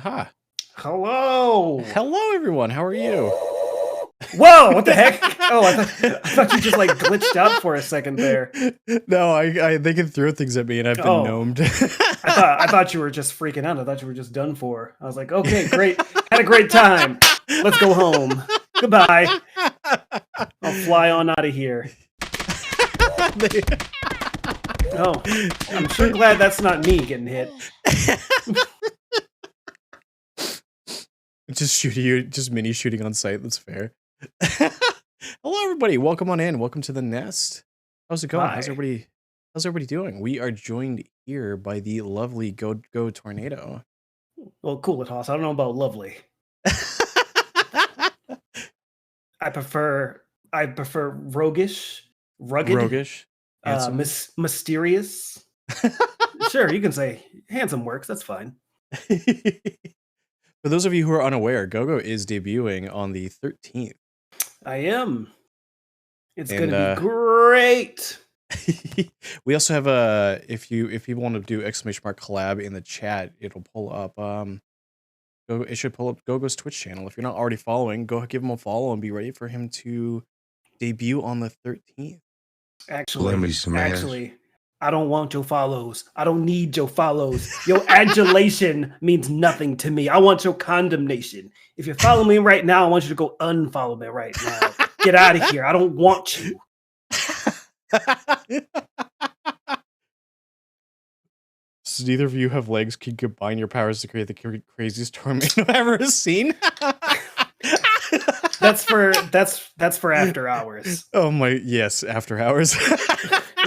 Hi. Hello. Hello, everyone. How are you? Whoa, what the heck? Oh, I thought you just like glitched out for a second there. No, they can throw things at me, and I've been Oh, gnomed. I thought you were just freaking out. I thought you were just done for. I was like, okay, great. Had a great time. Let's go home. Goodbye. I'll fly on out of here. Oh, I'm sure glad that's not me getting hit. Just mini shooting on sight. That's fair. Hello, everybody. Welcome on in. Welcome to the nest. How's it going? Hi. How's everybody doing? We are joined here by the lovely GoGo Tornado. Well, cool it, Hoss. I don't know about lovely. I prefer roguish, rugged, Roguish, handsome. mysterious. Sure, you can say handsome works. That's fine. For those of you who are unaware, GoGo is debuting on the 13th. I am. It's gonna be great. We also have if people want to do ! collab in the chat, it'll pull up it should pull up GoGo's Twitch channel. If you're not already following, go give him a follow and be ready for him to debut on the 13th. Actually, I don't want your follows. I don't need your follows. Your adulation means nothing to me. I want your condemnation. If you follow me right now, I want you to go unfollow me right now. Get out of here. I don't want you. So neither of you have legs. Can combine your powers to create the craziest tornado I've ever seen. That's for after hours. Oh my, yes, after hours.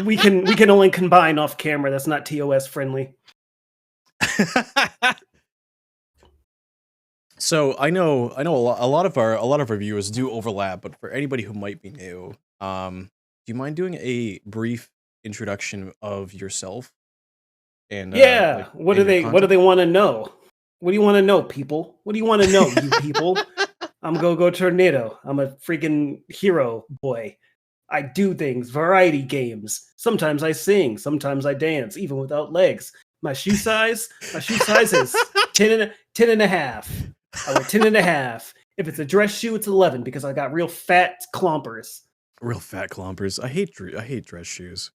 we can only combine off camera. That's not TOS friendly. So I know a lot of our viewers do overlap, but for anybody who might be new, do you mind doing a brief introduction of yourself? And yeah, what do they want to know? What do you want to know, people? What do you want to know, you people? I'm GoGo Tornado. I'm a freaking hero boy. I do things, variety games. Sometimes I sing, sometimes I dance, even without legs. My shoe size is 10 and a half. I wear 10 and a half. If it's a dress shoe, it's 11 because I got real fat clompers. Real fat clompers. I hate dress shoes.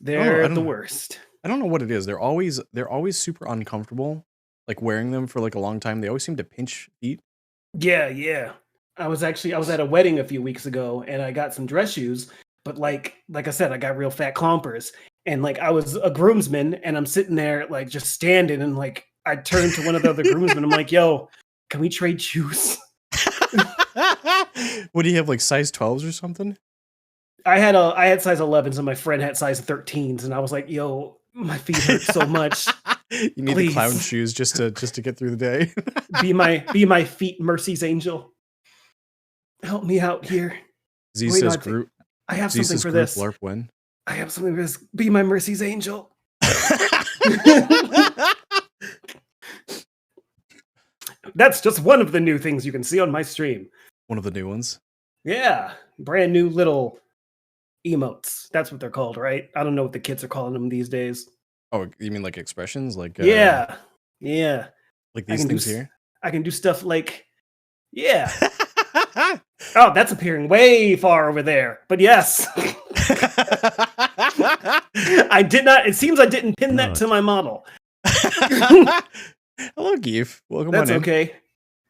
They're the worst. I don't know what it is. They're always super uncomfortable. Like wearing them for like a long time, they always seem to pinch feet. Yeah. I was at a wedding a few weeks ago and I got some dress shoes, but like I said, I got real fat clompers. And like I was a groomsman and I'm sitting there like just standing and like I turned to one of the other groomsmen. I'm like, yo, can we trade shoes? What do you have, like size 12s or something? I had size 11s and my friend had size 13s and I was like, yo, my feet hurt so much. You need the clown shoes just to get through the day. be my feet mercy's angel. Help me out here. Z says group. I have something for this. LARP win. I have something for this. Be my mercy's angel. That's just one of the new things you can see on my stream. One of the new ones? Yeah. Brand new little emotes. That's what they're called, right? I don't know what the kids are calling them these days. Oh, you mean like expressions? Like yeah. Like these things here? I can do stuff like, yeah. Oh, that's appearing way far over there. But yes. I did not. It seems I didn't pin that to my model. Hello, Geef. Welcome That's on in. Okay.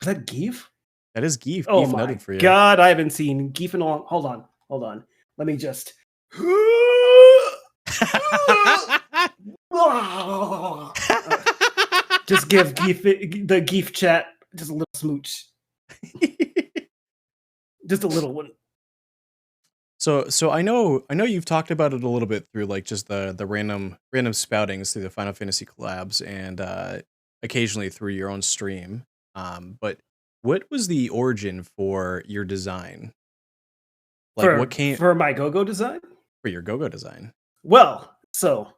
Is that Geef? That is Geef. Oh Geef my for you. God, I haven't seen Geef in a long. Hold on. Let me just. Just give Geef the Geef chat just a little smooch. Just a little one. So I know you've talked about it a little bit through like just the random spoutings through the Final Fantasy collabs and occasionally through your own stream. But what was the origin for your design? Like what came for my GoGo design? For your GoGo design. Well, so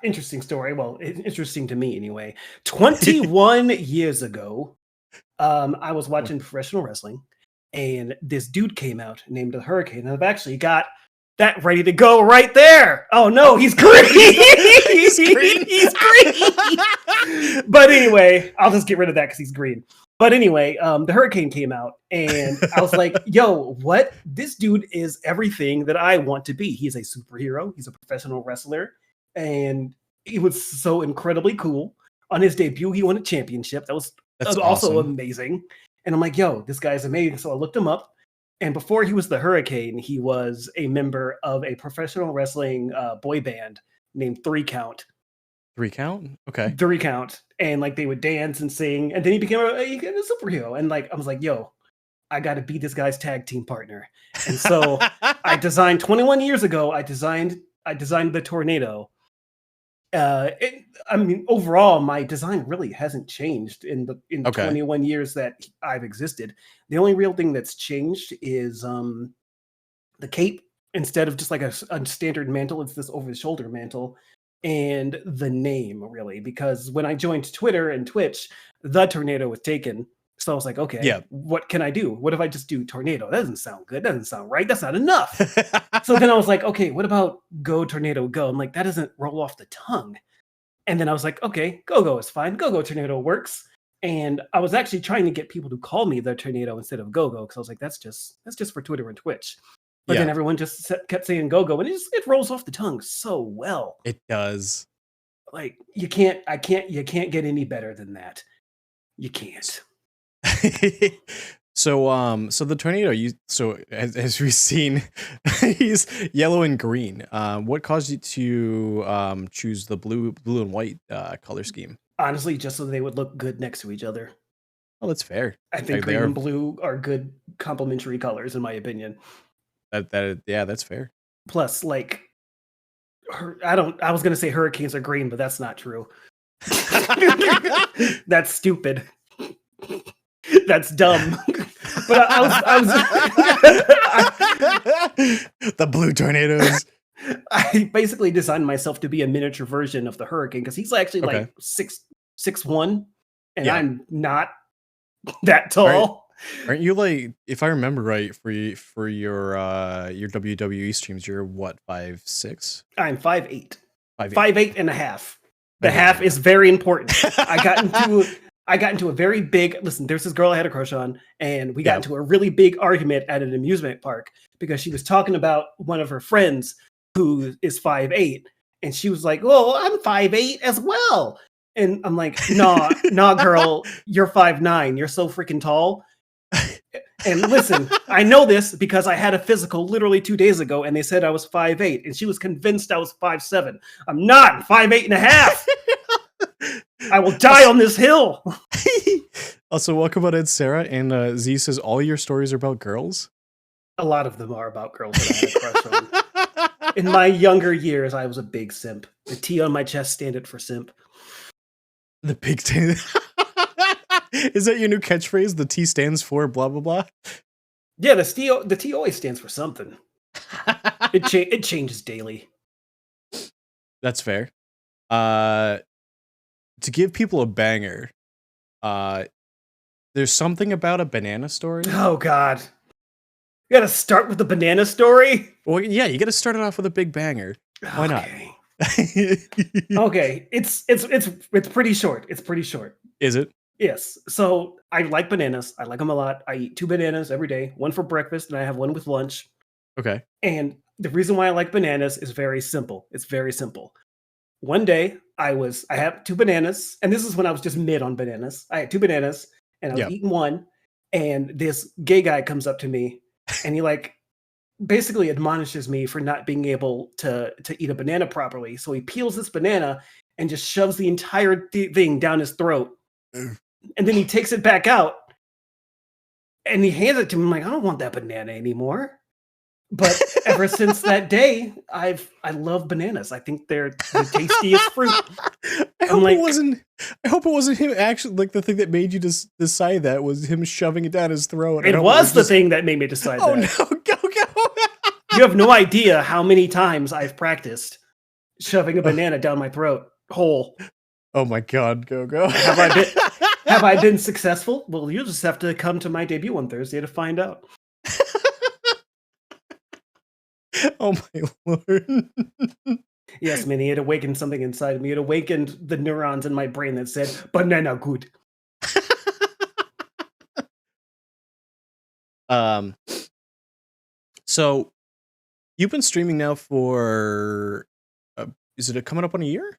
interesting story. Well, interesting to me anyway. 21 years ago, I was watching professional wrestling. And this dude came out named the Hurricane. And I've actually got that ready to go right there. Oh no, he's green. He's green. He's green. But anyway, I'll just get rid of that because he's green. But anyway, the Hurricane came out, and I was like, yo, what? This dude is everything that I want to be. He's a superhero. He's a professional wrestler. And he was so incredibly cool. On his debut, he won a championship. That's also awesome. amazing. And I'm like, yo, this guy's amazing. So I looked him up. And before he was the Hurricane, he was a member of a professional wrestling boy band named 3 Count. 3 Count? Okay. 3 Count. And like they would dance and sing. And then he became a superhero. And like I was like, yo, I got to be this guy's tag team partner. And so I designed 21 years ago. I designed the Tornado. I mean, overall, my design really hasn't changed in the 21 years that I've existed. The only real thing that's changed is the cape. Instead of just like a standard mantle, it's this over the shoulder mantle, and the name really, because when I joined Twitter and Twitch, the Tornado was taken. So I was like, okay, what can I do? What if I just do Tornado? That doesn't sound good. That doesn't sound right. That's not enough. So then I was like, okay, what about Go Tornado Go? I'm like, that doesn't roll off the tongue. And then I was like, okay, GoGo is fine. GoGo Tornado works. And I was actually trying to get people to call me the Tornado instead of GoGo, because I was like, that's just for Twitter and Twitch. But then everyone just kept saying GoGo, and it rolls off the tongue so well. It does. Like you can't get any better than that. You can't. So the Tornado, as we've seen, he's yellow and green. What caused you to choose the blue and white color scheme? Honestly, just so they would look good next to each other. Oh, that's fair. I think green and blue are good complementary colors, in my opinion. That's fair. Plus, like, I was gonna say hurricanes are green, but that's not true. That's stupid. That's dumb. But I was the blue tornadoes. I basically designed myself to be a miniature version of the Hurricane, because he's actually like 6'1", and I'm not that tall. Aren't you, like, if I remember right, for your WWE streams, you're what, 5'6"? I'm 5'8". 5'8". 5'8" and a half. The half is very important. I got into a very big, listen, there's this girl I had a crush on, and we got into a really big argument at an amusement park because she was talking about one of her friends who is 5'8", and she was like, "Oh, I'm 5'8" as well." And I'm like, nah, girl, you're 5'9". You're so freaking tall. And listen, I know this because I had a physical literally 2 days ago, and they said I was 5'8", and she was convinced I was 5'7". I'm not. I'm 5'8" and a half. I will die on this hill. Also, welcome on Ed Sarah, and Z says all your stories are about girls. A lot of them are about girls that I had a crush on. In my younger years, I was a big simp. The T on my chest standed for simp. The big T. Is that your new catchphrase? The T stands for blah blah blah. Yeah, the T always stands for something. It changes daily. That's fair. To give people a banger, there's something about a banana story. Oh God, you gotta start with the banana story. Well, yeah, you gotta start it off with a big banger. Why not? Okay, it's pretty short. It's pretty short. Is it? Yes. So I like bananas. I like them a lot. I eat 2 bananas every day, one for breakfast, and I have one with lunch. Okay. And the reason why I like bananas is very simple. It's very simple. One day I had 2 bananas, and this is when I was just mid on bananas. I had 2 bananas, and I was eating one, and this gay guy comes up to me, and he like basically admonishes me for not being able to eat a banana properly. So he peels this banana and just shoves the entire thing down his throat. And then he takes it back out and he hands it to me. I'm like, I don't want that banana anymore. But ever since that day, I love bananas. I think they're the tastiest fruit. I hope it wasn't him actually, like, the thing that made you just decide that was him shoving it down his throat. It was the thing that made me decide that. Oh no, go. You have no idea how many times I've practiced shoving a banana down my throat whole. Oh my God, GoGo. Have I been successful? Well, you'll just have to come to my debut on Thursday to find out. Oh my lord. Yes, Minnie, it awakened something inside of me. It awakened the neurons in my brain that said, "Banana good." Um, so you've been streaming now for, is it coming up on a year?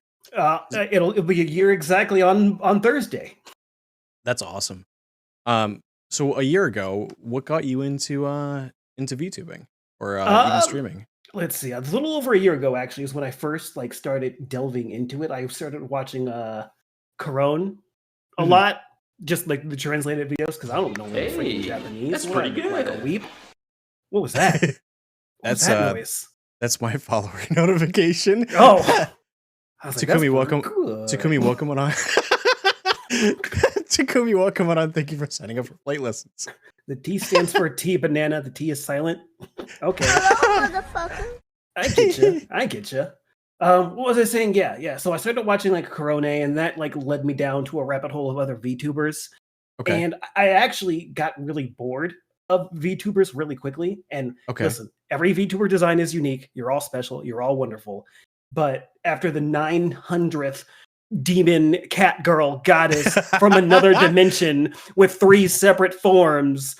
It'll be a year exactly on Thursday. That's awesome. So a year ago, what got you into VTubing or even Um, streaming? let's see. A little over a year ago, actually, is when I first like started delving into it. I started watching Corone a Mhm. lot, just like the translated videos, because I don't know any freaking Hey, Japanese. that's What pretty I look like a good. weep? What was that? What was That's that noise? that's my follower notification. Oh, I was like, that's Takumi, pretty welcome. good. Takumi, welcome on. Takumi, welcome on. Thank you for signing up for flight lessons. The T stands for T banana. The T is silent. Okay. Hello, motherfucker. I get you. I get you. What was I saying? Yeah. So I started watching like Corone, and that like led me down to a rabbit hole of other VTubers. Okay. And I actually got really bored of VTubers really quickly. And Okay. listen, every VTuber design is unique. You're all special. You're all wonderful. But after the 900th demon cat girl goddess from another dimension with 3 separate forms,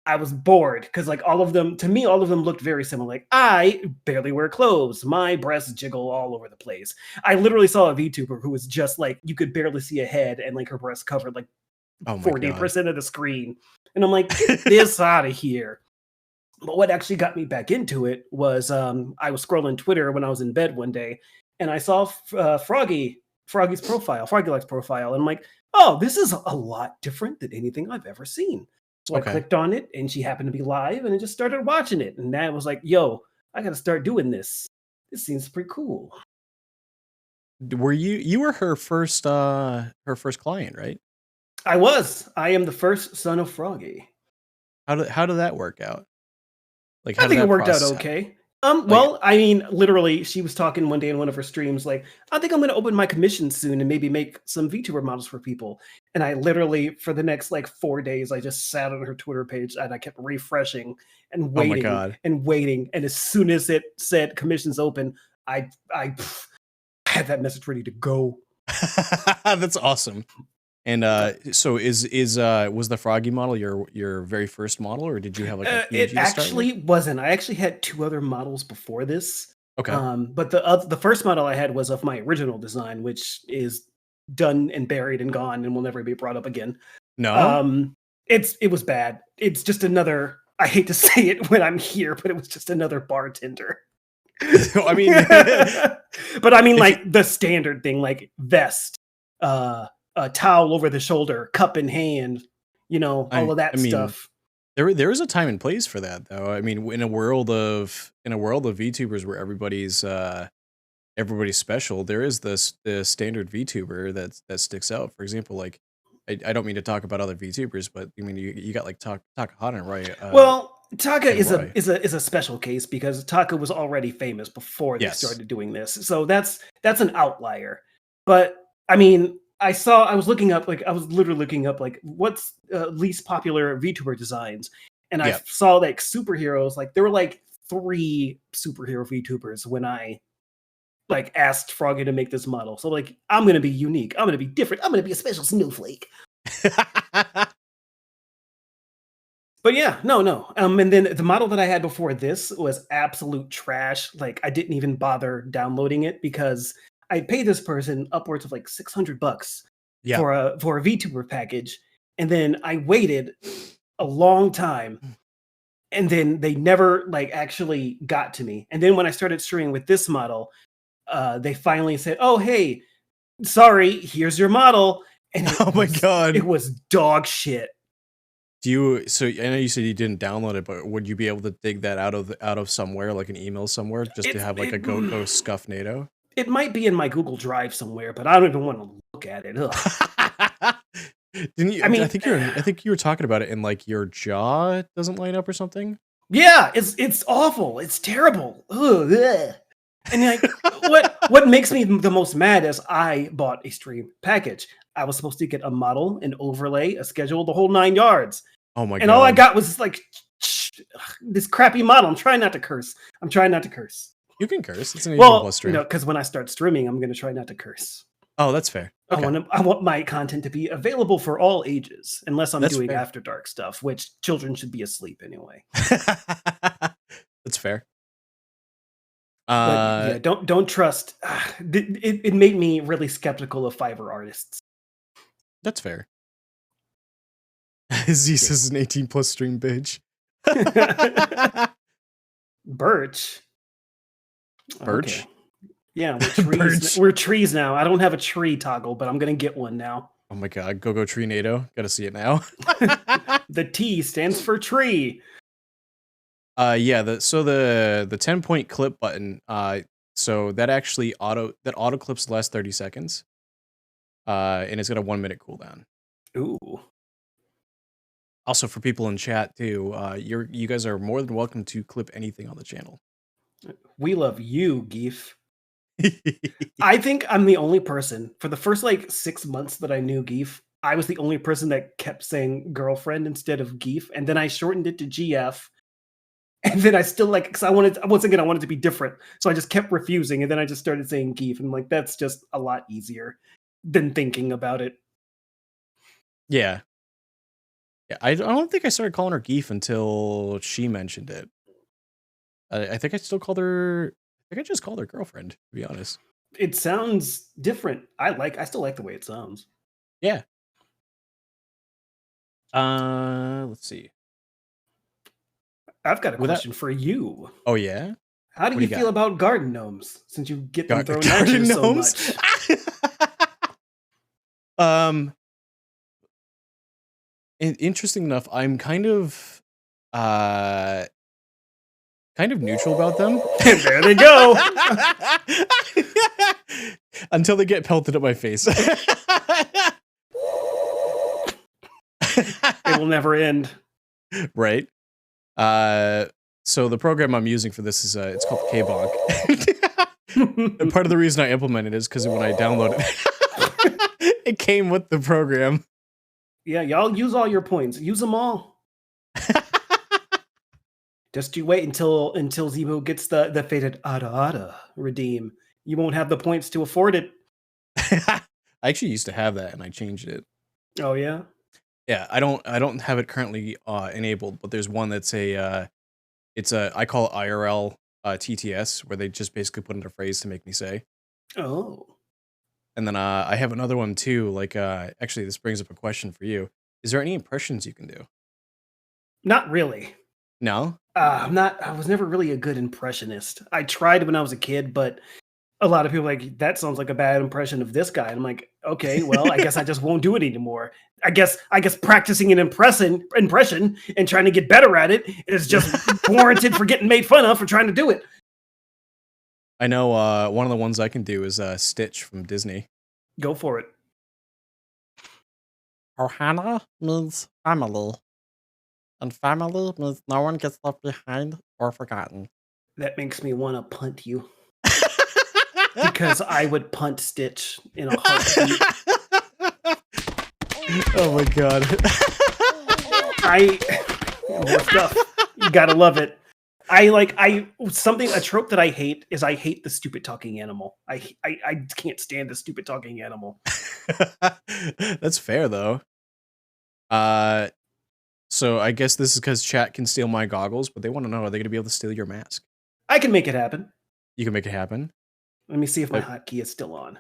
I was bored because like all of them, to me, all of them looked very similar. Like I barely wear clothes. My breasts jiggle all over the place. I literally saw a VTuber who was just like, you could barely see a head and like her breasts covered like Oh my god. 40% of the screen. And I'm like, get this out of here. But what actually got me back into it was I was scrolling Twitter when I was in bed one day, and I saw Froggy's profile, Froggy Likes profile, and I'm like, oh, this is a lot different than anything I've ever seen. So I Okay. clicked on it, and she happened to be live, and I just started watching it, and that was like, yo, I got to start doing this. This seems pretty cool. Were you were her first client, right? I am the first son of Froggy. How did that work out? Like how I did think it that worked out process okay. like Well, I mean, literally, she was talking one day in one of her streams, like, I think I'm gonna open my commission soon and maybe make some VTuber models for people. And I literally, for the next like 4 days, I just sat on her Twitter page and I kept refreshing and Oh my waiting god. and waiting. And as soon as it said commissions open, I had that message ready to go. That's awesome. And so is was the Froggy model your very first model, or did you have like a PNG It to start with? actually wasn't. I actually had 2 other models before this. Okay. But the first model I had was of my original design, which is done and buried and gone and will never be brought up again. No? It was bad. It's just another. I hate to say it when I'm here, but it was just another bartender. I mean, but I mean, if like the standard thing, like vest, a towel over the shoulder, cup in hand, all of that I mean, stuff. there is a time and place for that, though. I mean, in a world of VTubers where everybody's special, there is the standard VTuber that sticks out. For example, like I don't mean to talk about other VTubers, but I mean you got like Takahana, right? Well, Taka and is Roy. a special case because Taka was already famous before they Yes. started doing this. So that's an outlier. But I mean, I was literally looking up like what's least popular VTuber designs, and I Yeah. saw like superheroes. Like there were like 3 superhero VTubers when I like asked Froggy to make this model. So like I'm gonna be unique. I'm gonna be different. I'm gonna be a special snowflake. But yeah, no. And then the model that I had before this was absolute trash. Like I didn't even bother downloading it because I paid this person upwards of like $600 Yeah. for a VTuber package, and then I waited a long time, and then they never like actually got to me. And then when I started streaming with this model, they finally said, "Oh hey, sorry, here's your model." And Oh my god. it was dog shit. So I know you said you didn't download it, but would you be able to dig that out of somewhere, like an email somewhere, just to have like a GoGo scuff NATO? It might be in my Google Drive somewhere, but I don't even want to look at it. Ugh. Didn't you? I mean, I think you were talking about it, and like your jaw doesn't line up or something. Yeah, it's awful. It's terrible. Ugh, ugh. And like, what makes me the most mad is I bought a stream package. I was supposed to get a model, an overlay, a schedule, the whole 9 yards. Oh my god! And all I got was like This crappy model. I'm trying not to curse. You can curse. It's an 18 Well, plus stream. because when I start streaming, I'm going to try not to curse. Oh, that's fair. Okay. I want my content to be available for all ages, unless I'm doing fair. after dark stuff, which children should be asleep anyway. That's fair. But yeah, don't trust. It made me really skeptical of Fiverr artists. That's fair. Z says an 18 plus stream, bitch. Birch. Birch? Okay. Yeah, we're trees now. I don't have a tree toggle, but I'm gonna get one now. Oh my god, GoGo Tree NATO. Gotta see it now. The T stands for tree. Yeah, the 10-point clip button, so that actually auto clips the last 30 seconds. And it's got a 1-minute cooldown. Ooh. Also, for people in chat too, you guys are more than welcome to clip anything on the channel. We love you, Geef. I think I'm the only person for the first 6 months that I knew Geef. I was the only person that kept saying girlfriend instead of Geef, and then I shortened it to GF. And then I still because I wanted to be different, so I just kept refusing, and then I just started saying Geef, and I'm like, that's just a lot easier than thinking about it. Yeah. Yeah, I don't think I started calling her Geef until she mentioned it. I think I still called her. I think I just called her girlfriend, to be honest. It sounds different. I still like the way it sounds. Yeah. Let's see. I've got a question for you. Oh yeah. How do you feel about garden gnomes since you get them thrown at you so much? Interesting enough, I'm kind of neutral about them. There they go. Until they get pelted at my face. It will never end. Right. So the program I'm using for this is it's called Kbonk. And part of the reason I implemented it is because when I downloaded it, it came with the program. Yeah, y'all use all your points. Use them all. Just you wait until Zemo gets the faded Ada redeem. You won't have the points to afford it. I actually used to have that and I changed it. Oh yeah? Yeah, I don't have it currently enabled, but there's one that's I call it IRL TTS, where they just basically put in a phrase to make me say. Oh. And then I have another one too, actually this brings up a question for you. Is there any impressions you can do? Not really. No? I was never really a good impressionist. I tried when I was a kid, but a lot of people are like, that sounds like a bad impression of this guy. And I'm like, okay, well, I guess I just won't do it anymore. I guess practicing an impression and trying to get better at it is just warranted for getting made fun of for trying to do it. I know one of the ones I can do is Stitch from Disney. Go for it. Ohana means family. And family means no one gets left behind or forgotten. That makes me want to punt you. Because I would punt Stitch in a heartbeat. Oh my god. More stuff. You gotta love it. A trope that I hate is I hate the stupid talking animal. I can't stand the stupid talking animal. That's fair though. So I guess this is because chat can steal my goggles, but they want to know, are they going to be able to steal your mask? I can make it happen. You can make it happen? Let me see if my hotkey is still on.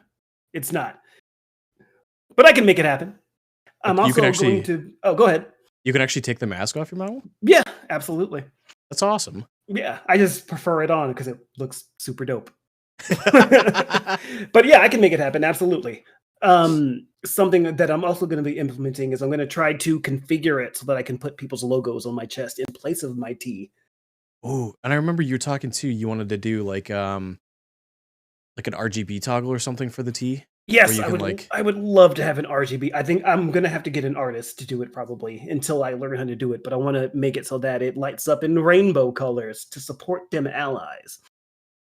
It's not. But I can make it happen. I'm also going to... Oh, go ahead. You can actually take the mask off your model? Yeah, absolutely. That's awesome. Yeah, I just prefer it on because it looks super dope. But yeah, I can make it happen, absolutely. Something that I'm also going to be implementing is I'm going to try to configure it so that I can put people's logos on my chest in place of my T. Oh, and I remember you were talking too. You wanted to do like an RGB toggle or something for the T. Yes, I would love to have an RGB. I think I'm going to have to get an artist to do it probably until I learn how to do it. But I want to make it so that it lights up in rainbow colors to support them allies.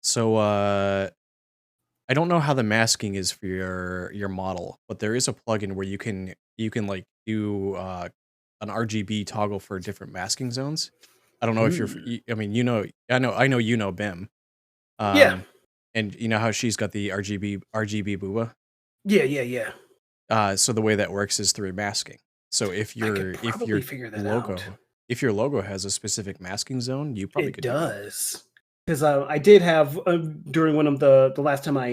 So I don't know how the masking is for your model, but there is a plugin where you can like do an RGB toggle for different masking zones. I don't know if you're. Mm. I mean, I know you know Bim. Yeah. And you know how she's got the RGB booba. Yeah. So the way that works is through masking. So I could if probably figure that out. your logo has a specific masking zone, you probably It could do good. does. Because I did have during one of the last time I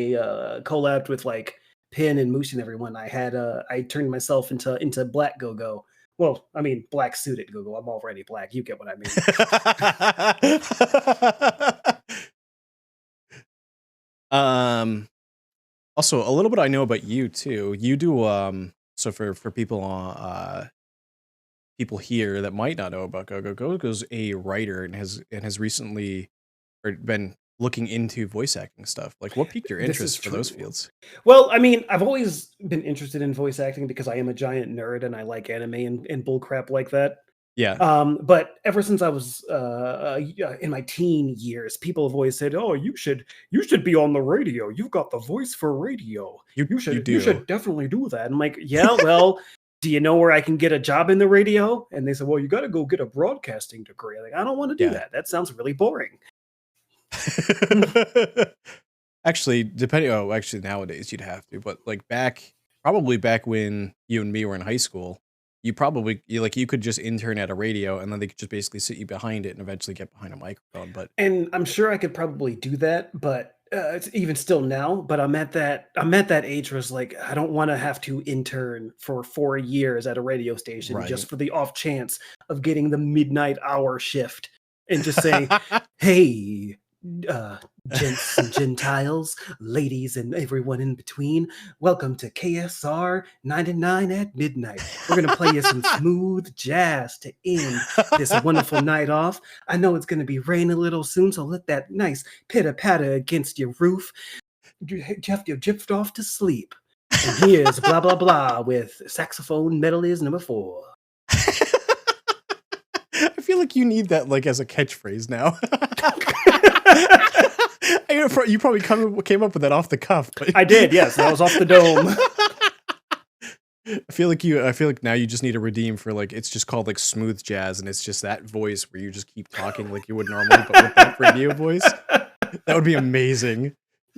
collabed with like Pin and Moose and everyone, I turned myself into Black GoGo. Well, I mean black suited GoGo. I'm already black. You get what I mean. Also a little bit I know about you too. You do so for people people here that might not know about GoGo, GoGo's a writer and has recently or been looking into voice acting stuff. Like, what piqued your This is interest for those true. fields? Well, I mean, I've always been interested in voice acting because I am a giant nerd and I like anime and bull crap like that. Yeah, But ever since I was in my teen years, people have always said, "Oh, you should be on the radio. You've got the voice for radio. you You do. should definitely do that." I'm like, "Yeah, well, do you know where I can get a job in the radio?" And they said, "Well, you got to go get a broadcasting degree." Like, I don't want to do Yeah. that. That sounds really boring. Actually, depending. Oh, actually, nowadays you'd have to, but like probably back when you and me were in high school, you could just intern at a radio, and then they could just basically sit you behind it and eventually get behind a microphone. But And I'm sure I could probably do that, but it's even still now. But I'm at that age where it's like I don't want to have to intern for 4 years at a radio station right, just for the off chance of getting the midnight hour shift and just saying, "Hey, uh, gents and gentiles, ladies and everyone in between, welcome to KSR 99 at midnight. We're gonna play you some smooth jazz to end this wonderful night off. I know it's going to be raining a little soon, so let that nice pitter patter against your roof. You drift off to sleep. And here's blah blah blah with saxophone metal is number 4." I feel like you need that like as a catchphrase now. You probably came up with that off the cuff, but I did, yes, that was off the dome. I feel like now you just need to redeem for like it's just called like smooth jazz, and it's just that voice where you just keep talking like you would normally, but with that radio voice. That would be amazing.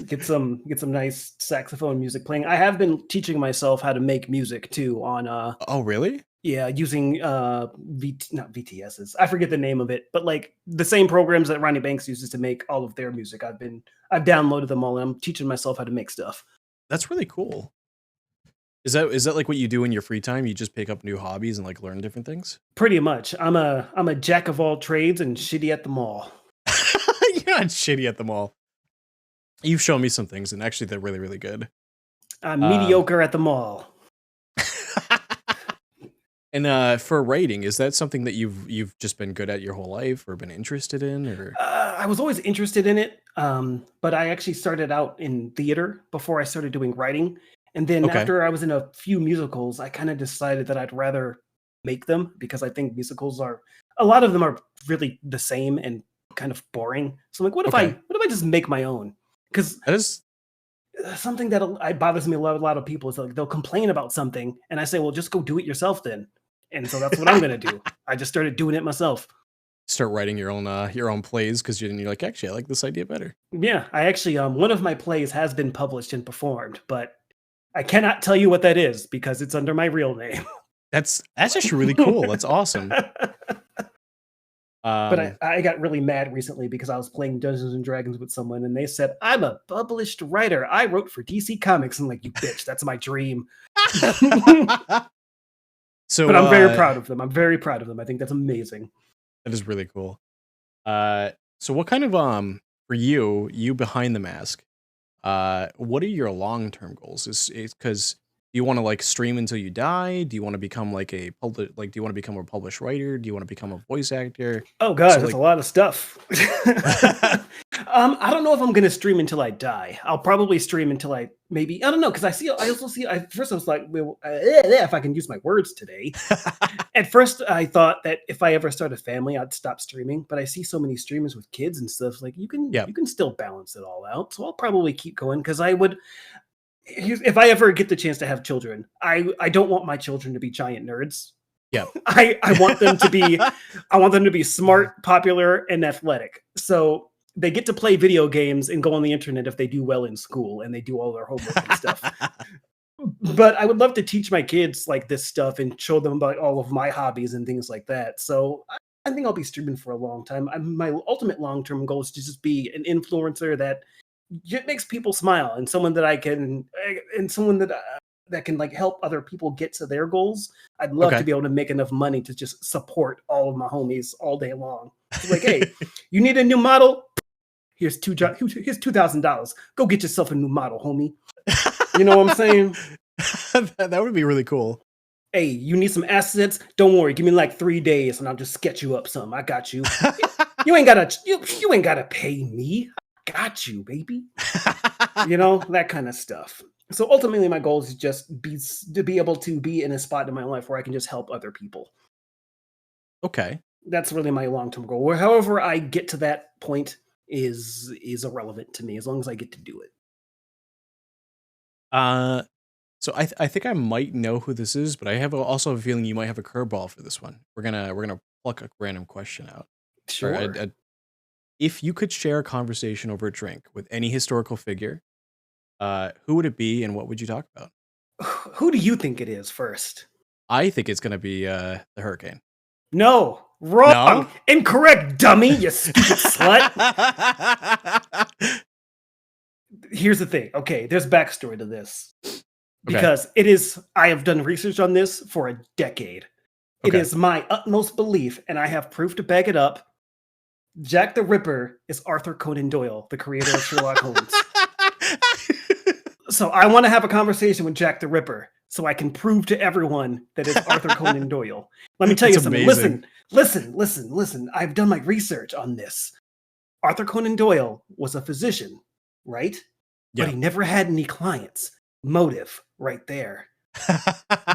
Get some nice saxophone music playing. I have been teaching myself how to make music too on Oh, really? yeah, using not VTSs. I forget the name of it, but like the same programs that Ronnie Banks uses to make all of their music. I've downloaded them all and I'm teaching myself how to make stuff. That's really cool. Is that like what you do in your free time? You just pick up new hobbies and like learn different things? Pretty much. I'm a jack of all trades and shitty at them all. You're not shitty at them all. You've shown me some things, and actually, they're really, really good. I'm mediocre at them all. And for writing, is that something that you've just been good at your whole life, or been interested in, or? I was always interested in it, but I actually started out in theater before I started doing writing. And then Okay, after I was in a few musicals, I kind of decided that I'd rather make them because I think musicals are a lot of them are really the same and kind of boring. So I'm like, okay, what if I just make my own? Because that is something that bothers me a lot of people is like they'll complain about something, and I say, well, just go do it yourself then. And so that's what I'm gonna do. I just started doing it myself. start writing your own plays because you're like, actually, I like this idea better. Yeah, I actually one of my plays has been published and performed, but I cannot tell you what that is because it's under my real name. That's actually really cool. That's awesome. But Um, I got really mad recently because I was playing Dungeons and Dragons with someone and they said, I'm a published writer. I wrote for DC Comics. I'm like, you bitch, that's my dream. so But I'm very proud of them. I'm very proud of them. I think that's amazing. that is really cool. So what kind of for you behind the mask? What are your long-term goals? Is because do you want to like stream until you die? Do you want to become like do you want to become a published writer? Do you want to become a voice actor? Oh god, So that's a like, lot of stuff. I don't know if I'm gonna stream until I die. I'll probably stream until I maybe I don't know because I also see. First I was like, well, if I can use my words today. At first I thought that if I ever start a family, I'd stop streaming. But I see so many streamers with kids and stuff. Like yeah, you can still balance it all out. So I'll probably keep going because I would. If I ever get the chance to have children, I don't want my children to be giant nerds. Yeah. I want them to be smart, popular, and athletic. So they get to play video games and go on the internet if they do well in school and they do all their homework and stuff. But I would love to teach my kids like this stuff and show them about all of my hobbies and things like that. So I think I'll be streaming for a long time. My ultimate long-term goal is to just be an influencer that makes people smile and someone that that can like help other people get to their goals. I'd love to be able to make enough money to just support all of my homies all day long. It's like, hey, you need a new model? Here's $2,000. Go get yourself a new model, homie. You know what I'm saying? That would be really cool. Hey, you need some assets? Don't worry, give me like 3 days and I'll just sketch you up some. I got you. You ain't gotta pay me. I got you, baby. You know, that kind of stuff. So ultimately my goal is just to be able to be in a spot in my life where I can just help other people. Okay. That's really my long-term goal. Or however I get to that point is irrelevant to me as long as I get to do it. So I think I might know who this is, but I have also a feeling you might have a curveball for this one. We're gonna pluck a random question out. Sure. If you could share a conversation over a drink with any historical figure, who would it be and what would you talk about? Who do you think it is first? I think it's gonna be the hurricane. No, wrong. No? Incorrect, dummy, you stupid slut. Here's the thing. Okay, there's backstory to this. Because I have done research on this for a decade. It is my utmost belief, and I have proof to back it up. Jack the Ripper is Arthur Conan Doyle, the creator of Sherlock Holmes. So I want to have a conversation with Jack the Ripper so I can prove to everyone that it's Arthur Conan Doyle. Let me tell you something. Amazing. Listen. I've done my research on this. Arthur Conan Doyle was a physician, right? Yeah. But he never had any clients. Motive right there.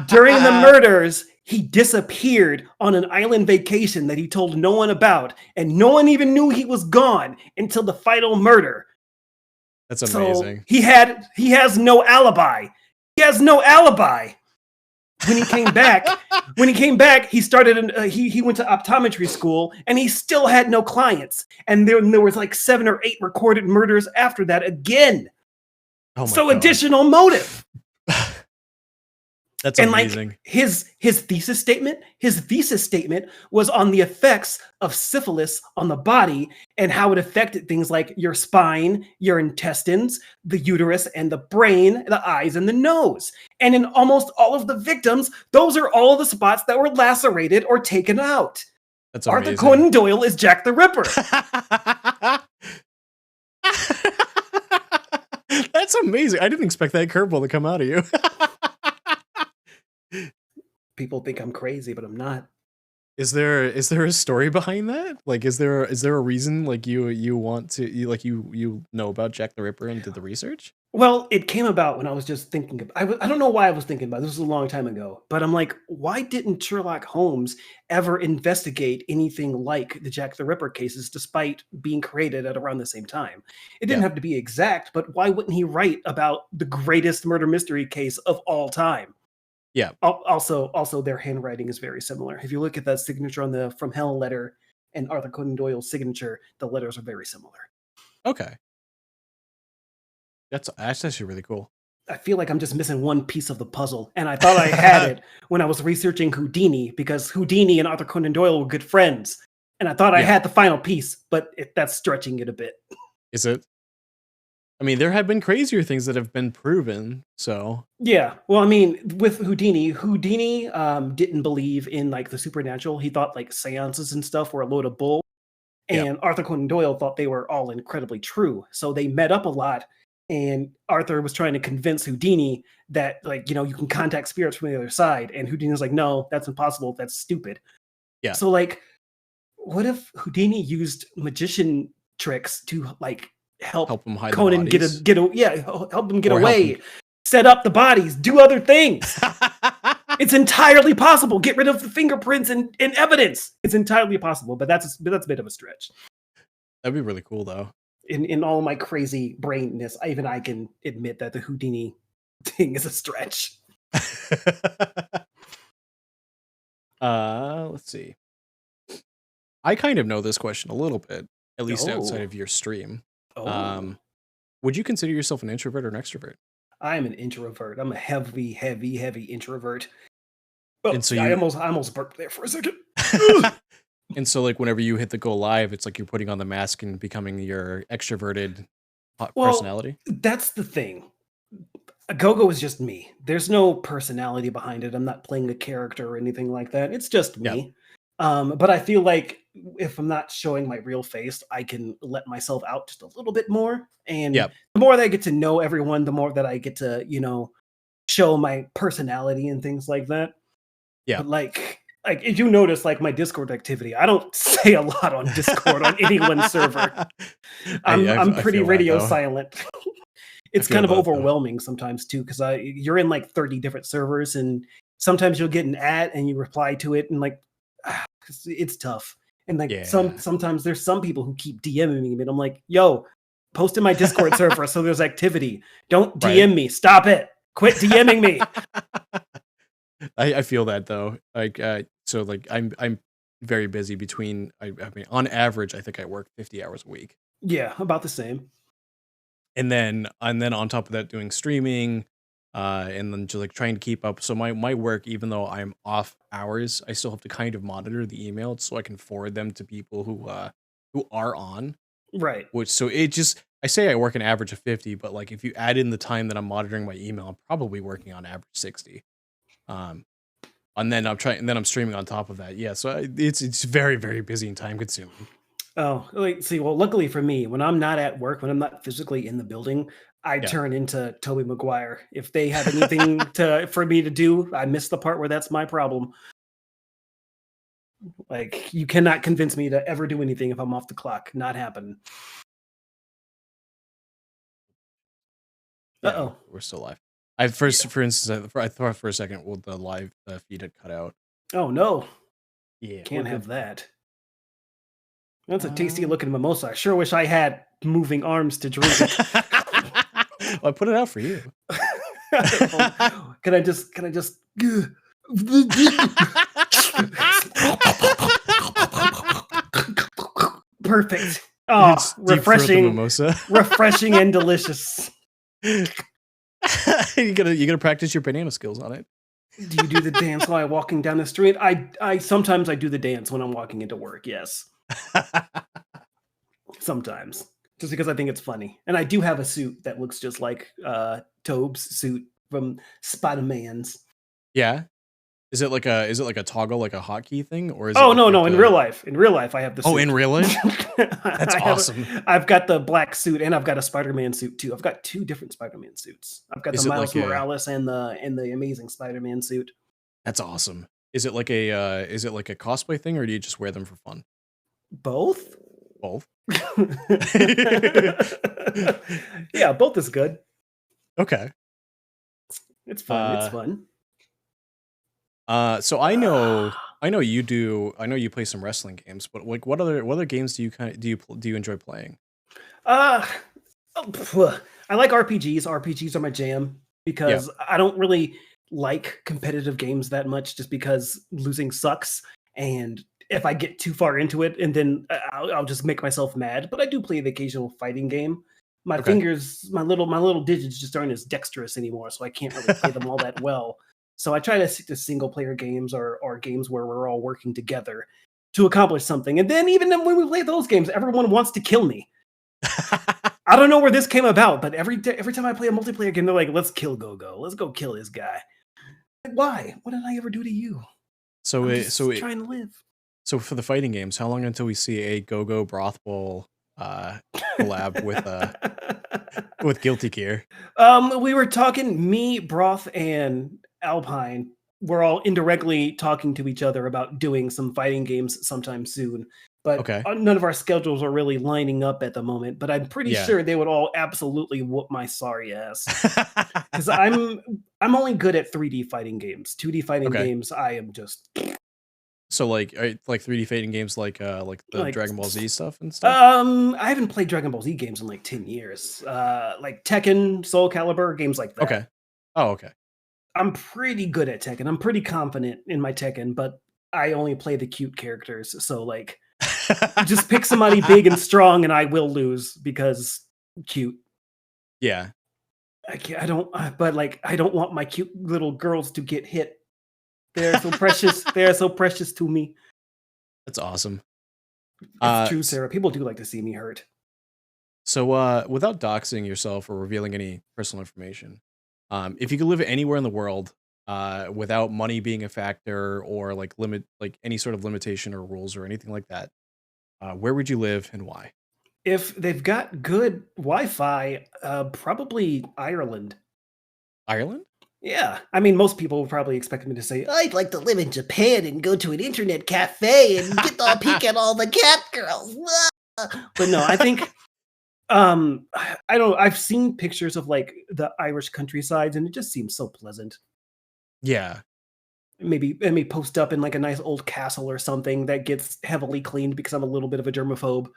During the murders, he disappeared on an island vacation that he told no one about, and no one even knew he was gone until the final murder. That's amazing. So he has no alibi. He has no alibi. When he came back, he started he went to optometry school and he still had no clients. And there was like 7 or 8 recorded murders after that again. Oh my so God. Additional motive. That's and amazing. Like his thesis statement was on the effects of syphilis on the body and how it affected things like your spine, your intestines, the uterus and the brain, the eyes and the nose. And in almost all of the victims, those are all the spots that were lacerated or taken out. That's Arthur amazing. Conan Doyle is Jack the Ripper. That's amazing. I didn't expect that curveball to come out of you. People think I'm crazy, but I'm not. Is there a story behind that? Like, is there a reason like you want to you know about Jack the Ripper and did the research? Well, it came about when I was just thinking I don't know why I was thinking about it. This was a long time ago, but I'm like, why didn't Sherlock Holmes ever investigate anything like the Jack the Ripper cases despite being created at around the same time? It didn't have to be exact, but why wouldn't he write about the greatest murder mystery case of all time? Yeah. Also, their handwriting is very similar. If you look at that signature on the From Hell letter and Arthur Conan Doyle's signature, the letters are very similar. Okay. That's actually really cool. I feel like I'm just missing one piece of the puzzle, and I thought I had it when I was researching Houdini, because Houdini and Arthur Conan Doyle were good friends, and I thought I had the final piece, but that's stretching it a bit. Is it? I mean, there have been crazier things that have been proven, so... Yeah, well, I mean, with Houdini didn't believe in, like, the supernatural. He thought, like, seances and stuff were a load of bull, and Arthur Conan Doyle thought they were all incredibly true, so they met up a lot, and Arthur was trying to convince Houdini that, like, you know, you can contact spirits from the other side, and Houdini was like, no, that's impossible, that's stupid. Yeah. So, like, what if Houdini used magician tricks to, like, help him hide Conan help him get away, set up the bodies, do other things. It's entirely possible. Get rid of the fingerprints and evidence. It's entirely possible, but that's a bit of a stretch. That'd be really cool, though. In all my crazy brainness, even I can admit that the Houdini thing is a stretch. Let's see. I kind of know this question a little bit, at least outside Oh, of your stream. oh. Um, would you consider yourself an introvert or an extrovert? I am an introvert. I'm a heavy, heavy, heavy introvert. And Oh, so I you almost burped there for a second. and so like whenever you hit the go live, it's like you're putting on the mask and becoming your extroverted Well, personality. that's the thing. GoGo is just me. There's no personality behind it. I'm not playing a character or anything like that. It's just Yep. me. But I feel like if I'm not showing my real face, I can let myself out just a little bit more. And Yep. the more that I get to know everyone, the more that I get to, show my personality and things like that. Yep. But like if you notice like my Discord activity, I don't say a lot on Discord on anyone's server. I'm I pretty feel that radio though. silent. I It's feel kind of that though. overwhelming sometimes too, because you're in like 30 different servers, and sometimes you'll get an ad and you reply to it, and like it's tough. And like Yeah. sometimes there's some people who keep DMing me, and I'm like, yo, post in my Discord server so there's activity. Don't Right. DM me. Stop it. Quit DMing me. I feel that though. Like so like I'm very busy between I mean on average I think I work 50 hours a week. Yeah, about the same. And then on top of that doing streaming and then just like trying to keep up. So my work, even though I'm off hours, I still have to kind of monitor the emails so I can forward them to people who are on. Right. Which so it just I say I work an average of 50, but like if you add in the time that I'm monitoring my email, I'm probably working on average 60. Um and then I'm streaming on top of that. Yeah, so it's very very busy and time consuming. Oh, like, see, well, luckily for me, when I'm not at work, when I'm not physically in the building, I Yeah. turn into Toby Maguire. If they have anything for me to do, I miss the part where that's my problem. Like, you cannot convince me to ever do anything if I'm off the clock. Not happening. Yeah, Uh-oh. we're still live. I Yeah. first for instance I thought for a second well the live feed had cut out. Oh no. Yeah, we're Can't good have though. that. That's a tasty Um looking mimosa. I sure wish I had moving arms to drink it. well, I put it out for you. Can I just perfect. You Oh, just deep throat the refreshing, mimosa. refreshing and delicious. You gotta practice your banana skills on it. Do you do the dance while I'm walking down the street? I sometimes I do the dance when I'm walking into work. Yes, sometimes just because I think it's funny, and I do have a suit that looks just like Tobe's suit from Spider Man's. Yeah. Is it like a toggle, like a hotkey thing, or is it Oh like no, you have no! to? In real life, I have the Oh, in suit. real life? That's I have. awesome. I've got the black suit, and I've got a Spider-Man suit too. I've got two different Spider-Man suits. I've got the Is it Miles like a? Morales and the Amazing Spider-Man suit. That's awesome. Is it like a cosplay thing, or do you just wear them for fun? Both. Both. Yeah, both is good. Okay. It's fun. It's Uh, fun. so I know you do. I know you play some wrestling games, but like, what other games do you do you enjoy playing? Uh, I like RPGs. RPGs are my jam Yeah. because I don't really like competitive games that much just because losing sucks. And if I get too far into it, and then I'll just make myself mad. But I do play the occasional fighting game. My Okay. fingers, my little digits just aren't as dexterous anymore, so I can't really play them all that well. So I try to stick to single player games or games where we're all working together to accomplish something. And then even when we play those games, everyone wants to kill me. I don't know where this came about, but every time I play a multiplayer game, they're like, "Let's kill GoGo. Let's go kill this guy." Like, why? What did I ever do to you? so I'm it, so just it, trying to live. so for the fighting games, how long until we see a Go-Go Broth Bowl collab with Guilty Gear? We were talking. Me, Broth, and Alpine. We're all indirectly talking to each other about doing some fighting games sometime soon. But Okay. none of our schedules are really lining up at the moment. But I'm pretty Yeah. sure they would all absolutely whoop my sorry ass. Because I'm only good at 3D fighting games. 2D fighting Okay. games, I am just So like 3D fighting games like the like Dragon Ball Z stuff and stuff? I haven't played Dragon Ball Z games in like 10 years. Like Tekken, Soul Calibur, games like that. Okay. Oh, okay. I'm pretty good at Tekken. I'm pretty confident in my Tekken, but I only play the cute characters. So like, just pick somebody big and strong, and I will lose because cute. Yeah. I don't. But like, I don't want my cute little girls to get hit. They're so precious. They're so precious to me. That's awesome. It's true, Sarah. People do like to see me hurt. So, without doxing yourself or revealing any personal information, if you could live anywhere in the world, without money being a factor or like any sort of limitation or rules or anything like that, where would you live and why? If they've got good Wi-Fi, probably Ireland. Ireland? Yeah, I mean, most people would probably expect me to say, "I'd like to live in Japan and go to an internet cafe and get a peek at all the cat girls." But no, I think I don't. I've seen pictures of like the Irish countrysides, and it just seems so pleasant. Yeah. Maybe let me post up in like a nice old castle or something that gets heavily cleaned because I'm a little bit of a germaphobe.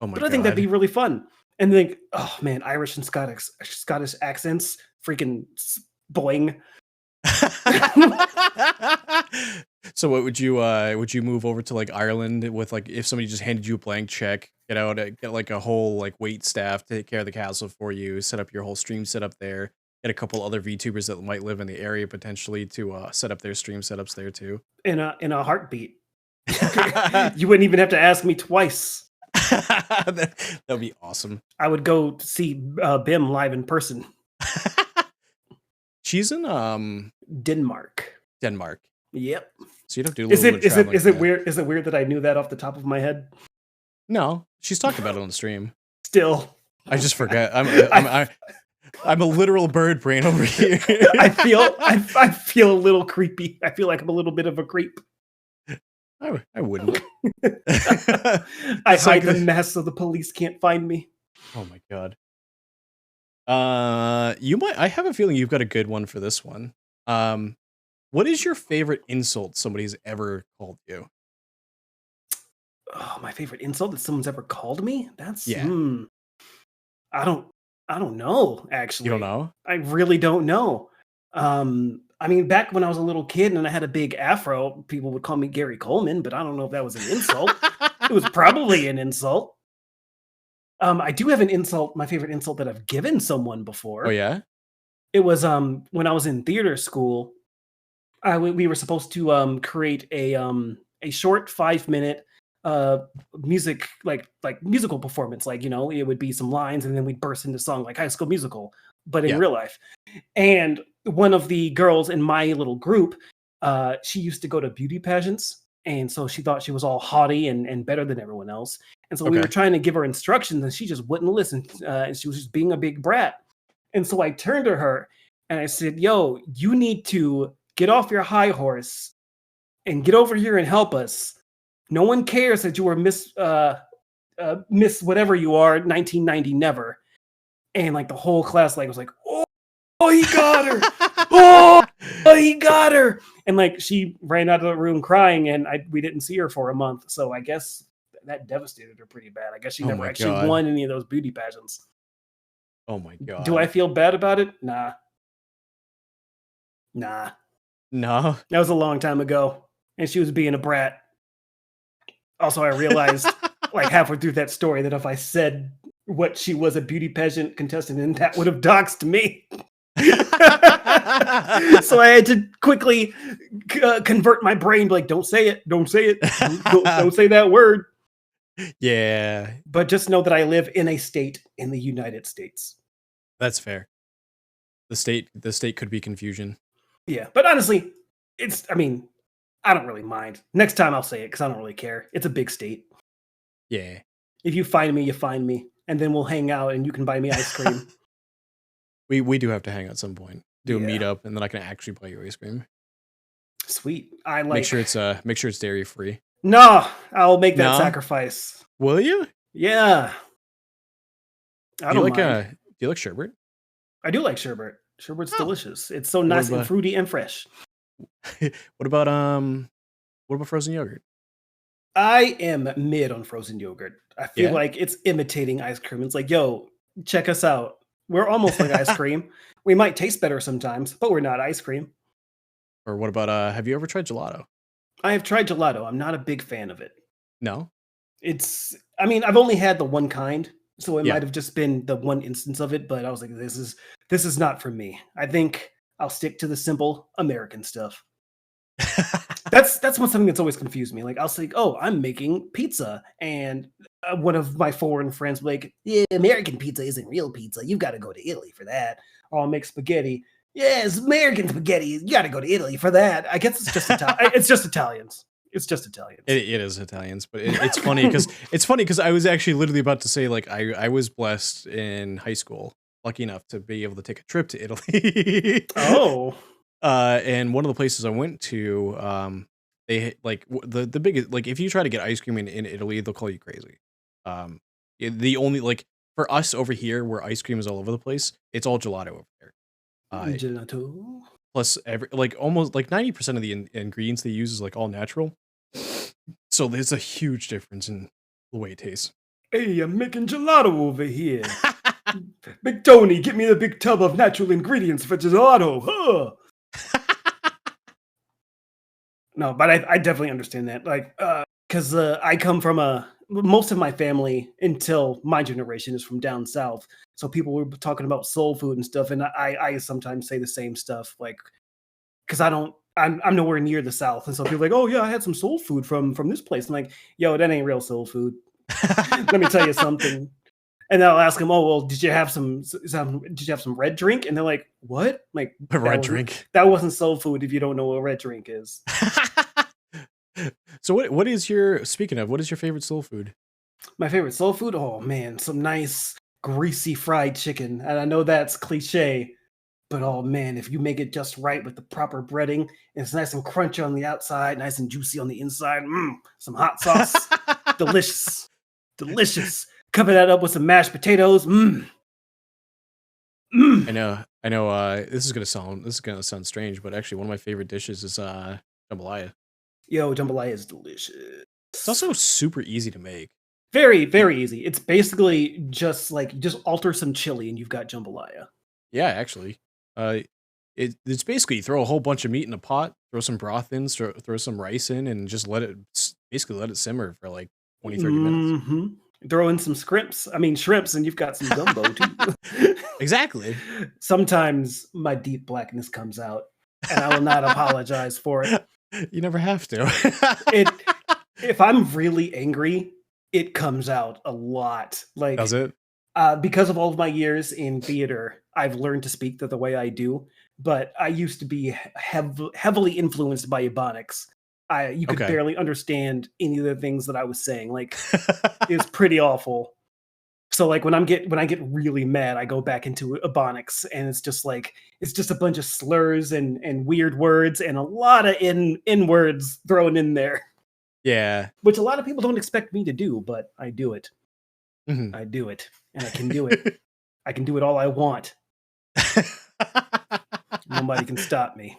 Oh my But I think that'd be god. really fun. And think, oh man, Irish and Scottish accents, freaking boing. So what would you move over to like Ireland with like if somebody just handed you a blank check, get like a whole like wait staff to take care of the castle for you, set up your whole stream setup there, get a couple other VTubers that might live in the area potentially to set up their stream setups there too. In a heartbeat. You wouldn't even have to ask me twice. That'd be awesome. I would go see Bim live in person. She's in Denmark. Yep. So you'd have to do a little bit of traveling is for it that. weird? Is it weird that I knew that off the top of my head? No, she's talked about it on the stream. Still, I just forget. I'm a literal bird brain over here. I feel a little creepy. I feel like I'm a little bit of a creep. I wouldn't. I hide the mess so the police can't find me. Oh my god. I have a feeling you've got a good one for this one. What is your favorite insult somebody's ever called you? Oh, my favorite insult that someone's ever called me? That's Yeah. I don't know, actually. You don't know? I really don't know. I mean, back when I was a little kid and I had a big afro, people would call me Gary Coleman, but I don't know if that was an insult. It was probably an insult. I do have an insult, my favorite insult that I've given someone before. Oh yeah? It was when I was in theater school. We were supposed to create a short 5-minute music like musical performance. Like, you know, it would be some lines and then we'd burst into song like High School Musical, but in real life. And one of the girls in my little group, she used to go to beauty pageants. And so she thought she was all haughty and better than everyone else. And so we were trying to give her instructions and she just wouldn't listen. And she was just being a big brat. And so I turned to her and I said, "Yo, you need to get off your high horse and get over here and help us. No one cares that you were Miss whatever you are, 1990 never." And like the whole class like was like, "Oh, he got her. Oh, he got her." And like she ran out of the room crying and we didn't see her for a month. So I guess that devastated her pretty bad. I guess she never actually won any of those beauty pageants. Oh my god. Do I feel bad about it? Nah. No. That was a long time ago. And she was being a brat. Also, I realized like halfway through that story that if I said what she was a beauty pageant contestant in, that would have doxed me. So I had to quickly convert my brain, like, don't say it, don't say it, don't say that word. Yeah. But just know that I live in a state in the United States. That's fair. The state could be confusion. Yeah, but honestly, I don't really mind. Next time I'll say it because I don't really care. It's a big state. Yeah. If you find me, you find me. And then we'll hang out and you can buy me ice cream. We do have to hang out at some point. Do a meetup and then I can actually buy you ice cream. Sweet. Make sure it's dairy free. No, I'll make that sacrifice. Will you? Yeah. I don't mind. Do you like sherbet? I do like sherbet. Sherbet's delicious. It's so nice and fruity and fresh. What about frozen yogurt? I am mid on frozen yogurt. I feel like it's imitating ice cream. It's like, yo, check us out. We're almost like ice cream. We might taste better sometimes, but we're not ice cream. Or what about have you ever tried gelato? I have tried gelato. I'm not a big fan of it. No? I mean, I've only had the one kind, so it Yeah. might have just been the one instance of it, but I was like, this is not for me. I think I'll stick to the simple American stuff. That's something that's always confused me. Like I'll say, "Oh, I'm making pizza," and one of my foreign friends will be like, "Yeah, American pizza isn't real pizza. You've got to go to Italy for that." Or I'll make spaghetti. Yes, American spaghetti. You got to go to Italy for that. I guess it's just it's just Italians. It's just Italians. It is Italians, but it's funny because I was actually literally about to say like I was blessed in high school, lucky enough to be able to take a trip to Italy. Oh. And one of the places I went to, they like the biggest like if you try to get ice cream in Italy, they'll call you crazy. The only like for us over here where ice cream is all over the place, it's all gelato over there. Gelato. Plus every like almost like 90% of the ingredients they use is like all natural. So there's a huge difference in the way it tastes. Hey, I'm making gelato over here. Big Tony, get me the big tub of natural ingredients for gelato. No, but I definitely understand that. Like, because I come from most of my family until my generation is from down south. So people were talking about soul food and stuff, and I sometimes say the same stuff, like, because I'm nowhere near the south, and so people are like, oh yeah, I had some soul food from this place. I'm like, yo, that ain't real soul food. Let me tell you something. And then I'll ask them, oh well, did you have some red drink? And they're like, what? I'm like, A red drink. That wasn't soul food if you don't know what a red drink is. So what is your favorite soul food? My favorite soul food? Oh man, some nice greasy fried chicken. And I know that's cliche, but oh man, if you make it just right with the proper breading, and it's nice and crunchy on the outside, nice and juicy on the inside, some hot sauce, delicious. Delicious. Cover that up with some mashed potatoes. I know. This is gonna sound strange, but actually, one of my favorite dishes is jambalaya. Yo, jambalaya is delicious. It's also super easy to make. Very, very easy. It's basically just alter some chili and you've got jambalaya. Yeah, actually, it's basically throw a whole bunch of meat in a pot, throw some broth in, throw some rice in, and just let it simmer for like 20, 30 minutes. Mm-hmm. Throw in some shrimps, and you've got some gumbo too. Exactly. Sometimes my deep blackness comes out, and I will not apologize for it. You never have to. If I'm really angry, it comes out a lot. Like, does it? Because of all of my years in theater, I've learned to speak the way I do. But I used to be heavily influenced by Ebonics. You could barely understand any of the things that I was saying. Like, it was pretty awful. So like when I get really mad, I go back into Ebonics, and it's just a bunch of slurs and weird words and a lot of in words thrown in there. Yeah, which a lot of people don't expect me to do, but I do it. Mm-hmm. I do it, and I can do it. I can do it all I want. Nobody can stop me.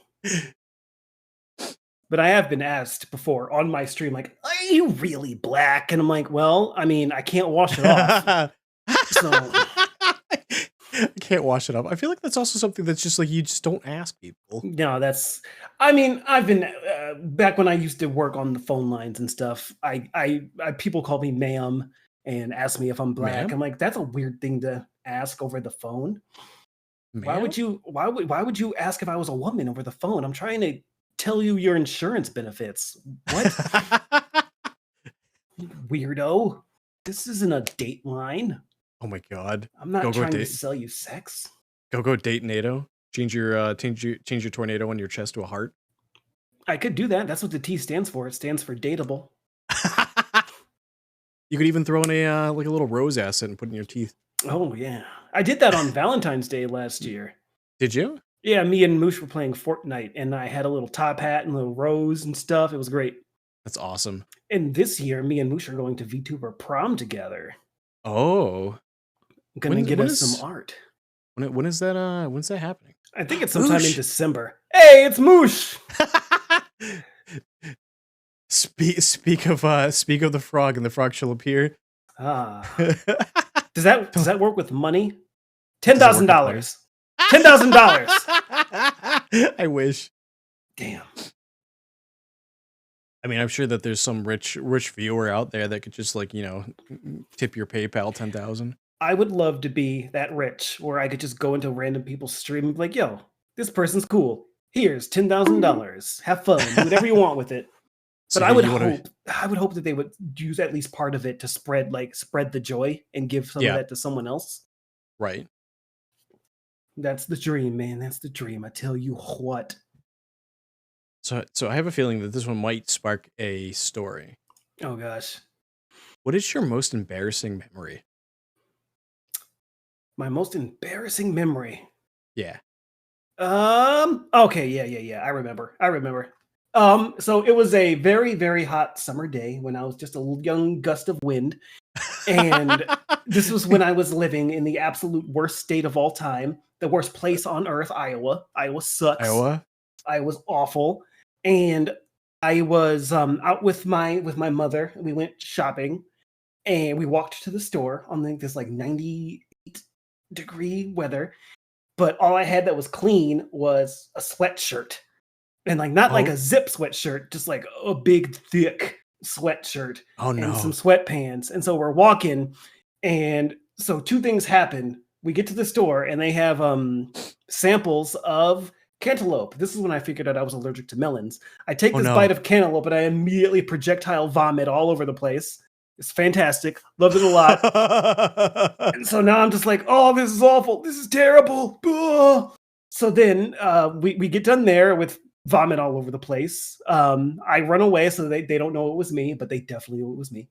But I have been asked before on my stream, like, are you really black? And I'm like, well, I mean, I can't wash it off. So I can't wash it off. I feel like that's also something that's just like you just don't ask people. No, I've been back when I used to work on the phone lines and stuff. I people call me ma'am and ask me if I'm black. Ma'am? I'm like, that's a weird thing to ask over the phone. Ma'am? Why would you ask if I was a woman over the phone? I'm trying to tell you your insurance benefits. What? Weirdo. This isn't a date line. Oh my god. I'm not trying to sell you sex. Go date NATO. Change your tornado on your chest to a heart. I could do that. That's what the T stands for. It stands for dateable. You could even throw in a like a little rose acid and put it in your teeth. Oh yeah. I did that on Valentine's Day last year. Did you? Yeah, me and Moosh were playing Fortnite, and I had a little top hat and a little rose and stuff. It was great. That's awesome. And this year, me and Moosh are going to VTuber prom together. Oh. I'm gonna get us some art. When's that happening? I think it's sometime in December. Hey, it's Moosh! Speak of the frog, and the frog shall appear. Does that work with money? $10,000. $10,000. I wish. Damn. I mean, I'm sure that there's some rich viewer out there that could just like, tip your PayPal 10,000. I would love to be that rich where I could just go into random people's stream and be like, yo, this person's cool. Here's $10,000. Have fun. Do whatever you want with it. So But I hey, would you wanna hope that they would use at least part of it to spread the joy and give some of Yeah, that to someone else. right. That's the dream, man. That's the dream. I tell you what. So I have a feeling that this one might spark a story. Oh gosh. What is your most embarrassing memory? My most embarrassing memory. Yeah. Okay, yeah. I remember. So it was a very, very hot summer day when I was just a young gust of wind. And this was when I was living in the absolute worst state of all time, the worst place on earth, Iowa. Iowa sucks. Iowa? I was awful. And I was out with my mother. We went shopping and we walked to the store on this like 98-degree weather. But all I had that was clean was a sweatshirt. And like not like Oh, a zip sweatshirt, just like a big thick sweatshirt oh and some no. sweatpants. And so we're walking, and so two things happen. We get to the store and they have samples of cantaloupe. This is when I figured out I was allergic to melons. I take Oh this bite no. of cantaloupe and I immediately projectile vomit all over the place. It's fantastic. Loved it a lot. And so now I'm just like, oh, this is awful. This is terrible. Ugh. So then we get done there with vomit all over the place. I run away so they don't know it was me, but they definitely knew it was me.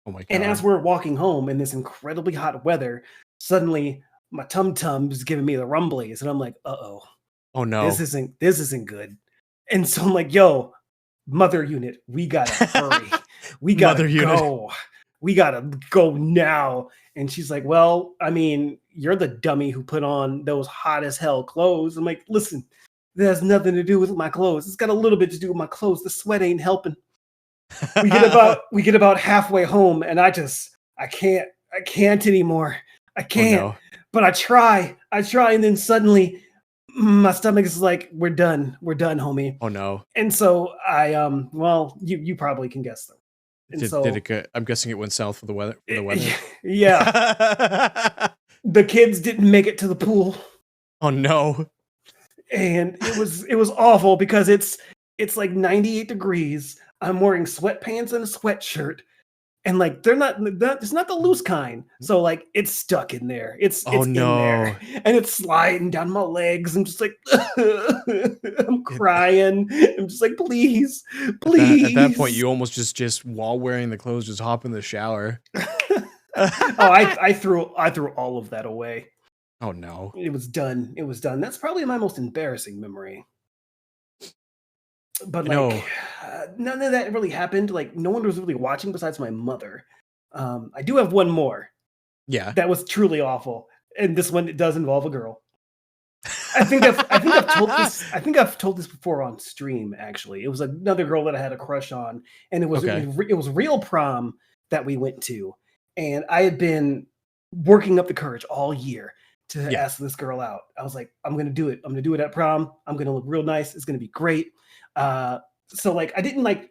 Oh my And as god. we're walking home in this incredibly hot weather, suddenly my tum-tum is giving me the rumblies. And I'm like, uh-oh, Oh this no. isn't good. And so I'm like, yo, mother unit, we gotta hurry. We gotta Mother unit. go. We gotta go now. And she's like, well, I mean, you're the dummy who put on those hot as hell clothes. I'm like, listen, that has nothing to do with my clothes. It's got a little bit to do with my clothes. The sweat ain't helping. We get about halfway home, and I can't anymore. I Oh can't. no. But I try, and then suddenly my stomach is like, we're done, homie. Oh no. And so I well, you probably can guess them. And Did so it go, I'm guessing it went south for the weather for the weather. yeah, the kids didn't make it to the pool, Oh no. and it was awful because it's like 98 degrees. I'm wearing sweatpants and a sweatshirt, and like it's not the loose kind, so like it's stuck in there. It's Oh in there, no. and it's sliding down my legs. I'm just like I'm It, crying. I'm just like, please, at that point please. you almost just while wearing the clothes just hop in the shower. Oh, I threw all of that away. Oh no. It was done. It was done. That's probably my most embarrassing memory. But You like know, none of that really happened. Like no one was really watching besides my mother. I do have one more yeah. that was truly awful, and this one, it does involve a girl. I think I've told this. I think I've told this before on stream. Actually, it was another girl that I had a crush on, and Okay. it was real prom that we went to, and I had been working up the courage all year to Yeah. ask this girl out. I was like, I'm gonna do it. I'm gonna do it at prom. I'm gonna look real nice. It's gonna be great. Uh, so like, I didn't like.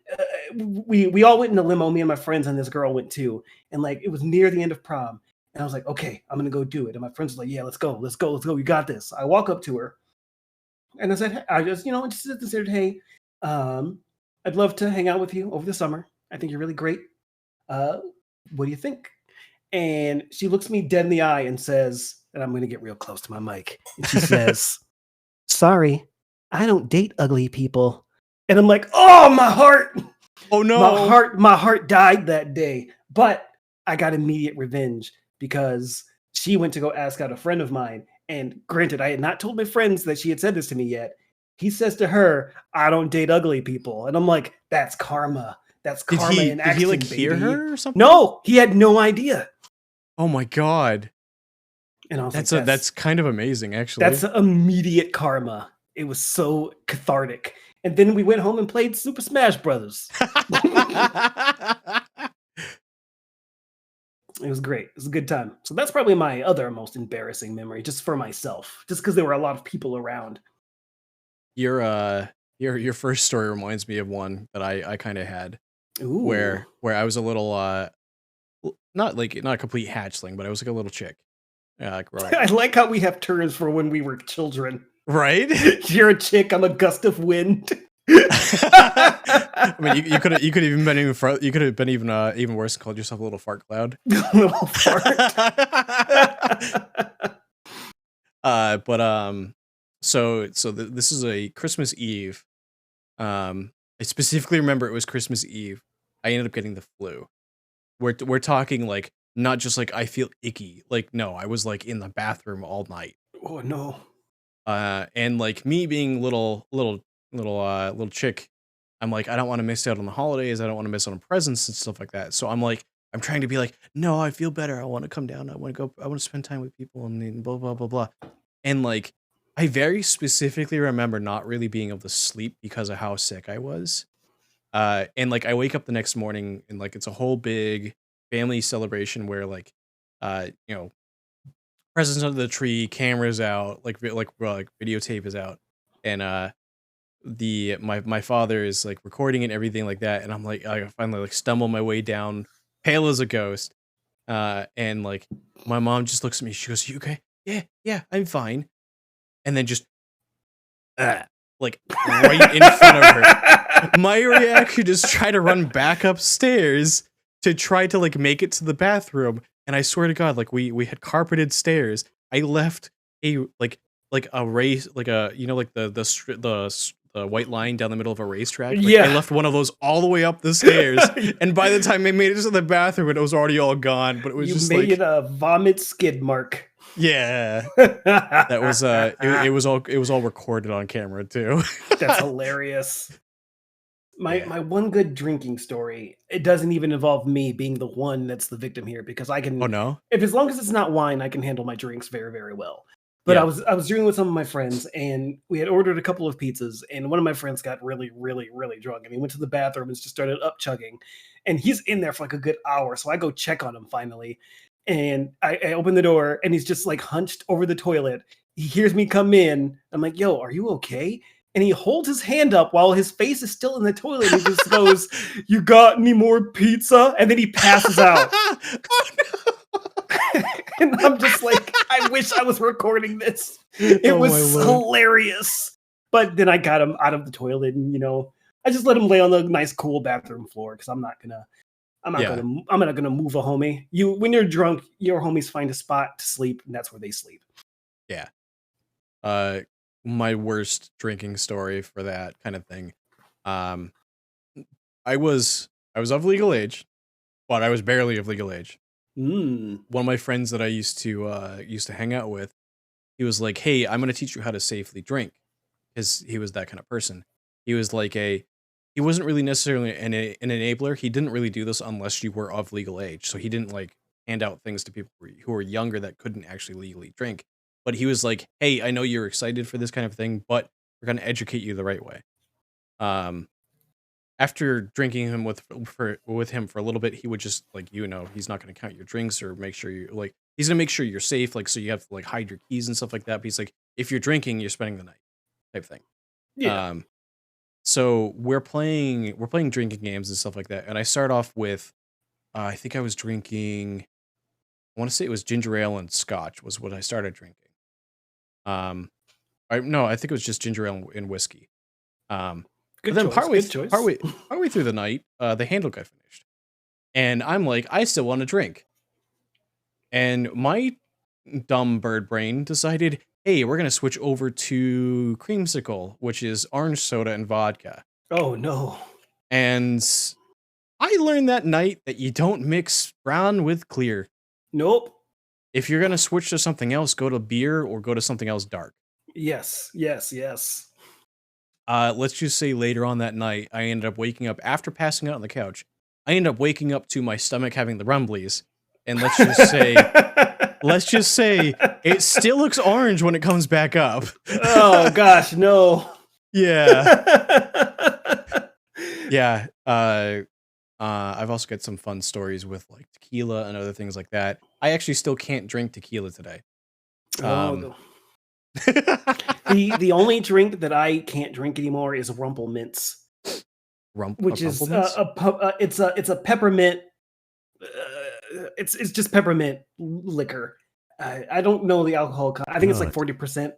We all went in the limo. Me and my friends and this girl went too, and like it was near the end of prom. And I was like, okay, I'm gonna go do it. And my friends were like, yeah, let's go. You got this. I walk up to her and I said, I just, just said, hey, I'd love to hang out with you over the summer. I think you're really great. What do you think? And she looks me dead in the eye and says, and I'm gonna get real close to my mic. And she says, sorry, I don't date ugly people. And I'm like, oh, my heart, Oh no. my heart died that day. But I got immediate revenge because she went to go ask out a friend of mine. And granted, I had not told my friends that she had said this to me yet. He says to her, I don't date ugly people. And I'm like, that's karma. That's karma in Did he like action, hear baby. her or something? No, he had no idea. Oh my god. And I was like, That's kind of amazing actually. that's immediate karma. It was so cathartic. And then we went home and played Super Smash Brothers. It was great. It was a good time. So that's probably my other most embarrassing memory, just for myself, just because there were a lot of people around. Your your first story reminds me of one that I kind of had Ooh. where I was a little not a complete hatchling, but I was like a little chick growing I up. like how we have terms for when we were children. Right? You're a chick, I'm a gust of wind. I mean, you could have even been you could have been even worse and called yourself a little fart cloud. Little fart. But this is a Christmas Eve. I specifically remember it was Christmas Eve. I ended up getting the flu. We're talking like not just like I feel icky. Like no, I was like in the bathroom all night. Oh no. And like me being little chick, I'm like I don't want to miss out on the holidays. I don't want to miss out on presents and stuff like that. So I'm trying to be like, no, I feel better. I want to come down. I want to go. I want to spend time with people and then blah blah blah blah. And like I very specifically remember not really being able to sleep because of how sick I was. And like I wake up the next morning and like it's a whole big family celebration where like you know, presents under the tree, cameras out, like videotape is out. And the my father is like recording and everything like that, and I'm like I finally like stumble my way down, pale as a ghost. And like my mom just looks at me, she goes, "You okay?" Yeah, I'm fine. And then just like right in front of her. My reaction is try to run back upstairs to try to like make it to the bathroom. And I swear to God, like we had carpeted stairs. I left a like a race like a like the white line down the middle of a racetrack. Like, Yeah. I left one of those all the way up the stairs, and by the time I made it to the bathroom, it was already all gone. But it was You just made like a vomit skid mark. yeah, that was it was all recorded on camera too. That's hilarious. Yeah. My one good drinking story, it doesn't even involve me being the one that's the victim here because I can Oh no. if as long as it's not wine, I can handle my drinks very, very well. But Yeah. I was drinking with some of my friends and we had ordered a couple of pizzas and one of my friends got really, really, really drunk and he went to the bathroom and just started up chugging. And he's in there for like a good hour. So I go check on him finally. And I open the door and he's just like hunched over the toilet. He hears me come in. I'm like, yo, are you okay? And he holds his hand up while his face is still in the toilet. He just goes, "You got any more pizza?" And then he passes out. Oh no. And I'm just like, I wish I was recording this. It Oh, was my Lord. hilarious. But then I got him out of the toilet and I just let him lay on the nice cool bathroom floor because I'm not gonna move a homie. When you're drunk, your homies find a spot to sleep and that's where they sleep. Yeah. My worst drinking story for that kind of thing. Um, I was of legal age, but I was barely of legal age. Mm. One of my friends that I used to hang out with, he was like, "Hey, I'm gonna teach you how to safely drink," because he was that kind of person. He was like he wasn't really necessarily an enabler. He didn't really do this unless you were of legal age. So he didn't like hand out things to people who were younger that couldn't actually legally drink. But he was like, "Hey, I know you're excited for this kind of thing, but we're gonna educate you the right way." Um, After drinking him with him for a little bit, he would just like he's not gonna count your drinks or make sure you like he's gonna make sure you're safe, like so you have to like hide your keys and stuff like that. But he's like, if you're drinking, you're spending the night, type thing. Yeah. So we're playing drinking games and stuff like that, and I start off with I think I was drinking. I want to say it was ginger ale and scotch was what I started drinking. I think it was just ginger ale and whiskey. Good But then choice. Good choice. partway through the night, the handle got finished, and I'm like, I still want to drink. And my dumb bird brain decided, hey, we're gonna switch over to creamsicle, which is orange soda and vodka. Oh no. And I learned that night that you don't mix brown with clear. Nope. If you're gonna switch to something else, go to beer or go to something else dark. Yes. Let's just say later on that night, I ended up waking up after passing out on the couch. I ended up waking up to my stomach having the rumblies, and let's just say it still looks orange when it comes back up. Oh gosh, no. Yeah. Yeah. I've also got some fun stories with like tequila and other things like that. I actually still can't drink tequila today. Oh, no. The only drink that I can't drink anymore is Rumple Mints, which is Rumplemans? it's a peppermint. It's just peppermint liquor. I don't know the alcohol. I think it's like 40%.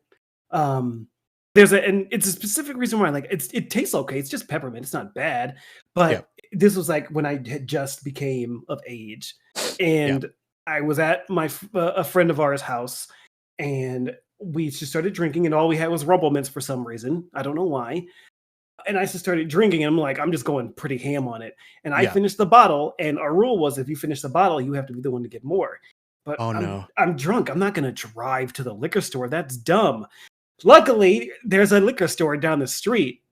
And it's a specific reason why it tastes okay. It's just peppermint. It's not bad, but this was like when I had just became of age, and I was at a friend of ours' house, and we just started drinking, and all we had was Rumple Mints for some reason. I don't know why. And I just started drinking, and I'm like, I'm just going pretty ham on it. And I finished the bottle, and our rule was if you finish the bottle, you have to be the one to get more. But I'm drunk. I'm not going to drive to the liquor store. That's dumb. Luckily, there's a liquor store down the street.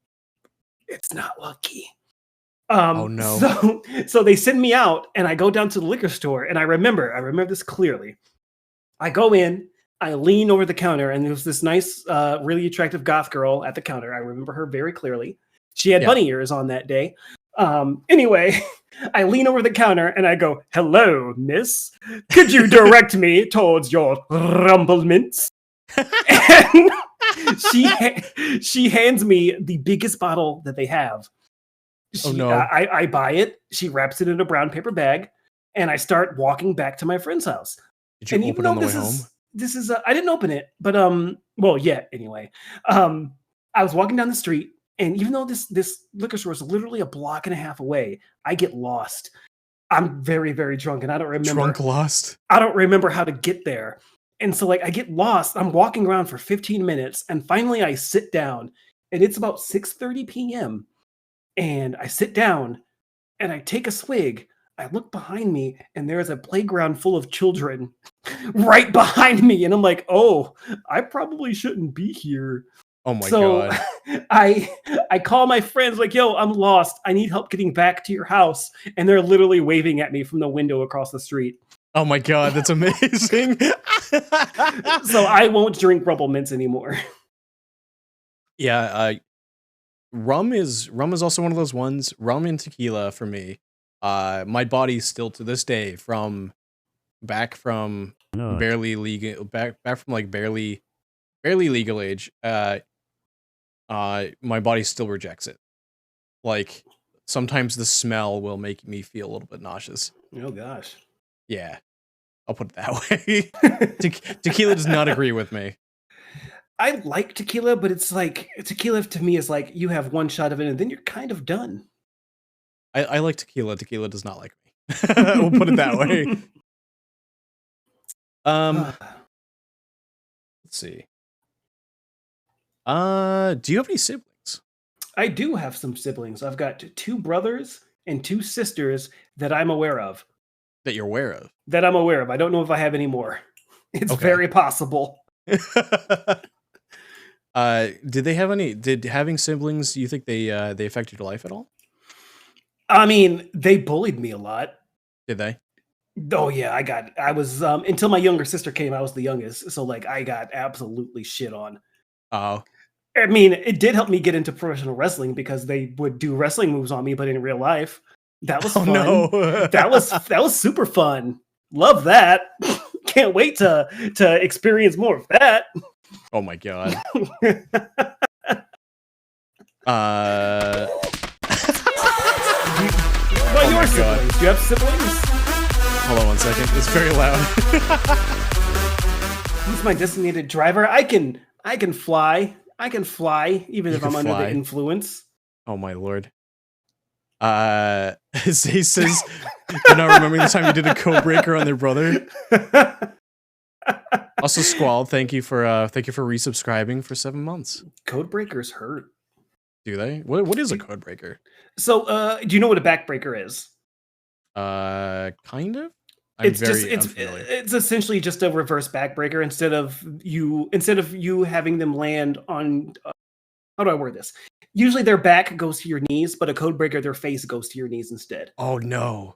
It's not lucky. Oh no. So they send me out, and I go down to the liquor store, and I remember this clearly. I go in, I lean over the counter, and there was this nice, really attractive goth girl at the counter. I remember her very clearly. She had bunny ears on that day. Anyway, I lean over the counter and I go, "Hello, miss. Could you direct me towards your Rumple Mints?" And she hands me the biggest bottle that they have. I buy it. She wraps it in a brown paper bag, and I start walking back to my friend's house. Did you open it on the way home? This is I didn't open it, but anyway. I was walking down the street, and even though this liquor store is literally a block and a half away, I get lost. I'm very, very drunk, and I don't remember. Drunk lost? I don't remember how to get there. And so I get lost. I'm walking around for 15 minutes, and finally I sit down, and it's about 6:30 p.m. And I sit down, and I take a swig. I look behind me, and there's a playground full of children right behind me. And I'm like, oh, I probably shouldn't be here. Oh my God. I call my friends like, yo, I'm lost. I need help getting back to your house. And they're literally waving at me from the window across the street. Oh my God, that's amazing. So I won't drink Rumple Mints anymore. Yeah, rum is also one of those ones. Rum and tequila for me. My body still to this day back from barely legal age. My body still rejects it. Like sometimes the smell will make me feel a little bit nauseous. Oh gosh. Yeah, I'll put it that way. Tequila does not agree with me. I like tequila, but it's like tequila to me is like you have one shot of it and then you're kind of done. I like tequila. Tequila does not like me. We'll put it that way. Let's see. Do you have any siblings? I do have some siblings. I've got 2 brothers and 2 sisters that I'm aware of. That you're aware of? That I'm aware of. I don't know if I have any more. It's very possible. Did having siblings, do you think they affected your life at all? I mean, they bullied me a lot. Did they? Oh yeah, I was until my younger sister came, I was the youngest. So I got absolutely shit on. Oh. I mean, it did help me get into professional wrestling because they would do wrestling moves on me, but in real life. That was fun. No. that was super fun. Love that. Can't wait to experience more of that. Oh my God. Well, your siblings. Do you have siblings? Hold on one second. It's very loud. He's my designated driver. I can fly. I can fly even if I'm under the influence. Oh my Lord. He says, "You're not remembering the time you did a code breaker on their brother." Also, Squall, thank you for resubscribing for 7 months. Code breakers hurt. Do they? What is a code breaker? So, do you know what a backbreaker is? Kind of. It's essentially just a reverse backbreaker. Instead of you having them land on, how do I word this? Usually their back goes to your knees, but a code breaker, their face goes to your knees instead. Oh no.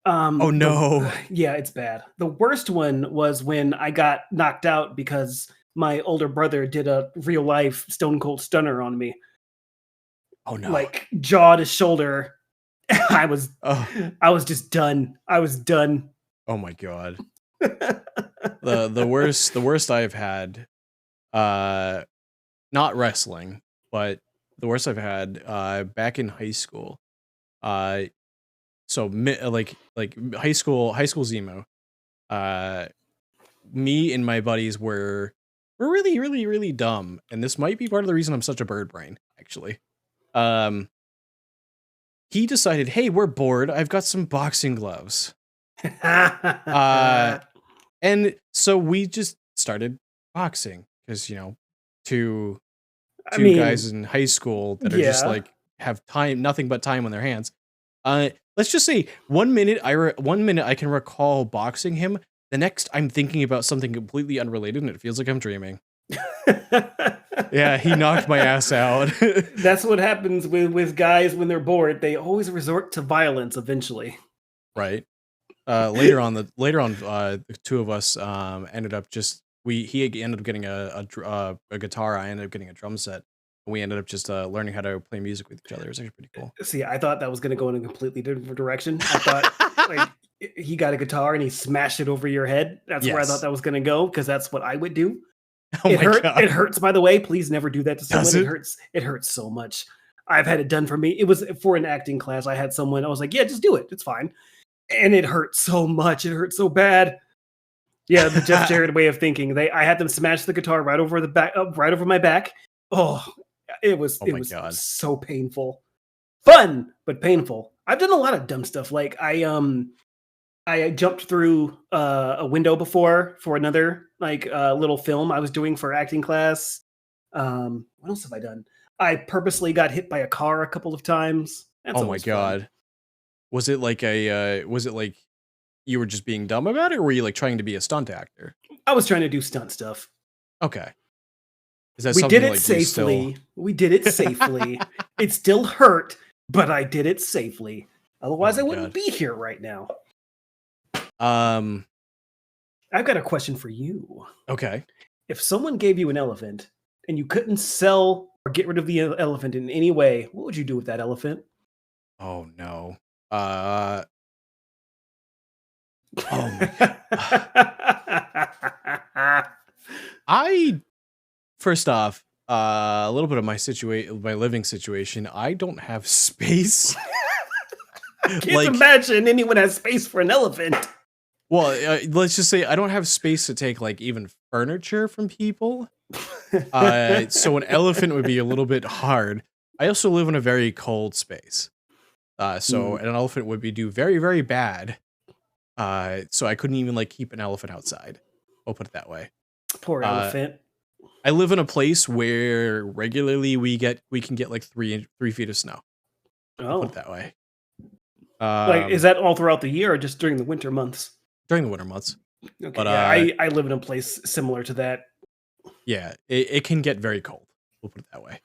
Oh no. Yeah, it's bad. The worst one was when I got knocked out because my older brother did a real life Stone Cold Stunner on me. Oh no. Like jaw to shoulder. I was just done. I was done. Oh my God. The worst I've had Uh, not wrestling, but the worst I've had back in high school. Uh, so like high school emo. Uh, Me and my buddies were really really really dumb, and this might be part of the reason I'm such a bird brain. Actually, um, he decided, hey, we're bored. I've got some boxing gloves. And so we just started boxing because, two I two mean, guys in high school that are just yeah. like have nothing but time on their hands. Let's just say 1 minute I can recall boxing him. The next I'm thinking about something completely unrelated, and it feels like I'm dreaming. Yeah, he knocked my ass out. That's what happens with guys when they're bored. They always resort to violence eventually. Right. Later on, the two of us ended up he ended up getting a guitar. I ended up getting a drum set. And we ended up just learning how to play music with each other. It was actually pretty cool. See, I thought that was going to go in a completely different direction. I thought like he got a guitar and he smashed it over your head. That's where I thought Yes. that was going to go because that's what I would do. Oh It my God. It hurts, by the way. Please never do that to someone. Does It it? hurts. It hurts so much. I've had it done for me. It was for an acting class. I had someone. I was like, yeah, just do it. It's fine. And it hurt so much. It hurt so bad. Yeah, the Jeff Jarrett way of thinking. I had them smash the guitar right over the back, right over my back. Oh, it was Oh it my was God. so painful. Fun, but painful. I've done a lot of dumb stuff. Like I jumped through a window before for another little film I was doing for acting class. What else have I done? I purposely got hit by a car a couple of times. That's Oh my always fun. God. Was it like you were just being dumb about it, or were you like trying to be a stunt actor? I was trying to do stunt stuff. Okay. Is that We something did it like you still? safely. We did it safely. It still hurt, but I did it safely. Otherwise, Oh I my wouldn't God. be here right now. Um. I've got a question for you. Okay. If someone gave you an elephant and you couldn't sell or get rid of the elephant in any way, what would you do with that elephant? Oh no. Oh my. First off, a little bit of my living situation. I don't have space. I can't imagine anyone has space for an elephant. Well, let's just say I don't have space to take like even furniture from people. So an elephant would be a little bit hard. I also live in a very cold space. So an elephant would do very, very bad. So I couldn't even like keep an elephant outside. I'll put it that way. Poor elephant. I live in a place where regularly we can get like 3 feet of snow. I'll put it that way. Is that all throughout the year or just during the winter months? During the winter months. Okay, But yeah, I live in a place similar to that. Yeah, it can get very cold. We'll put it that way.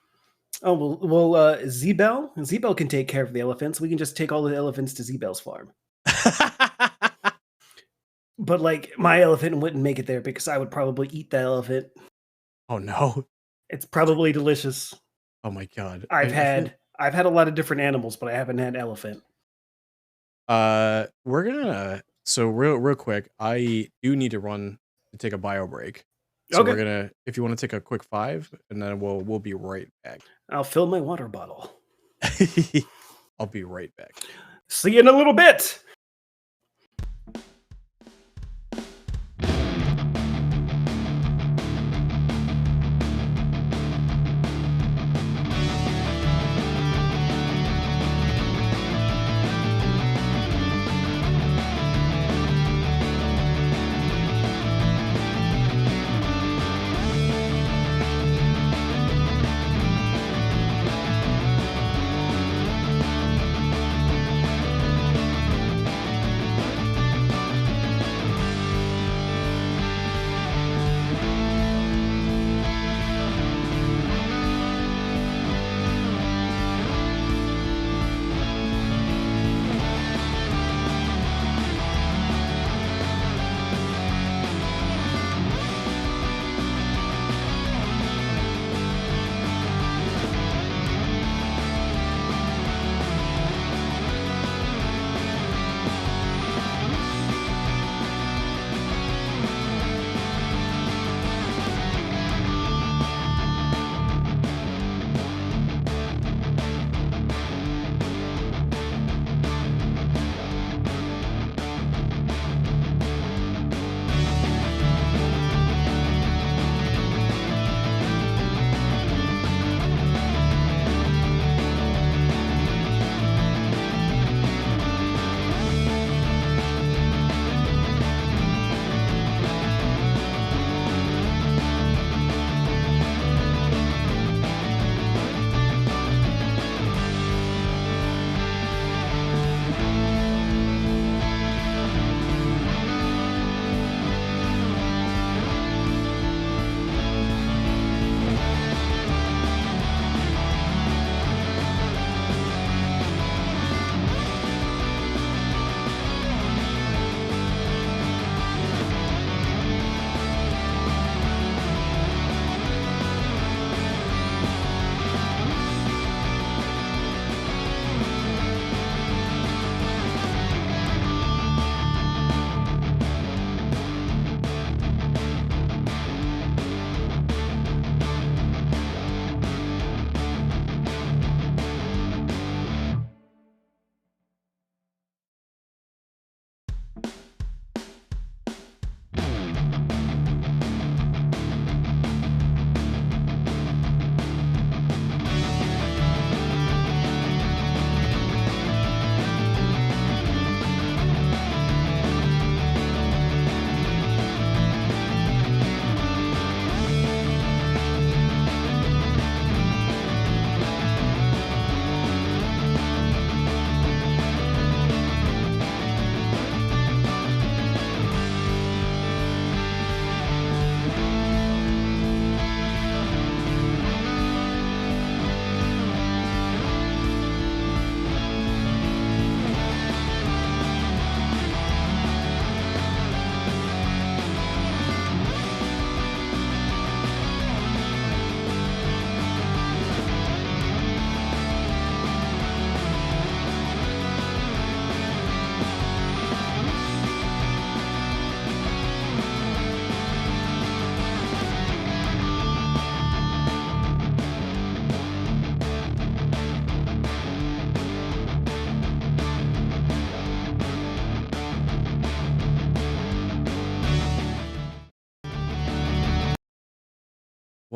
Oh well, Zebel can take care of the elephants. We can just take all the elephants to Zebel's farm. But like my elephant wouldn't make it there because I would probably eat that elephant. Oh no. It's probably delicious. Oh my God. I've had a lot of different animals, but I haven't had elephant. We're gonna real quick. I do need to run to take a bio break. So Okay. we're gonna, if you want to take a quick 5, and then we'll be right back. I'll fill my water bottle. I'll be right back. See you in a little bit.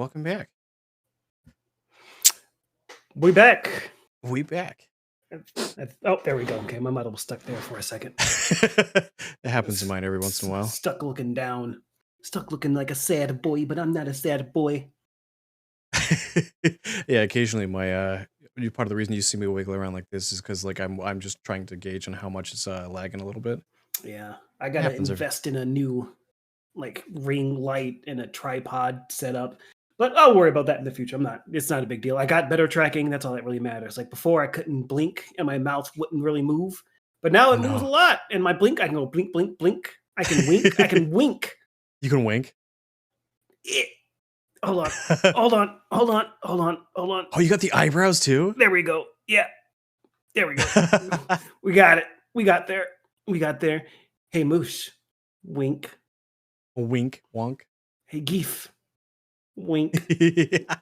welcome back. We back. We back. Oh, there we go. Okay, my model was stuck there for a second. It happens to mine every once in a while. Stuck looking down. Stuck looking like a sad boy, but I'm not a sad boy. Yeah, occasionally my part of the reason you see me wiggle around like this is because like I'm just trying to gauge on how much it's lagging a little bit. Yeah, I gotta invest in a new like ring light and a tripod setup. But I'll worry about that in the future. It's not a big deal. I got better tracking. That's all that really matters. Like before I couldn't blink and my mouth wouldn't really move. But now it moves a lot. And my blink, I can go blink, blink, blink. I can wink. I can wink. You can wink? Hold on. Oh, you got the eyebrows too? There we go. Yeah. There we go. We got it. We got there. Hey, Moosh. Wink. Wink, wonk. Hey, Geef. Wink.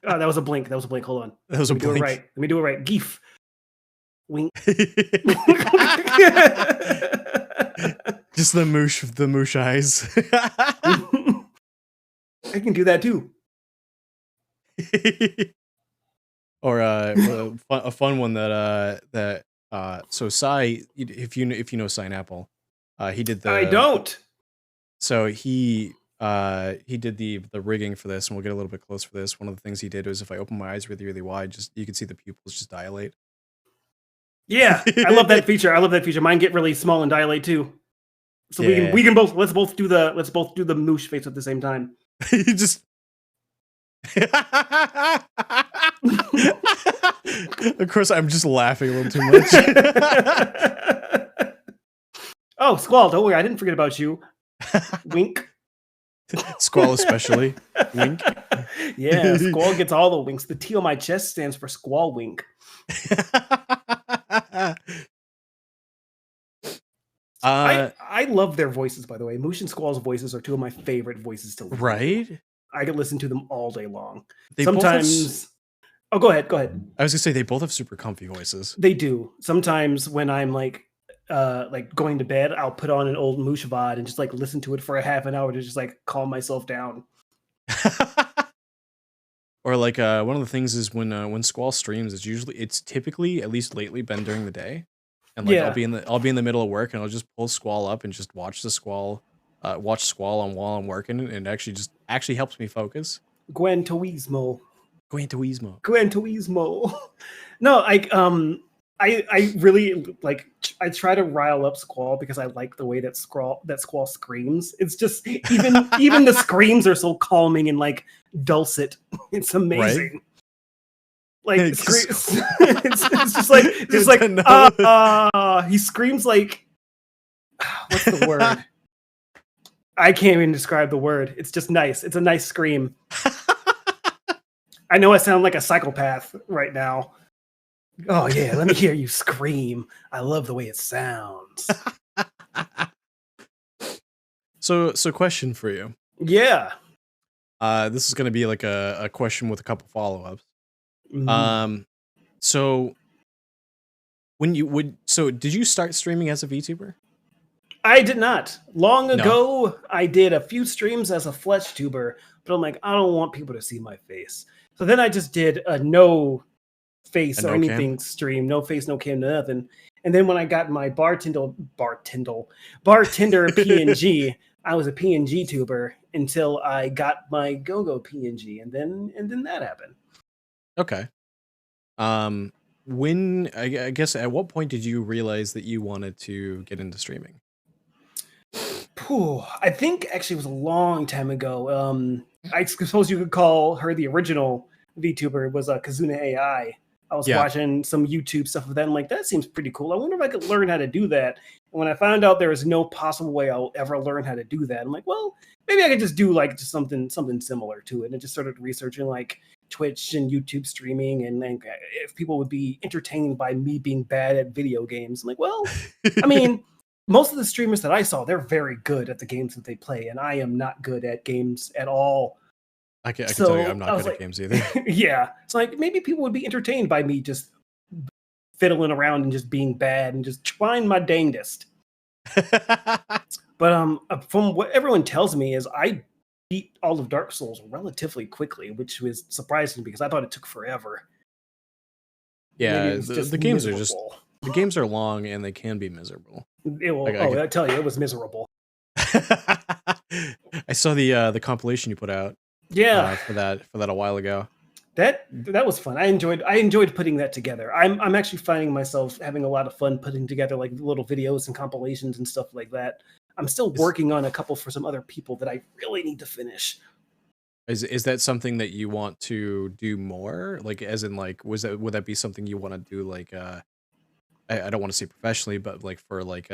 Oh, that was a blink. Hold on. That was a blink. Let me do it right. Geef. Wink. Just the moosh eyes. I can do that too. Or a fun one that so Sai, if you know Apple, he did the. I don't. So he did the rigging for this, and we'll get a little bit close for this. One of the things he did was if I open my eyes really, really wide, just you can see the pupils just dilate. Yeah, I love that feature. Mine get really small and dilate too. So we can both let's both do the moosh face at the same time. You just. Of course, I'm just laughing a little too much. Oh, Squall, don't worry, I didn't forget about you. Wink. Squall especially. Wink. Yeah, Squall gets all the winks. The T on my chest stands for Squall Wink. I love their voices, by the way. Moosh and Squall's voices are two of my favorite voices to listen to. Right? I could listen to them all day long. They Sometimes... Oh, go ahead. I was gonna say they both have super comfy voices. They do. Sometimes when I'm like going to bed, I'll put on an old Moosh VOD and just like listen to it for a half an hour to just like calm myself down. Or like one of the things is when Squall streams, it's typically, at least lately, been during the day, and like I'll be in the middle of work and I'll just pull Squall up and just watch Squall on while I'm working, and it actually helps me focus. Gwen Turismo. No, I really like. I try to rile up Squall because I like the way that Squall screams. It's just even the screams are so calming and like dulcet. It's amazing. Right? Like it's just like he screams like what's the word? I can't even describe the word. It's just nice. It's a nice scream. I know I sound like a psychopath right now. Oh yeah, let me hear you scream. I love the way it sounds. So question for you. Yeah. This is gonna be like a question with a couple follow-ups. Mm-hmm. So did you start streaming as a VTuber? I did not. Long ago, I did a few streams as a flesh tuber, but I'm like, I don't want people to see my face. So then I just did a no face or anything stream, no face, no cam, nothing. And then when I got my bartender PNG, I was a PNG tuber until I got my GoGo PNG, and then that happened. Okay. When I guess at what point did you realize that you wanted to get into streaming? I think actually it was a long time ago. I suppose you could call her the original VTuber. It was Kazuna AI. I was watching some YouTube stuff of that. I'm like, that seems pretty cool. I wonder if I could learn how to do that. And when I found out there was no possible way I'll ever learn how to do that, I'm like, well, maybe I could just do like just something similar to it. And I just started researching like Twitch and YouTube streaming, and then if people would be entertained by me being bad at video games. I'm like, well, I mean, most of the streamers that I saw, they're very good at the games that they play, and I am not good at games at all. I can tell you I'm not good at games either. Yeah. It's like maybe people would be entertained by me just fiddling around and just being bad and just trying my dangest. But from what everyone tells me is I beat all of Dark Souls relatively quickly, which was surprising because I thought it took forever. Maybe Yeah, it was just the games are just miserable. the games are long and they can be miserable. It will, Like I tell you, it was miserable. I saw the compilation you put out Yeah, for that a while ago. that was fun. I enjoyed putting that together. I'm actually finding myself having a lot of fun putting together like little videos and compilations and stuff like that. I'm still working on a couple for some other people that I really need to finish. Is that something that you want to do more? Like, as in, like, would that be something you want to do? Like, I don't want to say professionally, but like for like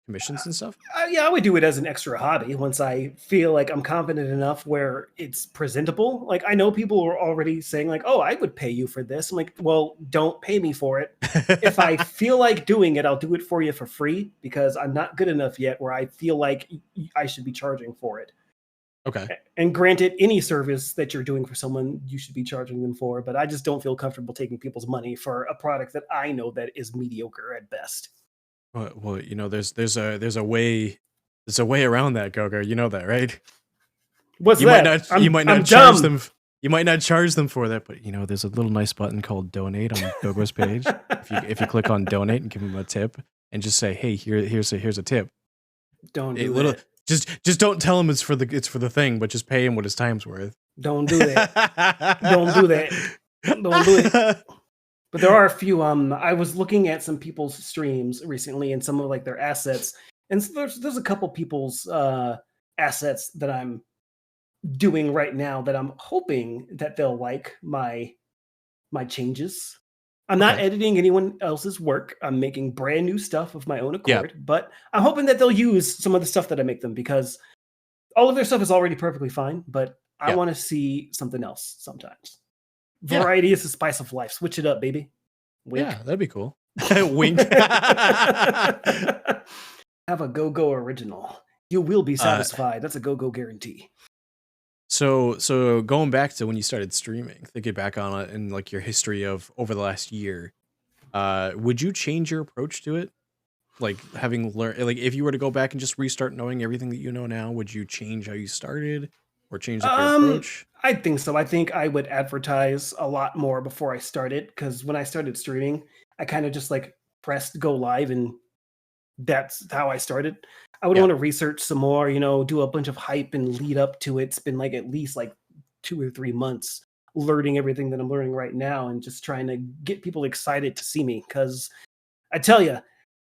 commissions and stuff. Yeah, I would do it as an extra hobby once I feel like I'm confident enough where it's presentable. Like I know people are already saying like, "Oh, I would pay you for this." I'm like, "Well, don't pay me for it. If I feel like doing it, I'll do it for you for free because I'm not good enough yet where I feel like I should be charging for it." Okay. And granted, any service that you're doing for someone, you should be charging them for. But I just don't feel comfortable taking people's money for a product that I know that is mediocre at best. Well, you know, there's a way around that, GoGo. You know that, right? What's You that? you might not I'm charge dumb. them. You might not charge them for that, but you know, there's a little nice button called donate on GoGo's page. If you click on donate and give them a tip and just say, "Hey, here's a tip." Don't do that. Just don't tell him it's for the thing, but just pay him what his time's worth. Don't do that. Don't do that. Don't do it. But there are a few. I was looking at some people's streams recently and some of like their assets, and so there's a couple people's assets that I'm doing right now that I'm hoping that they'll like my changes. I'm not Okay. editing anyone else's work. I'm making brand new stuff of my own Yeah. accord, but I'm hoping that they'll use some of the stuff that I make them because all of their stuff is already perfectly fine, but I Yeah. want to see something else sometimes. Yeah. Variety is the spice of life. Switch it up, baby. Wink. Yeah, that'd be cool. Wink. Have a GoGo original. You will be satisfied. That's a GoGo guarantee. So going back to when you started streaming, thinking back on it and like your history of over the last year, would you change your approach to it? Like having learned, like if you were to go back and just restart knowing everything that you know now, would you change how you started or change like your approach? I think so. I think I would advertise a lot more before I started because when I started streaming, I kind of just like pressed go live and that's how I started. I would Yeah. want to research some more, do a bunch of hype and lead up to it. It's been like at least like 2 or 3 months learning everything that I'm learning right now and just trying to get people excited to see me. Cause I tell you,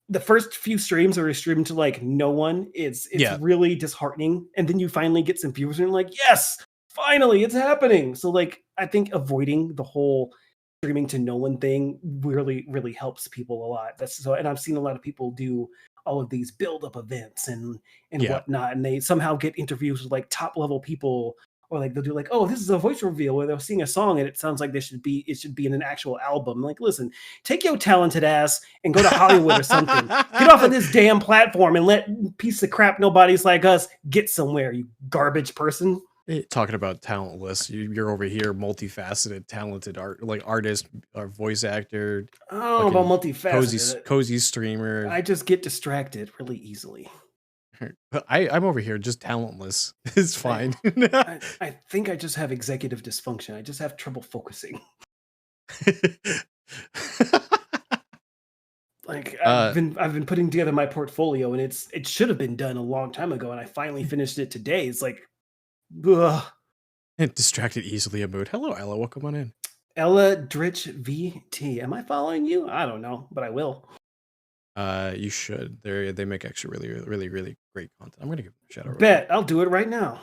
the first few streams where you're streaming to like no one, it's Yeah. really disheartening. And then you finally get some viewers and you're like, yes, finally it's happening. So like I think avoiding the whole streaming to no one thing really, really helps people a lot. And I've seen a lot of people do all of these build-up events and Yeah. whatnot, and they somehow get interviews with like top level people, or like they'll do like, oh, this is a voice reveal where they'll sing a song and it sounds like it should be in an actual album. Like, listen, take your talented ass and go to Hollywood or something. Get off of this damn platform and let piece of crap nobodies like us get somewhere, you garbage person. Talking about talentless, you're over here multifaceted, talented artist or voice actor. Oh, about multifaceted. Cozy streamer. I just get distracted really easily. I'm over here just talentless. It's fine. I think I just have executive dysfunction. I just have trouble focusing. Like I've been putting together my portfolio and it should have been done a long time ago, and I finally finished it today. It's like, ugh. Distracted easily a mood. Hello, Ella. Welcome on in. Ella Dritch VT. Am I following you? I don't know, but I will. You should. They make actually really, really, really great content. I'm gonna give them a shout out. Bet I'll do it right now.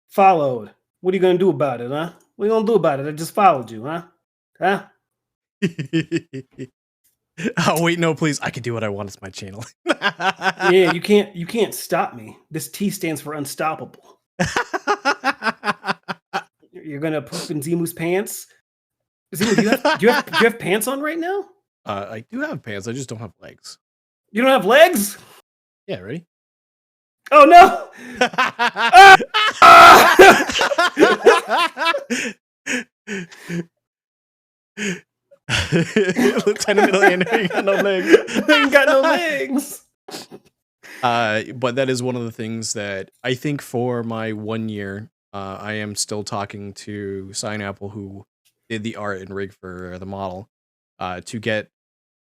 Followed. What are you gonna do about it, huh? What are you gonna do about it? I just followed you, huh? Huh? Oh wait, no, please. I can do what I want. It's my channel. Yeah, you can't stop me. This T stands for unstoppable. You're gonna poop in Zimu's pants? Zimu, do you have pants on right now? I do have pants. I just don't have legs. You don't have legs? Yeah, ready? Oh no! Lieutenant Millionaire, you got no legs. I ain't got no legs. But that is one of the things that I think for my 1 year, I am still talking to Sign Apple, who did the art and rig for the model, to get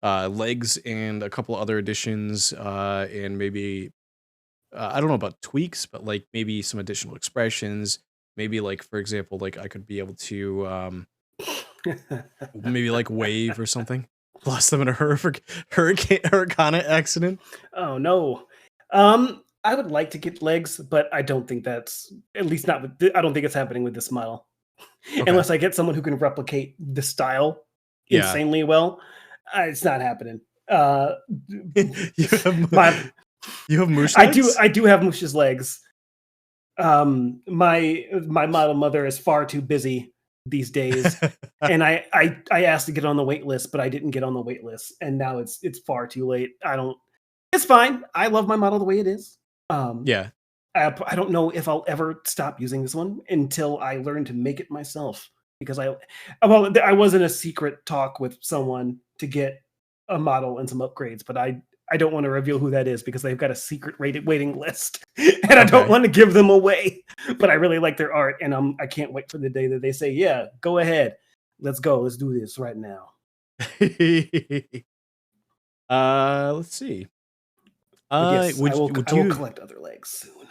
legs and a couple other additions, and maybe I don't know about tweaks, but like maybe some additional expressions. Maybe like for example, like I could be able to maybe like wave or something. Lost them in a hurricane accident. Oh no. I would like to get legs, but I don't think that's at least not with I don't think it's happening with this model. Okay. Unless I get someone who can replicate the style Yeah. insanely well. It's not happening. you have My you have moosh legs? I do have Mush's legs. My model mother is far too busy these days, and I asked to get on the wait list, but I didn't get on the wait list, and now it's far too late. I don't. It's fine. I love my model the way it is. Um, Yeah. I don't know if I'll ever stop using this one until I learn to make it myself. Because I was in a secret talk with someone to get a model and some upgrades, but I don't want to reveal who that is because they've got a secret rated waiting list, and I don't Okay. want to give them away. But I really like their art, and I can't wait for the day that they say, "Yeah, go ahead, let's go, let's do this right now." Let's see. But yes, Would I will you collect other legs soon.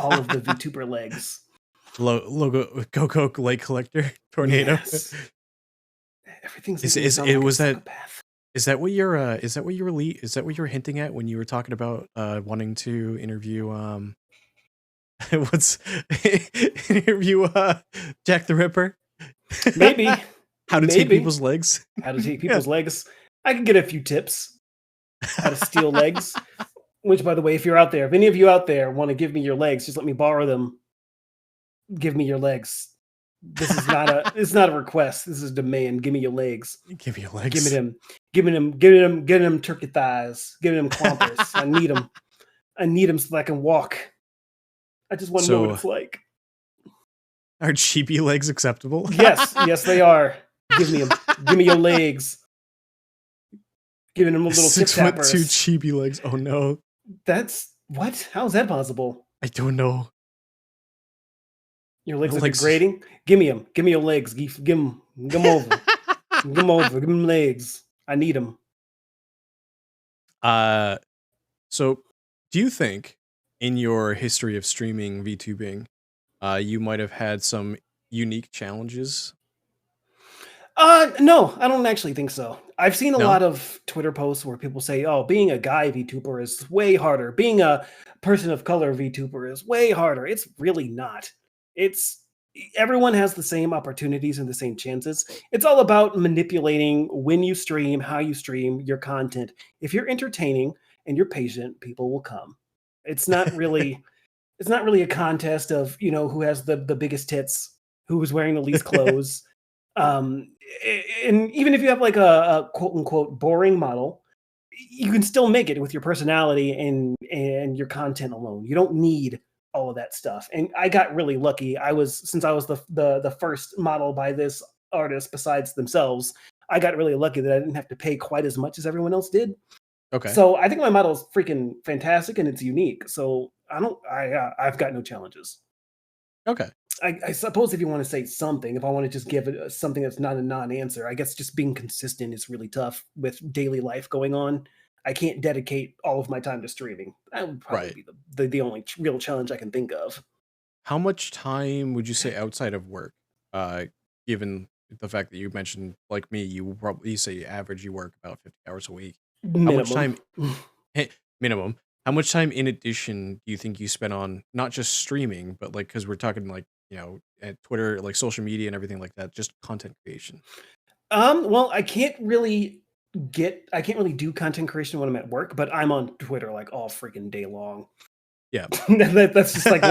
All of the VTuber legs. logo GoGo Lake Collector Tornado? Yes. Everything's Is making me is sound it like a was that psychopath. is that what you're is that what you were hinting at when you were talking about wanting to interview what's interview Jack the Ripper? Maybe, How to take maybe people's legs? how to take Yeah. people's legs. I could get a few tips how to steal legs. Which, by the way, if you're out there, if any of you out there want to give me your legs, just let me borrow them. Give me your legs. This is not a it's not a request. This is a demand. Give me your legs. Give me your Give me legs. them. Give me them turkey thighs. Give me them clompers. I need them. I need them so that I can walk. I just want to know what So it's like. are cheapy legs acceptable? Yes, yes, they are. Give me them. Give me your legs. Giving them a little tip 6'2" tappers. cheapy legs. Oh no. That's what? How is that possible? I don't know. Your My legs are legs. degrading. Give me them. Give me your legs. Give them. Give them over. Give them over. Give them legs. I need them. uh so do you think in your history of streaming VTubing, you might have had some unique challenges? No, I don't actually think so. I've seen a No? lot of Twitter posts where people say, "Oh, being a guy VTuber is way harder. Being a person of color VTuber is way harder." It's really not. It's everyone has the same opportunities and the same chances. It's all about manipulating when you stream, how you stream, your content. If you're entertaining and you're patient, people will come. It's not really it's not really a contest of, who has the biggest tits, who's wearing the least clothes. And even if you have like a quote unquote boring model, you can still make it with your personality and your content alone. You don't need all of that stuff. And I got really lucky. Since I was the first model by this artist besides themselves, I got really lucky that I didn't have to pay quite as much as everyone else did. Okay. So I think my model is freaking fantastic and it's unique. So I've got no challenges. Okay. I suppose if you want to say something, if I want to just give it something that's not a non-answer, I guess just being consistent is really tough with daily life going on. I can't dedicate all of my time to streaming. That would probably Right. be the only real challenge I can think of. How much time would you say outside of work, uh, given the fact that you mentioned, like me, you say average you work about 50 hours a week. How much Minimum. time minimum? How much time in addition do you think you spend on not just streaming, but like because we're talking like at Twitter, like social media and everything like that, just content creation. Well, I can't really do content creation when I'm at work, but I'm on Twitter like all freaking day long. Yeah. That's just like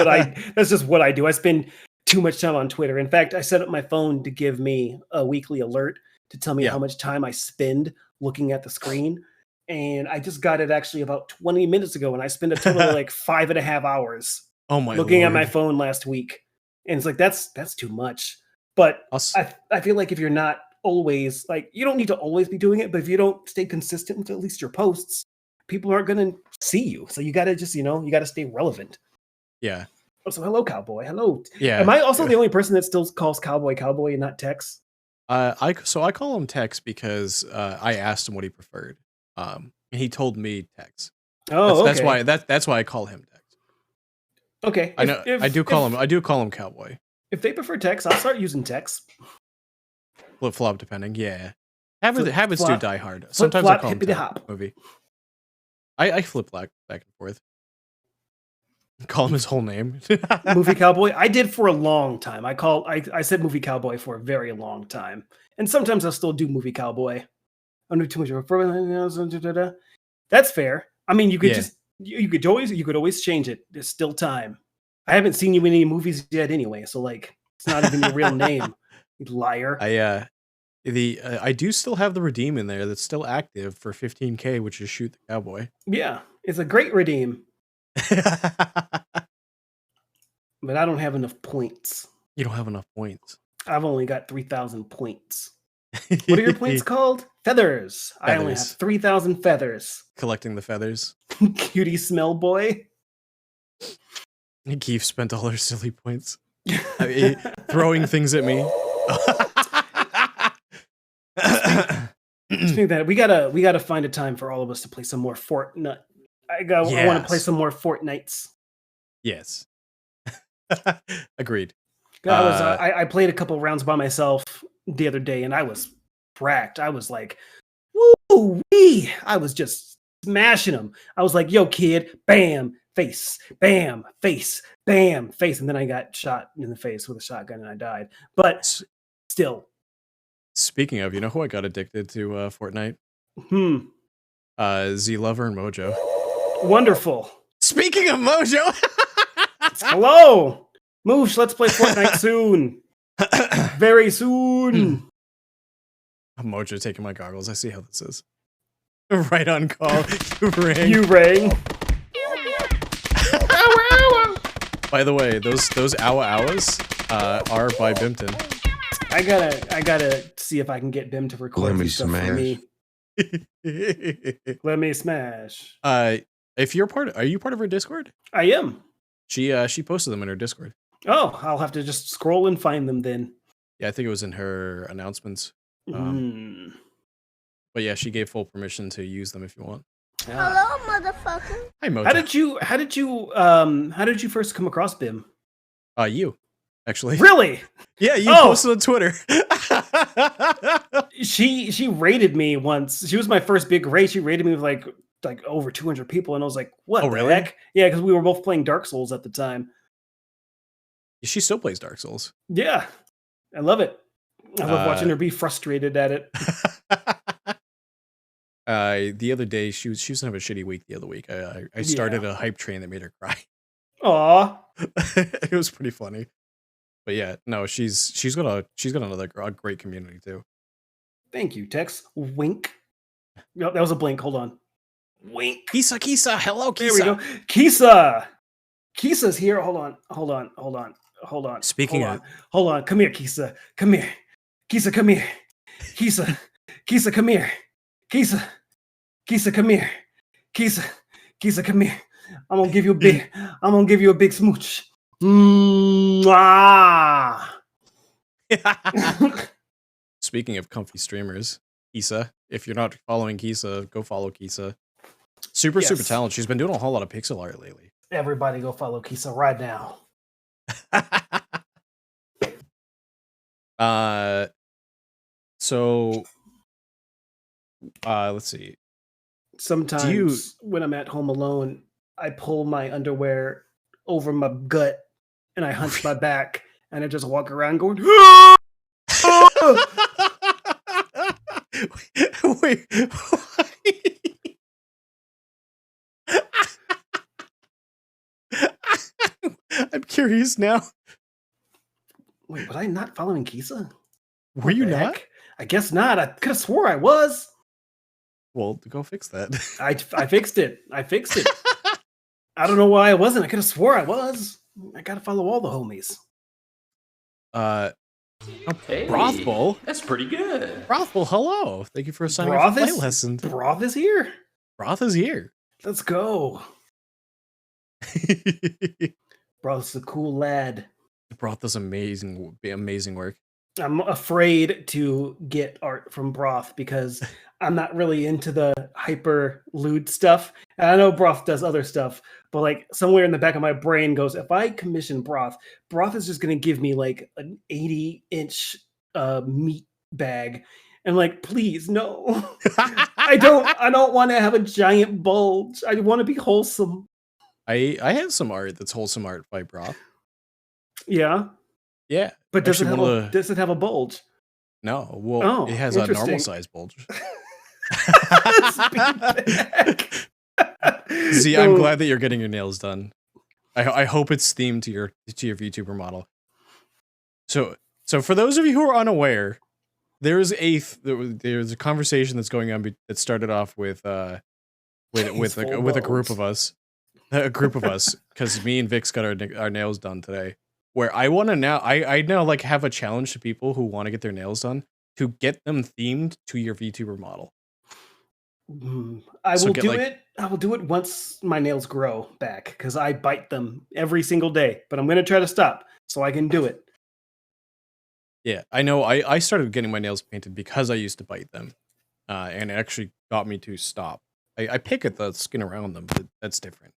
that's just what I do. I spend too much time on Twitter. In fact, I set up my phone to give me a weekly alert to tell me Yeah. how much time I spend looking at the screen. And I just got it actually about 20 minutes ago, and I spent a total of like 5.5 hours Oh my looking at my lord. phone last week. And it's like that's too much. But Us. I feel like if you're not always like you don't need to always be doing it, but if you don't stay consistent with at least your posts, people aren't gonna see you. So you gotta just, you gotta stay relevant. Yeah. Oh, so hello, cowboy. Hello. Yeah. Am I also the only person that still calls cowboy and not Tex? I call him Tex because I asked him what he preferred. And he told me Tex. Oh, that's okay. that's why I call him Tex. Okay. I do call him cowboy. If they prefer Tex, I'll start using Tex. Flip flop depending. Yeah. Habits do die hard. Sometimes I call him hippity hop. movie. I flip back and forth. Call him his whole name. Movie cowboy. I did for a long time. I said movie cowboy for a very long time. And sometimes I'll still do movie cowboy. Under too much. That's fair. I mean, you could you could always change it. There's still time. I haven't seen you in any movies yet anyway, so like it's not even your real name. You liar. I do still have the redeem in there that's still active for 15K, which is Shoot the Cowboy. Yeah, it's a great redeem. But I don't have enough points. You don't have enough points. I've only got 3,000 points. What are your points called? Feathers. I only have 3,000 feathers. Collecting the feathers. Cutie smell boy. Keith spent all her silly points. Throwing things at me. Speaking of that, we gotta find a time for all of us to play some more Fortnite. I want to play some more Fortnites. Yes. Agreed. I played a couple rounds by myself the other day, and I was cracked. I was like, woo wee! I was just smashing them. I was like, yo, kid, bam, face, bam, face, bam, face. And then I got shot in the face with a shotgun and I died. But still. Speaking of, you know who I got addicted to Fortnite? Z Lover and Mojo. Wonderful. Speaking of Mojo. Hello. Moosh, let's play Fortnite soon. Very soon. Mojo taking my goggles. I see how this is. Right on call. You rang. By the way, those Owa Owas are by Bimpton. I gotta see if I can get Bim to record stuff for me. Let me smash. If you're are you part of her Discord? I am. She posted them in her Discord. Oh, I'll have to just scroll and find them then. Yeah, I think it was in her announcements. But yeah, she gave full permission to use them if you want. Hello, motherfucker. Hi, Mojo. How did you first come across Bim? You, actually. Really? Yeah, you posted on Twitter. She rated me once. She was my first big raid. She rated me with like over 200 people, and I was like, "What the heck?" Yeah, because we were both playing Dark Souls at the time. She still plays Dark Souls. Yeah, I love it. I love watching her be frustrated at it. The other day, she was gonna have a shitty week. The other week, I started a hype train that made her cry. Aw, it was pretty funny. But yeah, no, she's got another great community too. Thank you, Tex. Wink. No, that was a blink. Hold on. Wink. Kisa, hello, Kisa. There we go. Kisa. Kisa's here. Hold on. Hold on. Come here, Kisa. Come here. Kisa, come here. Kisa, come here. Kisa, come here. Kisa, come here. I'm gonna give you a big smooch. Speaking of comfy streamers, Kisa, if you're not following Kisa, go follow Kisa. Super talented. She's been doing a whole lot of pixel art lately. Everybody go follow Kisa right now. So let's see. Sometimes when I'm at home alone, I pull my underwear over my gut and I hunch my back and I just walk around going, wait. I'm curious now. Wait, was I not following Kisa? Were you not? I guess not. I could have swore I was. Well, go fix that. I fixed it. I don't know why I wasn't. I could have swore I was. I gotta follow all the homies. Hey, Brothful. That's pretty good. Brothful, hello. Thank you for assigning a play lesson. Broth is here. Broth is here. Let's go. Broth's a cool lad. Broth does amazing work. I'm afraid to get art from Broth because I'm not really into the hyper lewd stuff. And I know Broth does other stuff, but like somewhere in the back of my brain goes, if I commission Broth, Broth is just going to give me like an 80-inch meat bag. And like, please, no. I don't want to have a giant bulge. I want to be wholesome. I have some art that's wholesome art by Broth. Yeah. Yeah. But does it have a bulge? No. Well, it has a normal size bulge. See, I'm glad that you're getting your nails done. I hope it's themed to your VTuber model. So for those of you who are unaware, there's a conversation that's going on that started off with a group of us. A group of us, because me and Vix got our nails done today. Where I want to now, I now like have a challenge to people who want to get their nails done to get them themed to your VTuber model. I will do it once my nails grow back because I bite them every single day. But I'm gonna try to stop so I can do it. Yeah, I know. I started getting my nails painted because I used to bite them, and it actually got me to stop. I pick at the skin around them, but that's different.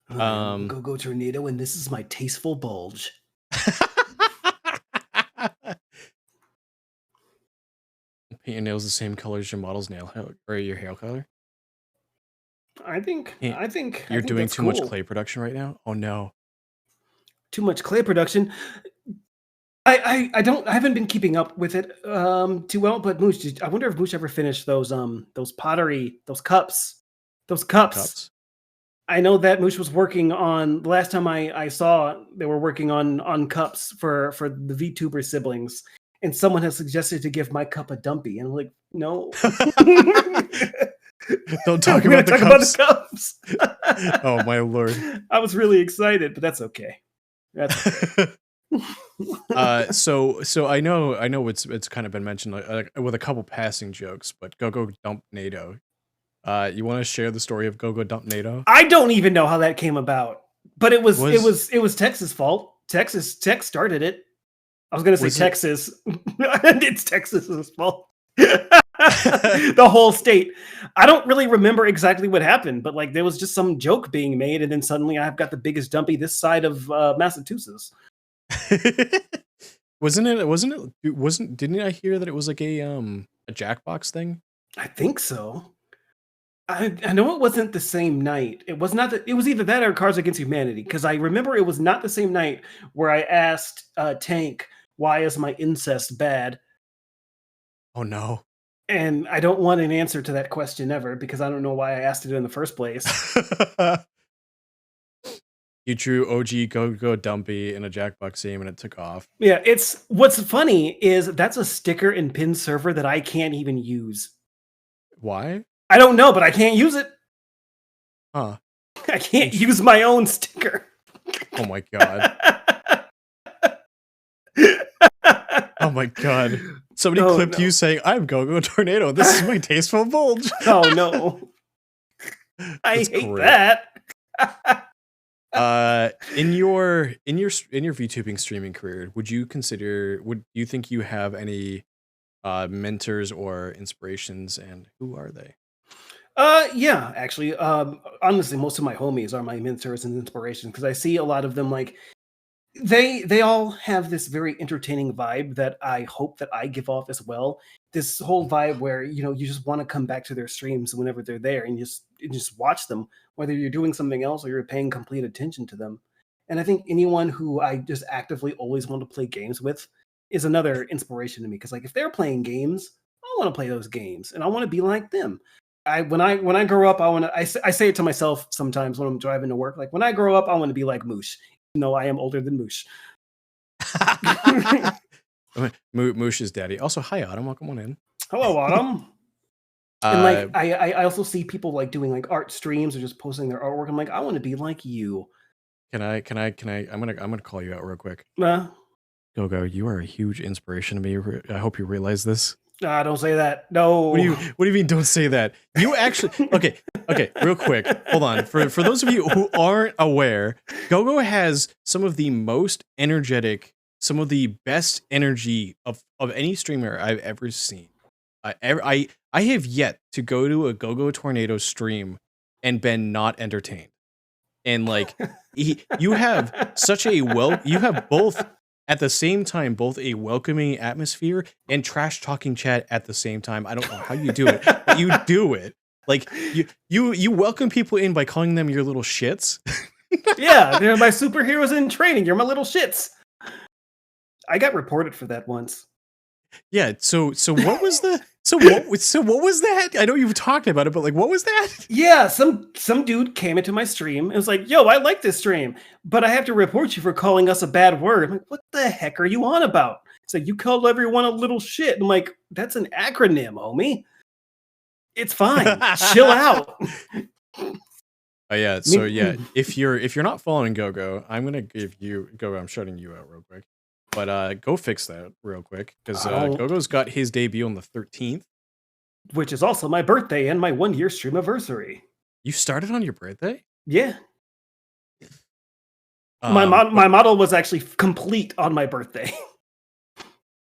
GoGo Tornado, and this is my tasteful bulge. Paint your nails the same color as your model's nail or your hair color. I think you're doing too much clay production right now. Oh no, too much clay production. I haven't been keeping up with it too well. But Moosh, I wonder if Moosh ever finished those pottery, those cups. I know that Moosh was working on, the last time I saw, they were working on cups for the VTuber siblings, and someone has suggested to give my cup a dumpy, and I'm like, no. Don't talk about the cups. Oh my lord! I was really excited, but that's okay. That's okay. So I know it's kind of been mentioned with a couple passing jokes, but GoGo Dump NATO. You want to share the story of GoGo Dump NATO? I don't even know how that came about, but it was Texas' fault. Tex started it. I was gonna say Texas. It's Texas's fault. The whole state. I don't really remember exactly what happened, but like there was just some joke being made, and then suddenly I've got the biggest dumpy this side of Massachusetts. Didn't I hear that it was like a Jackbox thing? I think so. I know it wasn't the same night. It was not it was either that or Cards Against Humanity, because I remember it was not the same night where I asked Tank, why is my incest bad? Oh no. And I don't want an answer to that question ever, because I don't know why I asked it in the first place. You drew OG GoGo Dumpy in a Jackbox theme and it took off. Yeah, what's funny is that's a sticker and pin server that I can't even use. Why? I don't know, but I can't use it. Huh. I can't use my own sticker. Oh my god. Oh my god. Somebody clipped you saying, I'm GoGo Tornado. This is my tasteful bulge. Oh no. I hate that. In your VTubing streaming career, would you think you have any mentors or inspirations, and who are they? Yeah, actually, honestly, most of my homies are my mentors and inspirations, because I see a lot of them, like they all have this very entertaining vibe that I hope that I give off as well. This whole vibe where, you just want to come back to their streams whenever they're there and just watch them, whether you're doing something else or you're paying complete attention to them. And I think anyone who I just actively always want to play games with is another inspiration to me, because like if they're playing games, I want to play those games and I want to be like them. When I grow up, I say it to myself sometimes when I'm driving to work. Like when I grow up, I want to be like Moosh. No, I am older than Moosh. Moosh's daddy. Also, hi Autumn, welcome on in. Hello, Autumn. And like I also see people like doing like art streams or just posting their artwork. I'm like, I want to be like you. Can I? I'm gonna call you out real quick. GoGo, you are a huge inspiration to me. I hope you realize this. Don't say that. No. What do you mean don't say that? You actually okay, real quick. Hold on. For those of you who aren't aware, GoGo has some of the most energetic, some of the best energy of any streamer I've ever seen. I have yet to go to a GoGo Tornado stream and been not entertained. And like you have such a you have both at the same time, both a welcoming atmosphere and trash talking chat at the same time. I don't know how you do it, but you do it. Like you welcome people in by calling them your little shits. Yeah, they're my superheroes in training. You're my little shits. I got reported for that once. Yeah. So what was the so what was that? I know you've talked about it, but like, what was that? Yeah, some dude came into my stream and was like, "Yo, I like this stream, but I have to report you for calling us a bad word." I'm like, "What the heck are you on about?" It's like, "You called everyone a little shit." I'm like, "That's an acronym, homie. It's fine. Chill out." Oh yeah. So yeah, if you're not following GoGo, I'm gonna give you GoGo. I'm shutting you out real quick. But go fix that real quick because GoGo's got his debut on the 13th, which is also my birthday and my 1-year stream anniversary. You started on your birthday? Yeah. My model was actually complete on my birthday.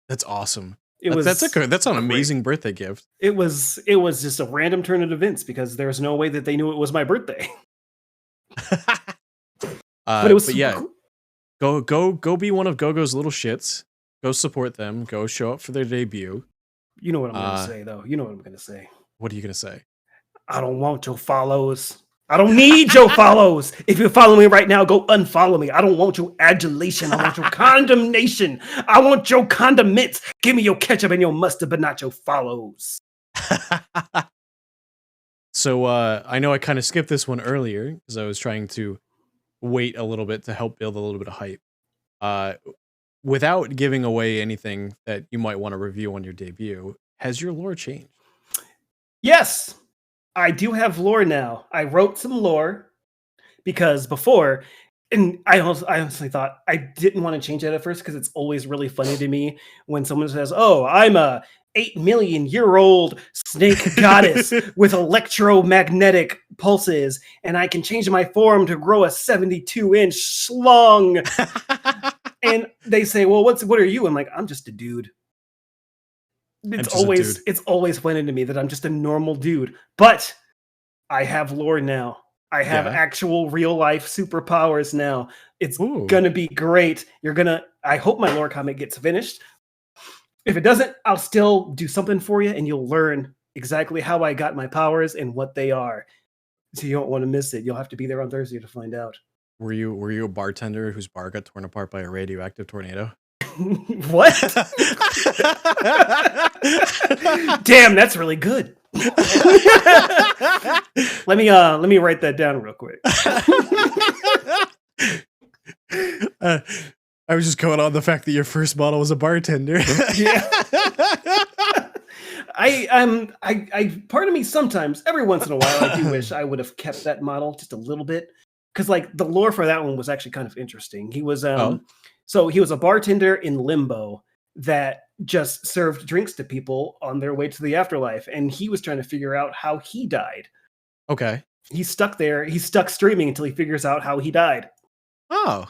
That's awesome. That's an amazing birthday gift. It was just a random turn of events because there's no way that they knew it was my birthday. But it was cool. Go be one of GoGo's little shits. Go support them. Go show up for their debut. You know what I'm gonna say, though. You know what I'm gonna say. What are you gonna say? I don't want your follows. I don't need your follows. If you follow me right now, go unfollow me. I don't want your adulation. I want your condemnation. I want your condiments. Give me your ketchup and your mustard, but not your follows. So I know I kind of skipped this one earlier because I was trying to wait a little bit to help build a little bit of hype. Without giving away anything that you might want to review on your debut, has your lore changed? Yes, I do have lore now. I wrote some lore because before, and I honestly thought I didn't want to change it at first because it's always really funny to me when someone says, "Oh, I'm a 8 million-year-old snake goddess with electromagnetic pulses, and I can change my form to grow a 72-inch schlong." And they say, "Well, what are you?" I'm like, "I'm just a dude." It's always funny to me that I'm just a normal dude, but I have lore now. I have actual real life superpowers now. It's gonna be great. I hope my lore comic gets finished. If it doesn't, I'll still do something for you, and you'll learn exactly how I got my powers and what they are. So you don't want to miss it. You'll have to be there on Thursday to find out. Were you a bartender whose bar got torn apart by a radioactive tornado? What? Damn, that's really good. Let me write that down real quick. I was just going on the fact that your first model was a bartender. Yeah. I part of me sometimes, every once in a while, I do wish I would have kept that model just a little bit. Because like the lore for that one was actually kind of interesting. He was so he was a bartender in limbo that just served drinks to people on their way to the afterlife, and he was trying to figure out how he died. Okay. He's stuck there. He's stuck streaming until he figures out how he died. Oh.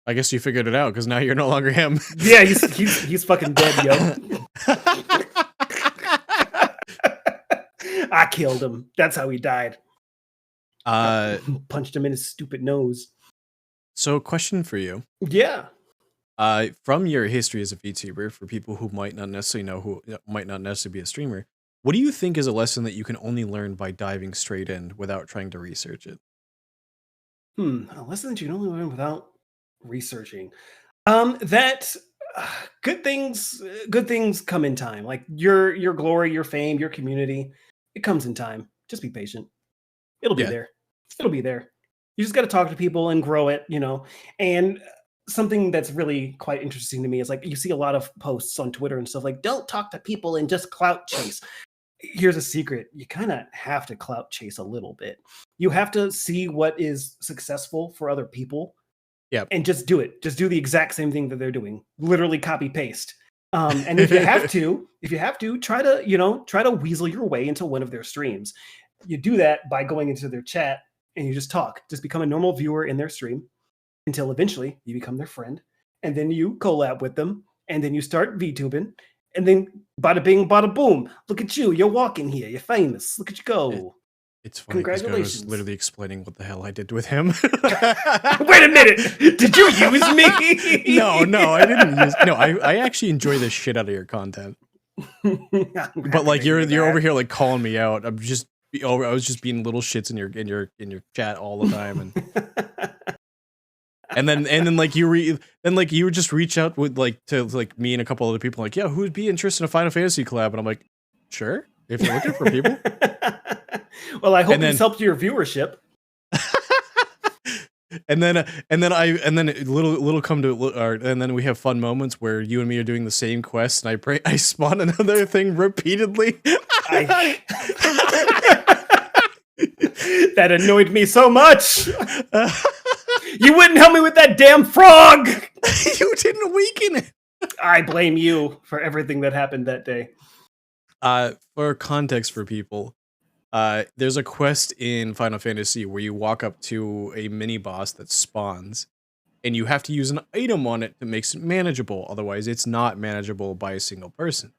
I guess you figured it out because now you're no longer him. Yeah, he's fucking dead, yo. I killed him. That's how he died. Punched him in his stupid nose. So, question for you. Yeah. From your history as a VTuber, for people who might not necessarily know, who might not necessarily be a streamer, what do you think is a lesson that you can only learn by diving straight in without trying to research it? A lesson that you can only learn without researching. That good things come in time. Like your glory, your fame, your community, it comes in time. Just be patient. It'll be there. It'll be there. You just got to talk to people and grow it, And something that's really quite interesting to me is like you see a lot of posts on Twitter and stuff like, don't talk to people and just clout chase. Here's a secret. You kind of have to clout chase a little bit. You have to see what is successful for other people. Yeah. And just do it. Just do the exact same thing that they're doing. Literally copy paste. And if you have to, try to weasel your way into one of their streams. You do that by going into their chat and you just talk. Just become a normal viewer in their stream until eventually you become their friend. And then you collab with them. And then you start VTubing. And then bada bing, bada boom. Look at you. You're walking here. You're famous. Look at you go. It's funny because I was literally explaining what the hell I did with him. Wait a minute. Did you use me? No, I didn't use. No, I actually enjoy the shit out of your content. But like you're over here like calling me out. I was just being little shits in your chat all the time, and then like you would just reach out with to me and a couple other people like, yeah, who would be interested in a Final Fantasy collab? And I'm like, sure, if you're looking for people. Well, I hope this helped your viewership. and then little come to, and then we have fun moments where you and me are doing the same quest, and I spawn another thing repeatedly. That annoyed me so much. You wouldn't help me with that damn frog. You didn't weaken it. I blame you for everything that happened that day. For context for people, there's a quest in Final Fantasy where you walk up to a mini boss that spawns, and you have to use an item on it that makes it manageable. Otherwise, it's not manageable by a single person.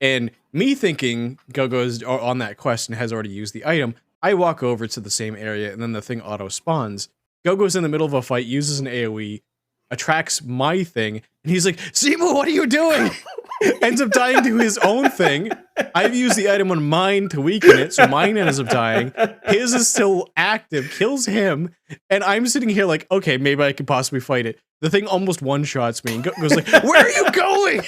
And me thinking GoGo is on that quest and has already used the item, I walk over to the same area, and then the thing auto spawns. GoGo's in the middle of a fight, uses an AoE, attracts my thing, and he's like, Zimu, what are you doing? Ends up dying to his own thing. I've used the item on mine to weaken it, so mine ends up dying. His is still active, kills him, and I'm sitting here like, okay, maybe I could possibly fight it. The thing almost one-shots me and goes like, where are you going?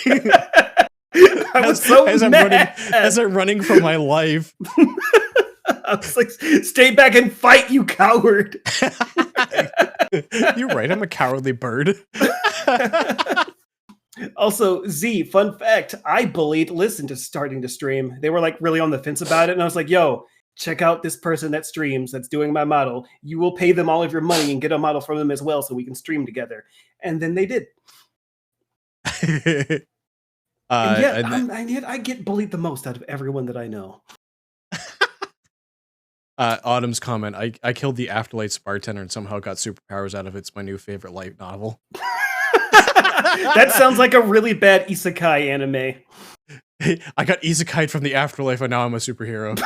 I was so mad. As I'm running for my life. I was like, stay back and fight, you coward. You're right, I'm a cowardly bird. Also, Z, fun fact, I bullied Listen to starting to stream. They were like really on the fence about it, and I was like, yo, check out this person that streams, that's doing my model. You will pay them all of your money and get a model from them as well so we can stream together. And then they did. And yet I get bullied the most out of everyone that I know. Autumn's comment, I killed the Afterlight's bartender and somehow got superpowers out of it. It's my new favorite light novel. That sounds like a really bad isekai anime. I got isekai'd from the afterlife and now I'm a superhero.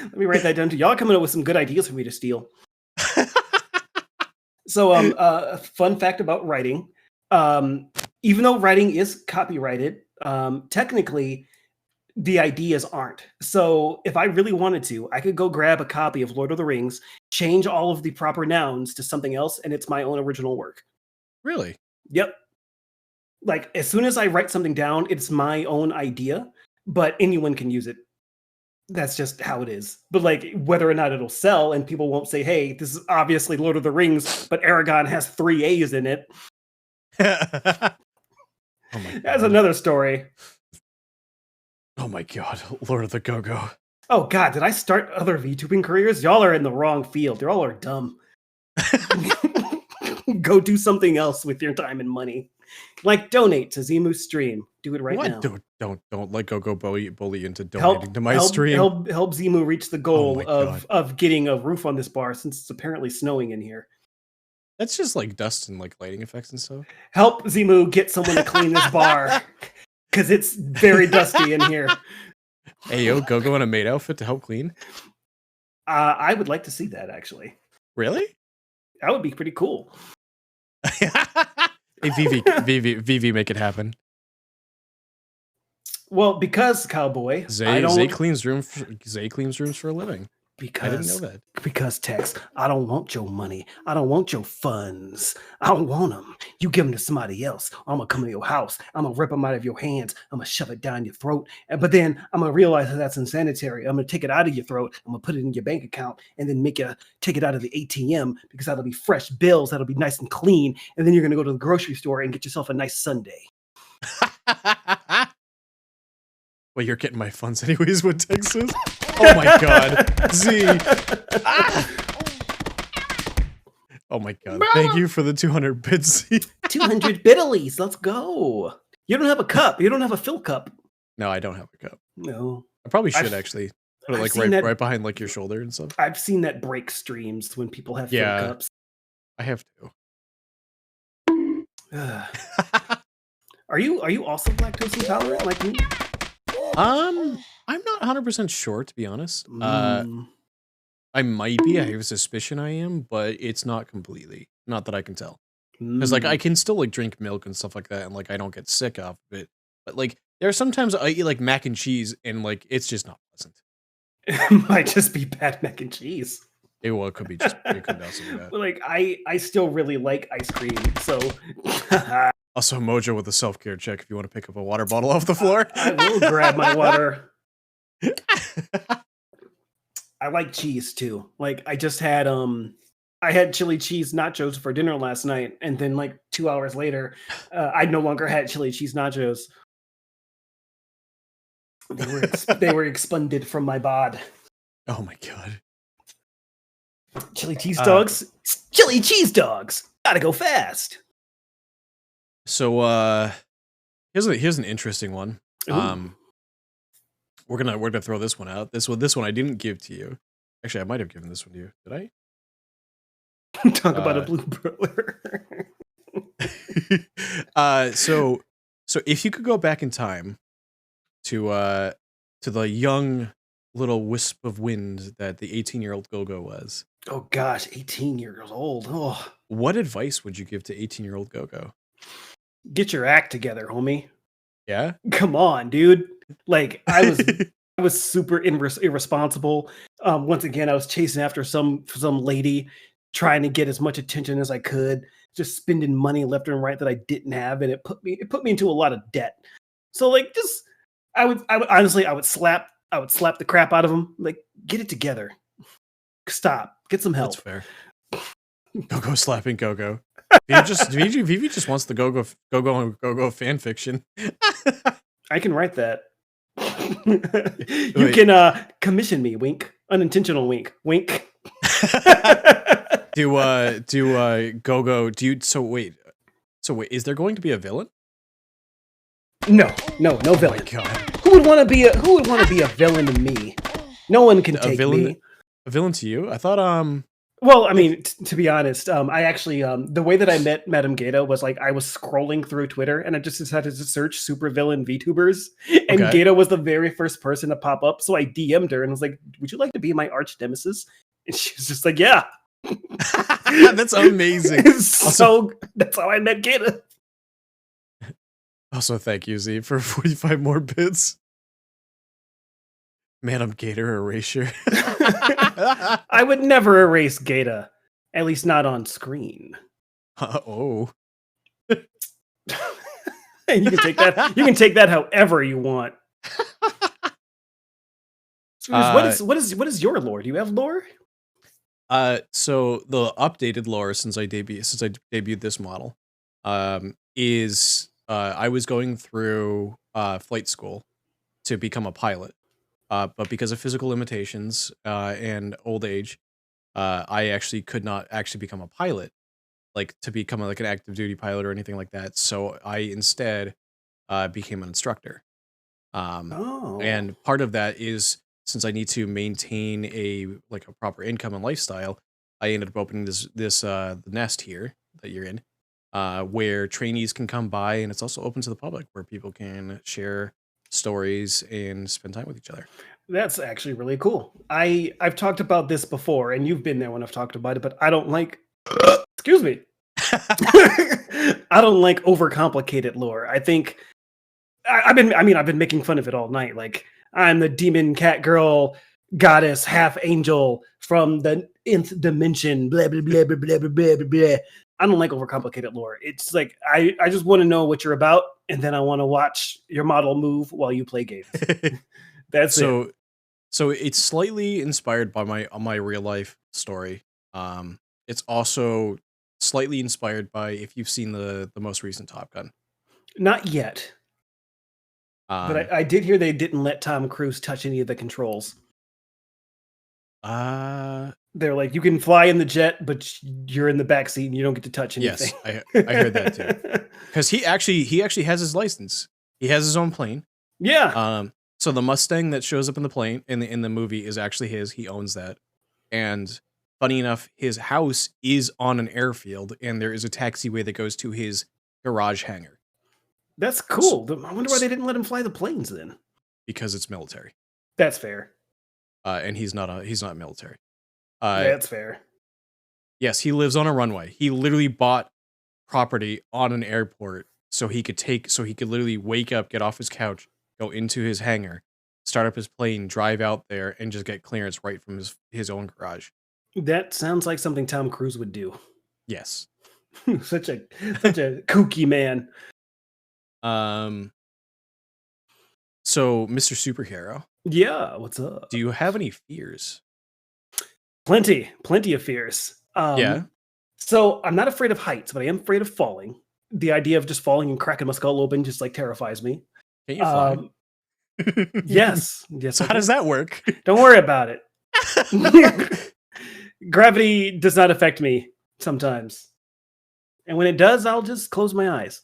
Let me write that down too. Y'all coming up with some good ideas for me to steal. So, a fun fact about writing. Even though writing is copyrighted, technically the ideas aren't. So if I really wanted to, I could go grab a copy of Lord of the Rings, change all of the proper nouns to something else, and it's my own original work. Really? Yep. Like, as soon as I write something down, it's my own idea, but anyone can use it. That's just how it is. But like, whether or not it'll sell, and people won't say, hey, this is obviously Lord of the Rings, but Aragon has 3 A's in it. Oh my God. That's another story. Oh my God, Lord of the GoGo. Oh God, did I start other VTubing careers? Y'all are in the wrong field. Y'all are dumb. Go do something else with your time and money. Like donate to Zimu's stream. Do it right now. Don't let GoGo bully you into donating to my stream. Help Zimu reach the goal of getting a roof on this bar since it's apparently snowing in here. That's just like dust and like lighting effects and stuff. Help Zimu get someone to clean this bar. Because it's very dusty in here. Hey, yo, GoGo in a maid outfit to help clean? I would like to see that, actually. Really? That would be pretty cool. Hey, Vivi, make it happen. Well, because, Cowboy, Zay cleans rooms for a living. I didn't know that. Because, Tex, I don't want your money. I don't want your funds. I don't want them. You give them to somebody else. I'm going to come to your house. I'm going to rip them out of your hands. I'm going to shove it down your throat. But then I'm going to realize that that's insanitary. I'm going to take it out of your throat. I'm going to put it in your bank account and then make you take it out of the ATM because that'll be fresh bills. That'll be nice and clean. And then you're going to go to the grocery store and get yourself a nice sundae. Well, you're getting my funds anyways with Texas. Oh my God, Z. Oh my god. Bro. Thank you for the 200 bits. 200 bitalies. Let's go. You don't have a cup. You don't have a fill cup. No, I don't have a cup. No. I probably should I've- actually put it I've like seen that- right behind like your shoulder and stuff. I've seen that break streams when people have Yeah. fill cups. I have to. Are you also lactose intolerant like me? I'm not 100% sure, to be honest. Mm. I might be. I have a suspicion I am, but it's not completely. Not that I can tell. Because like I can still like drink milk and stuff like that, and like I don't get sick off of it. But like there are sometimes I eat like mac and cheese, and like it's just not pleasant. It might just be bad mac and cheese. It could be just it could also be that. Like I still really like ice cream, so Also, Mojo with a self-care check if you want to pick up a water bottle off the floor. I will grab my water. I like cheese too. Like I just had I had chili cheese nachos for dinner last night, and then like 2 hours later, I no longer had chili cheese nachos. They were expunged from my bod. Oh my god. Chili cheese dogs. Chili cheese dogs. Gotta go fast. So here's an interesting one. Ooh. We're gonna throw this one out. This one I didn't give to you. Actually, I might have given this one to you. Did Talk about a blue brother. I? So if you could go back in time to the young little wisp of wind that the 18-year-old GoGo was. Oh gosh, 18 years old. Oh, What advice would you give to 18-year-old GoGo? get your act together, homie. Yeah? Come on, dude. Like I was super irresponsible. Once again, I was chasing after some lady, trying to get as much attention as I could, just spending money left and right that I didn't have, and it put me into a lot of debt. So like, just I would honestly slap the crap out of him. Like, get it together. Stop. Get some help. That's fair. GoGo slapping GoGo. Vivi just wants the GoGo fan fiction. I can write that. You can commission me. Wink. Unintentional wink. Wink. Do GoGo so wait, is there going to be a villain? No villain. Oh my god. Who would want to be a villain to me? No one can take me. A villain to you? I thought Well, I mean, to be honest, I actually the way that I met Madame Gato was like I was scrolling through Twitter and I just decided to search supervillain VTubers, and Okay. Gato was the very first person to pop up. So I DM'd her and was like, "Would you like to be my arch nemesis?" And she was just like, "Yeah." that's amazing. So that's how I met Gato. Also, thank you, Z, for 45 more bits. Madam Gator erasure. I would never erase Gato, at least not on screen. Oh. You can take that. You can take that however you want. So what is your lore? Do you have lore? So the updated lore since I debuted this model, is I was going through flight school to become a pilot, but because of physical limitations and old age, I actually could not actually become a pilot, like to become like an active duty pilot or anything like that. So I instead became an instructor. And part of that is since I need to maintain a proper income and lifestyle, I ended up opening this the nest here that you're in, where trainees can come by, and it's also open to the public where people can share stories and spend time with each other. That's actually really cool. I've talked about this before, and you've been there when I've talked about it, but I don't like. Excuse me. I don't like overcomplicated lore. I think I've been making fun of it all night. Like, I'm the demon cat girl goddess half angel from the nth dimension. Blah blah blah blah blah blah blah blah. I don't like overcomplicated lore. It's like I just want to know what you're about, and then I want to watch your model move while you play games. That's it. So it's slightly inspired by my real life story. It's also slightly inspired by if you've seen the most recent Top Gun. Not yet. But I did hear they didn't let Tom Cruise touch any of the controls. They're like, you can fly in the jet, but you're in the back seat and you don't get to touch anything. Yes, I heard that too. Because he actually has his license. He has his own plane. Yeah. So the Mustang that shows up in the plane in the movie is actually his. He owns that. And funny enough, his house is on an airfield, and there is a taxiway that goes to his garage hangar. That's cool. I wonder why they didn't let him fly the planes then. Because it's military. That's fair. And he's not military. That's fair. Yes, he lives on a runway. He literally bought property on an airport so he could literally wake up, get off his couch, go into his hangar, start up his plane, drive out there, and just get clearance right from his own garage. That sounds like something Tom Cruise would do. Yes. such a kooky man. So, Mr. Superhero. Yeah, what's up? Do you have any fears? Plenty of fears. Yeah. So I'm not afraid of heights, but I am afraid of falling. The idea of just falling and cracking my skull open just like terrifies me. Can you fly? Yes. So how does that work? Don't worry about it. Gravity does not affect me sometimes. And when it does, I'll just close my eyes.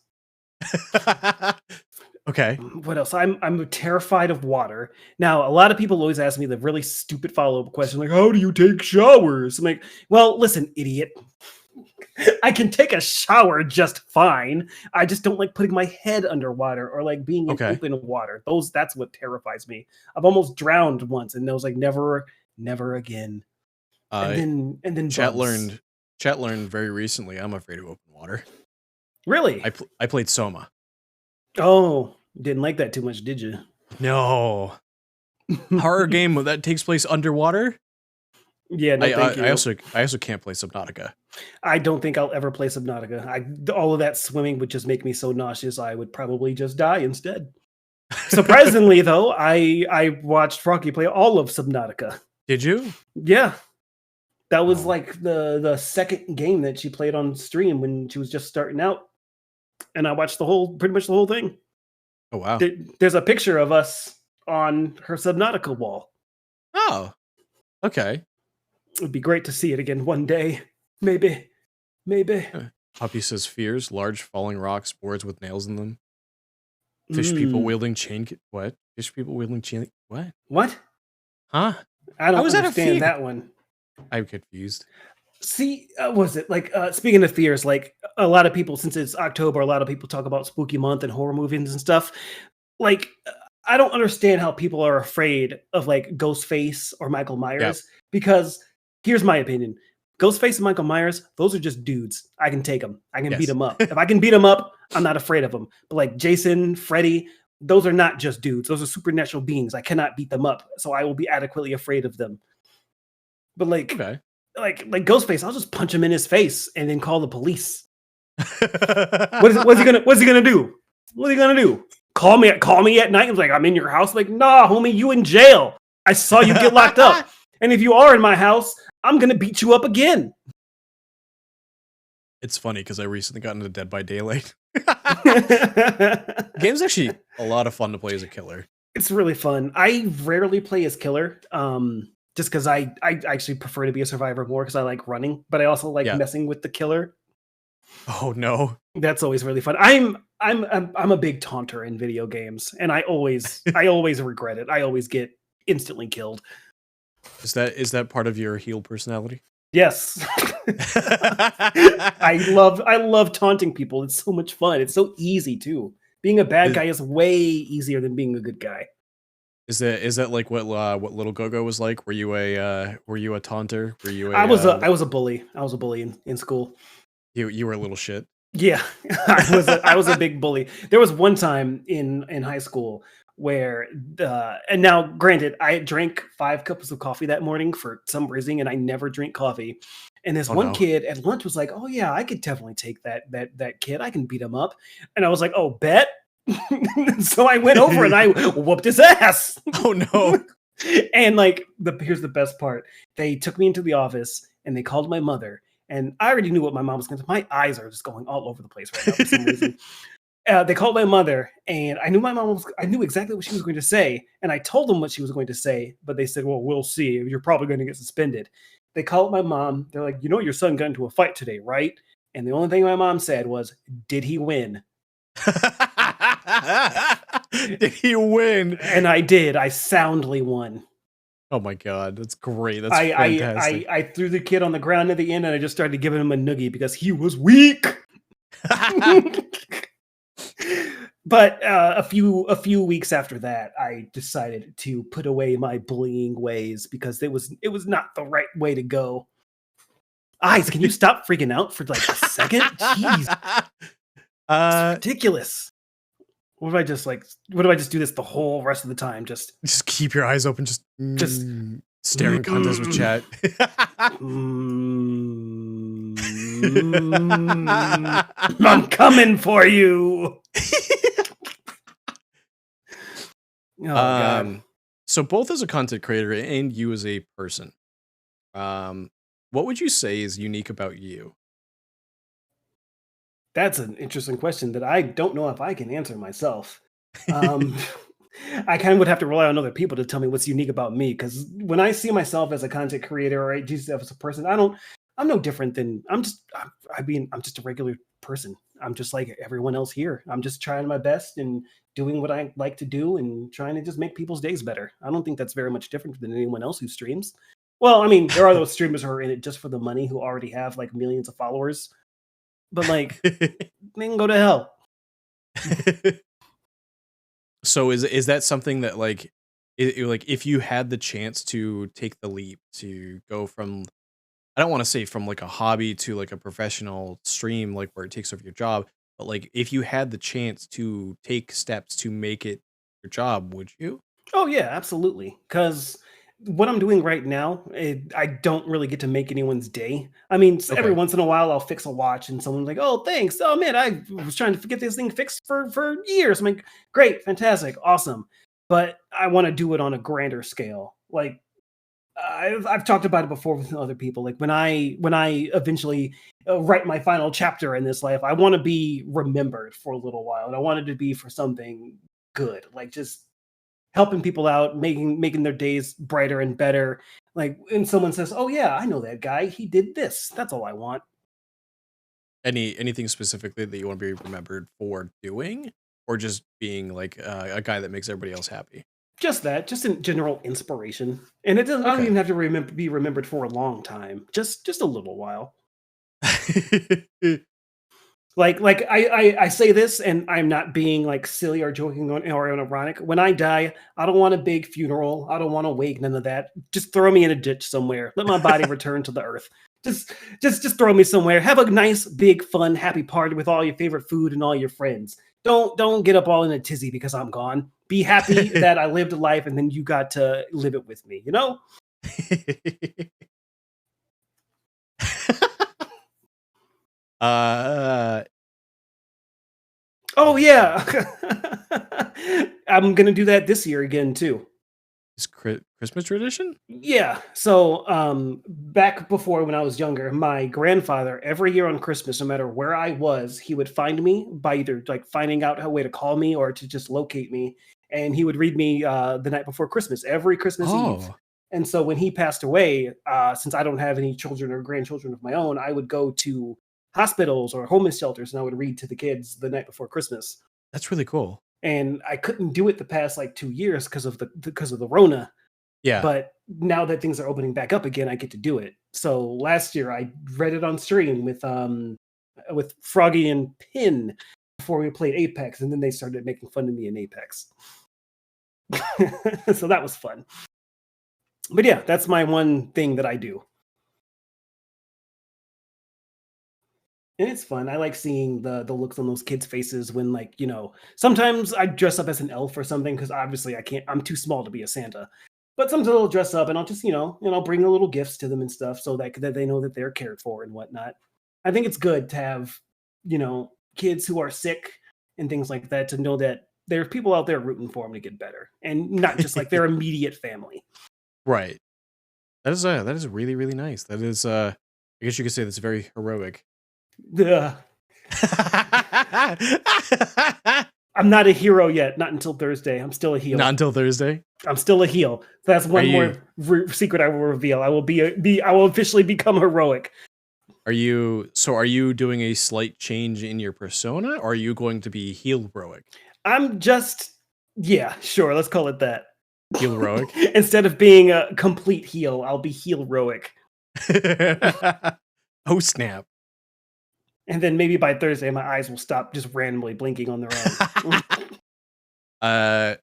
Okay. What else? I'm terrified of water. Now, a lot of people always ask me the really stupid follow-up question, like, how do you take showers? I'm like, well, listen, idiot. I can take a shower just fine. I just don't like putting my head underwater or like being in open water. That's what terrifies me. I've almost drowned once, and I was like, never again. And then Chat learned very recently. I'm afraid of open water. Really? I played Soma. Oh, didn't like that too much, did you? No. Horror game that takes place underwater? Yeah, no, thank you. I also can't play Subnautica. I don't think I'll ever play Subnautica. All of that swimming would just make me so nauseous, I would probably just die instead. Surprisingly, though, I watched Froggy play all of Subnautica. Did you? Yeah. That was like the second game that she played on stream when she was just starting out. And I watched pretty much the whole thing. Oh, wow. There's a picture of us on her Subnautica wall. Oh, okay. It would be great to see it again one day. Maybe. Poppy says fears, large falling rocks, boards with nails in them. Fish people wielding chain. What? Fish people wielding chain. What? What? Huh? I don't understand that one. I'm confused. See, was it like speaking of fears? Like a lot of people, since it's October, a lot of people talk about spooky month and horror movies and stuff. Like, I don't understand how people are afraid of like Ghostface or Michael Myers because here's my opinion: Ghostface and Michael Myers, those are just dudes. I can take them. I can beat them up. If I can beat them up, I'm not afraid of them. But like Jason, Freddy, those are not just dudes. Those are supernatural beings. I cannot beat them up, so I will be adequately afraid of them. But like Ghostface, I'll just punch him in his face and then call the police. What's he gonna do? What are you gonna do? Call me at night and like, I'm in your house. Like, nah, homie, you in jail. I saw you get locked up. And if you are in my house, I'm gonna beat you up again. It's funny because I recently got into Dead by Daylight. Game's actually a lot of fun to play as a killer. It's really fun. I rarely play as killer. Just because I actually prefer to be a survivor more because I like running, but I also like messing with the killer. Oh no, that's always really fun. I'm a big taunter in video games, and I always regret it. I always get instantly killed. Is that part of your heel personality? Yes. I love taunting people. It's so much fun. It's so easy too. Being a bad guy is way easier than being a good guy. Is that like what little GoGo was like? Were you a taunter? Were you? I was a bully. I was a bully in school. You were a little shit. Yeah, I was a big bully. There was one time in high school where and now granted, I drank 5 cups of coffee that morning for some reason, and I never drink coffee. And this kid at lunch was like, "Oh yeah, I could definitely take that kid. I can beat him up." And I was like, "Oh, bet." So I went over and I whooped his ass. Oh no. And like here's the best part. They took me into the office and they called my mother. And I already knew what my mom was going to do. My eyes are just going all over the place right now for some reason. they called my mother, and I knew my mom I knew exactly what she was going to say, and I told them what she was going to say, but they said, "Well, we'll see. You're probably going to get suspended." They called my mom. They're like, your son got into a fight today, right?" And the only thing my mom said was, "Did he win?" Did he win? And I did. I soundly won. Oh my god, that's great. That's fantastic. I threw the kid on the ground at the end, and I just started giving him a noogie because he was weak. But a few weeks after that, I decided to put away my bullying ways because it was not the right way to go. Eyes, can you stop freaking out for like a second? Jeez, it's ridiculous. What if I just do this the whole rest of the time? Just keep your eyes open, just staring contests with chat. I'm coming for you. So both as a content creator and you as a person, what would you say is unique about you? That's an interesting question that I don't know if I can answer myself. I kind of would have to rely on other people to tell me what's unique about me, because when I see myself as a content creator or just as a person, I'm no different than I'm just a regular person. I'm just like everyone else here. I'm just trying my best and doing what I like to do and trying to just make people's days better. I don't think that's very much different than anyone else who streams. Well, I mean, there are those streamers who are in it just for the money, who already have like millions of followers. But like, they can go to hell. So is that something that like, if you had the chance to take the leap to go from, I don't want to say from like a hobby to like a professional stream, like where it takes over your job, but like if you had the chance to take steps to make it your job, would you? Oh yeah, absolutely. Because what I'm doing right now, I don't really get to make anyone's day. I mean, every once in a while, I'll fix a watch, and someone's like, "Oh, thanks. Oh man, I was trying to get this thing fixed for years." I'm like, "Great, fantastic, awesome." But I want to do it on a grander scale. Like I've talked about it before with other people. Like when I eventually write my final chapter in this life, I want to be remembered for a little while, and I want it to be for something good, like just helping people out, making their days brighter and better. Like, and someone says, "Oh yeah, I know that guy. He did this." That's all I want. Anything specifically that you want to be remembered for doing, or just being like a guy that makes everybody else happy? Just that, just in general inspiration. And it doesn't. I don't even have to be remembered for a long time. Just a little while. Like I say this, and I'm not being like silly or joking or ironic. When I die, I don't want a big funeral. I don't want a wake. None of that. Just throw me in a ditch somewhere. Let my body return to the earth. Just throw me somewhere. Have a nice, big, fun, happy party with all your favorite food and all your friends. Don't get up all in a tizzy because I'm gone. Be happy that I lived a life and then you got to live it with me. You know. Oh yeah. I'm gonna do that this year again too. It's Christmas tradition? Yeah. So back before, when I was younger, my grandfather every year on Christmas, no matter where I was, he would find me by either like finding out a way to call me or to just locate me, and he would read me the night before Christmas, every Christmas Eve. And so when he passed away, since I don't have any children or grandchildren of my own, I would go to hospitals or homeless shelters and I would read to the kids the night before Christmas. That's really cool. And I couldn't do it the past like 2 years because of the Rona. Yeah. But now that things are opening back up again, I get to do it. So last year I read it on stream with Froggy and Pin before we played Apex, and then they started making fun of me in Apex. So that was fun. But yeah, that's my one thing that I do. And it's fun. I like seeing the looks on those kids' faces when, like, you know, sometimes I dress up as an elf or something because obviously I'm too small to be a Santa. But sometimes I'll dress up and I'll just, bring the little gifts to them and stuff so that they know that they're cared for and whatnot. I think it's good to have, kids who are sick and things like that, to know that there's people out there rooting for them to get better and not just like their immediate family. Right. That is really, really nice. That is, I guess you could say that's very heroic. Yeah. I'm not a hero yet. Not until Thursday. I'm still a heel. Not until Thursday. I'm still a heel. So that's one more secret I will reveal. I will I will officially become heroic. Are you doing a slight change in your persona, or are you going to be heel heroic? I'm just, yeah, sure. Let's call it that. Heel heroic. Instead of being a complete heel, I'll be heel heroic. Oh snap! And then maybe by Thursday, my eyes will stop just randomly blinking on their own.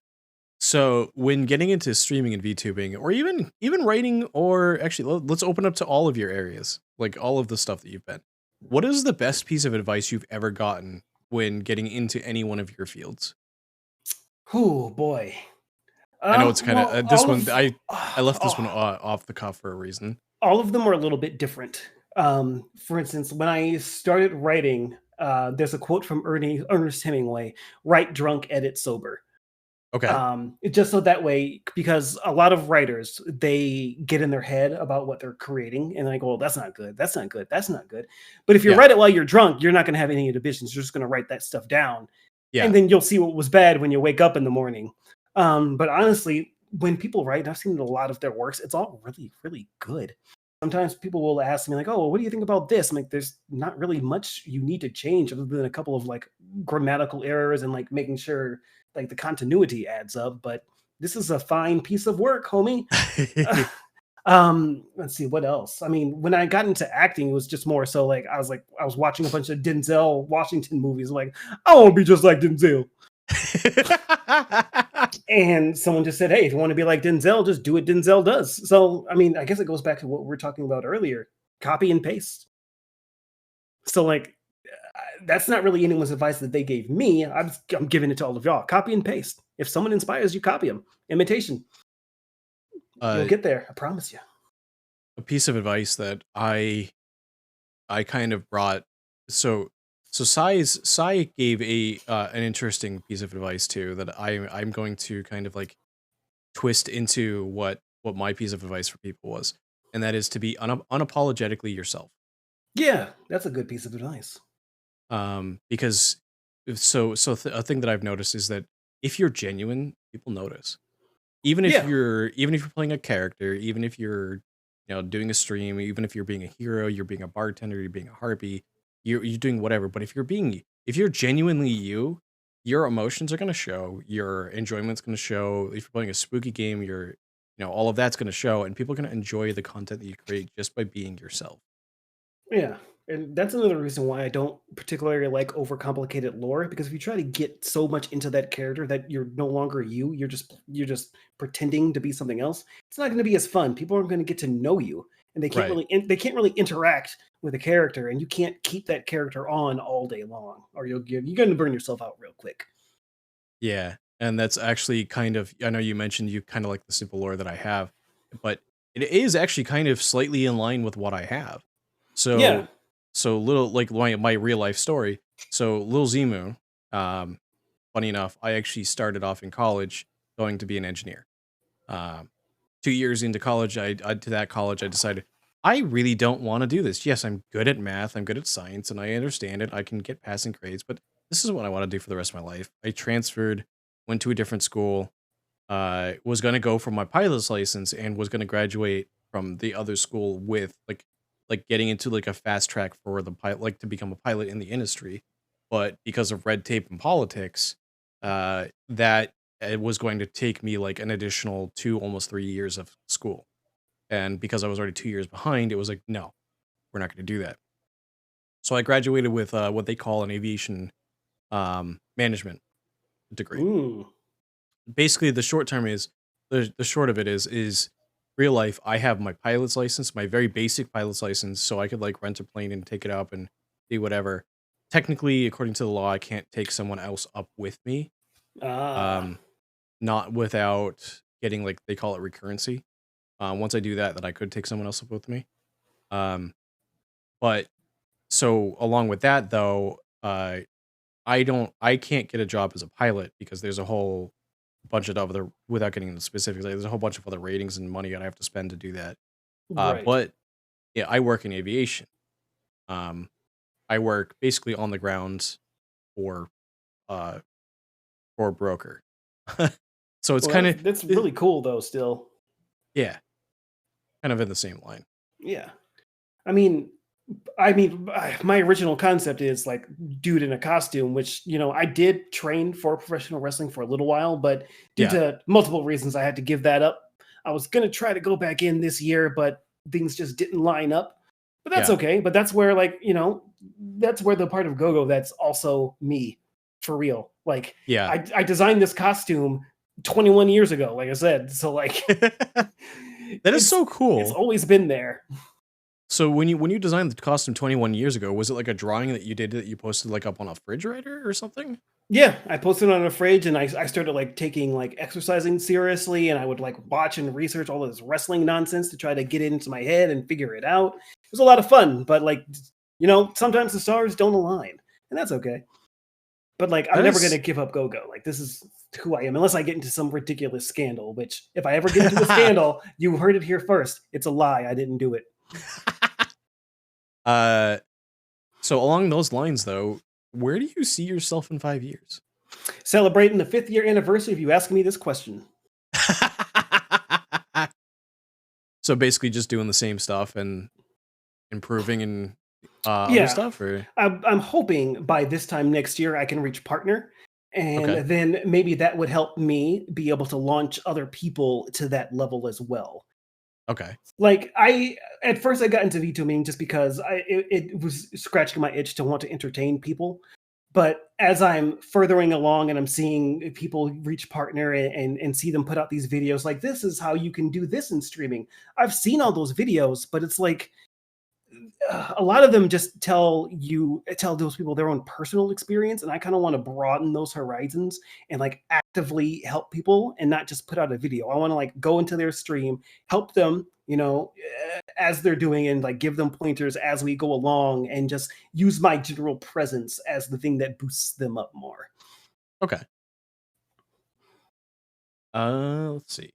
So when getting into streaming and VTubing, or even writing, or actually, let's open up to all of your areas, like all of the stuff that you've been. What is the best piece of advice you've ever gotten when getting into any one of your fields? Oh boy. I know it's kind of this one. I left this one off the cuff for a reason. All of them are a little bit different. For instance, when I started writing, there's a quote from Ernest Hemingway: "Write drunk, edit sober." Okay. Just so that way, because a lot of writers, they get in their head about what they're creating, and they go, "Well, that's not good. That's not good. That's not good." But if you write it while you're drunk, you're not going to have any inhibitions. You're just going to write that stuff down, and then you'll see what was bad when you wake up in the morning. But honestly, when people write, and I've seen a lot of their works, it's all really, really good. Sometimes people will ask me like, "Oh, well, what do you think about this?" I'm like, "There's not really much you need to change other than a couple of like grammatical errors and like making sure like the continuity adds up. But this is a fine piece of work, homie." Let's see what else. I mean, when I got into acting, it was just more so like I was watching a bunch of Denzel Washington movies. I'm like, I want to be just like Denzel. And someone just said, "Hey, if you want to be like Denzel, just do what Denzel does." So, I mean, I guess it goes back to what we were talking about earlier: copy and paste. So, like, that's not really anyone's advice that they gave me. I'm giving it to all of y'all. Copy and paste. If someone inspires you, copy them. Imitation. You'll get there. I promise you. A piece of advice that I kind of brought. So Sai gave an interesting piece of advice too that I'm going to kind of like twist into what my piece of advice for people was, and that is to be unapologetically yourself. Yeah, that's a good piece of advice. Because a thing that I've noticed is that if you're genuine, people notice. Even if you're playing a character, even if you're doing a stream, even if you're being a hero, you're being a bartender, you're being a harpy, you're doing whatever. But if you're genuinely you, your emotions are gonna show, your enjoyment's gonna show. If you're playing a spooky game, all of that's gonna show, and people are gonna enjoy the content that you create just by being yourself. Yeah. And that's another reason why I don't particularly like overcomplicated lore, because if you try to get so much into that character that you're no longer you're just pretending to be something else, it's not going to be as fun. People aren't going to get to know you, and they can't really interact with a character, and you can't keep that character on all day long, or you're going to burn yourself out real quick. Yeah, and that's actually kind of, I know you mentioned you kind of like the simple lore that I have, but it is actually kind of slightly in line with what I have. So yeah. So little like my real life story. So Lil Zimu, funny enough, I actually started off in college going to be an engineer. 2 years into college, I decided I really don't want to do this. Yes, I'm good at math, I'm good at science, and I understand it. I can get passing grades, but this is what I want to do for the rest of my life. I transferred, went to a different school, was going to go for my pilot's license, and was going to graduate from the other school with like getting into like a fast track for the pilot, like to become a pilot in the industry. But because of red tape and politics, that it was going to take me like an additional 2, almost 3 years of school. And because I was already 2 years behind, it was like, no, we're not going to do that. So I graduated with what they call an aviation management degree. Ooh. Basically, the short term is the short of it is real life. I have my pilot's license, my very basic pilot's license, so I could like rent a plane and take it up and do whatever. Technically, according to the law, I can't take someone else up with me. Not without getting like they call it recurrency. Once I do that, then I could take someone else up with me. But so along with that though, I can't get a job as a pilot because there's a whole bunch of other, without getting into specifics, like, there's a whole bunch of other ratings and money I have to spend to do that. Right. But yeah, I work in aviation. I work basically on the ground for uh for a broker. So it's Well, kind of that's really cool though. Still, yeah, kind of in the same line. yeah. I mean, my original concept is like dude in a costume, which I did train for professional wrestling for a little while, but due Yeah, to multiple reasons, I had to give that up. I was gonna try to go back in this year, but things just didn't line up. But that's yeah, okay. But that's where that's where the part of GoGo that's also me for real. Like yeah. I designed this costume 21 years ago, like I said. So like That is so it's cool. always been there. So when you designed the costume 21 years ago, was it like a drawing that you did that you posted like up on a refrigerator or something? Yeah, I posted it on a fridge and I started like taking like exercising seriously, and I would like watch and research all this wrestling nonsense to try to get it into my head and figure it out. It was a lot of fun, but like sometimes the stars don't align, and that's okay. But like I'm That never gonna is give up GoGo. Like this is who I am, unless I get into some ridiculous scandal, which if I ever get into a scandal, you heard it here first. It's a lie. I didn't do it. uh so along those lines though, where do you see yourself in 5 years? Celebrating the 5th year anniversary of you asking me this question. So basically just doing the same stuff and improving and other Yeah. stuff or I'm hoping by this time next year I can reach partner, and okay. then maybe that would help me be able to launch other people to that level as well. Okay. Like at first I got into VTubing just because it was scratching my itch to want to entertain people. But as I'm furthering along and I'm seeing people reach partner and see them put out these videos like this is how you can do this in streaming. I've seen all those videos, but it's like a lot of them just tell those people their own personal experience, and I kind of want to broaden those horizons and like actively help people and not just put out a video. I want to like go into their stream, help them as they're doing, and like give them pointers as we go along, and just use my general presence as the thing that boosts them up more. Okay. Let's see.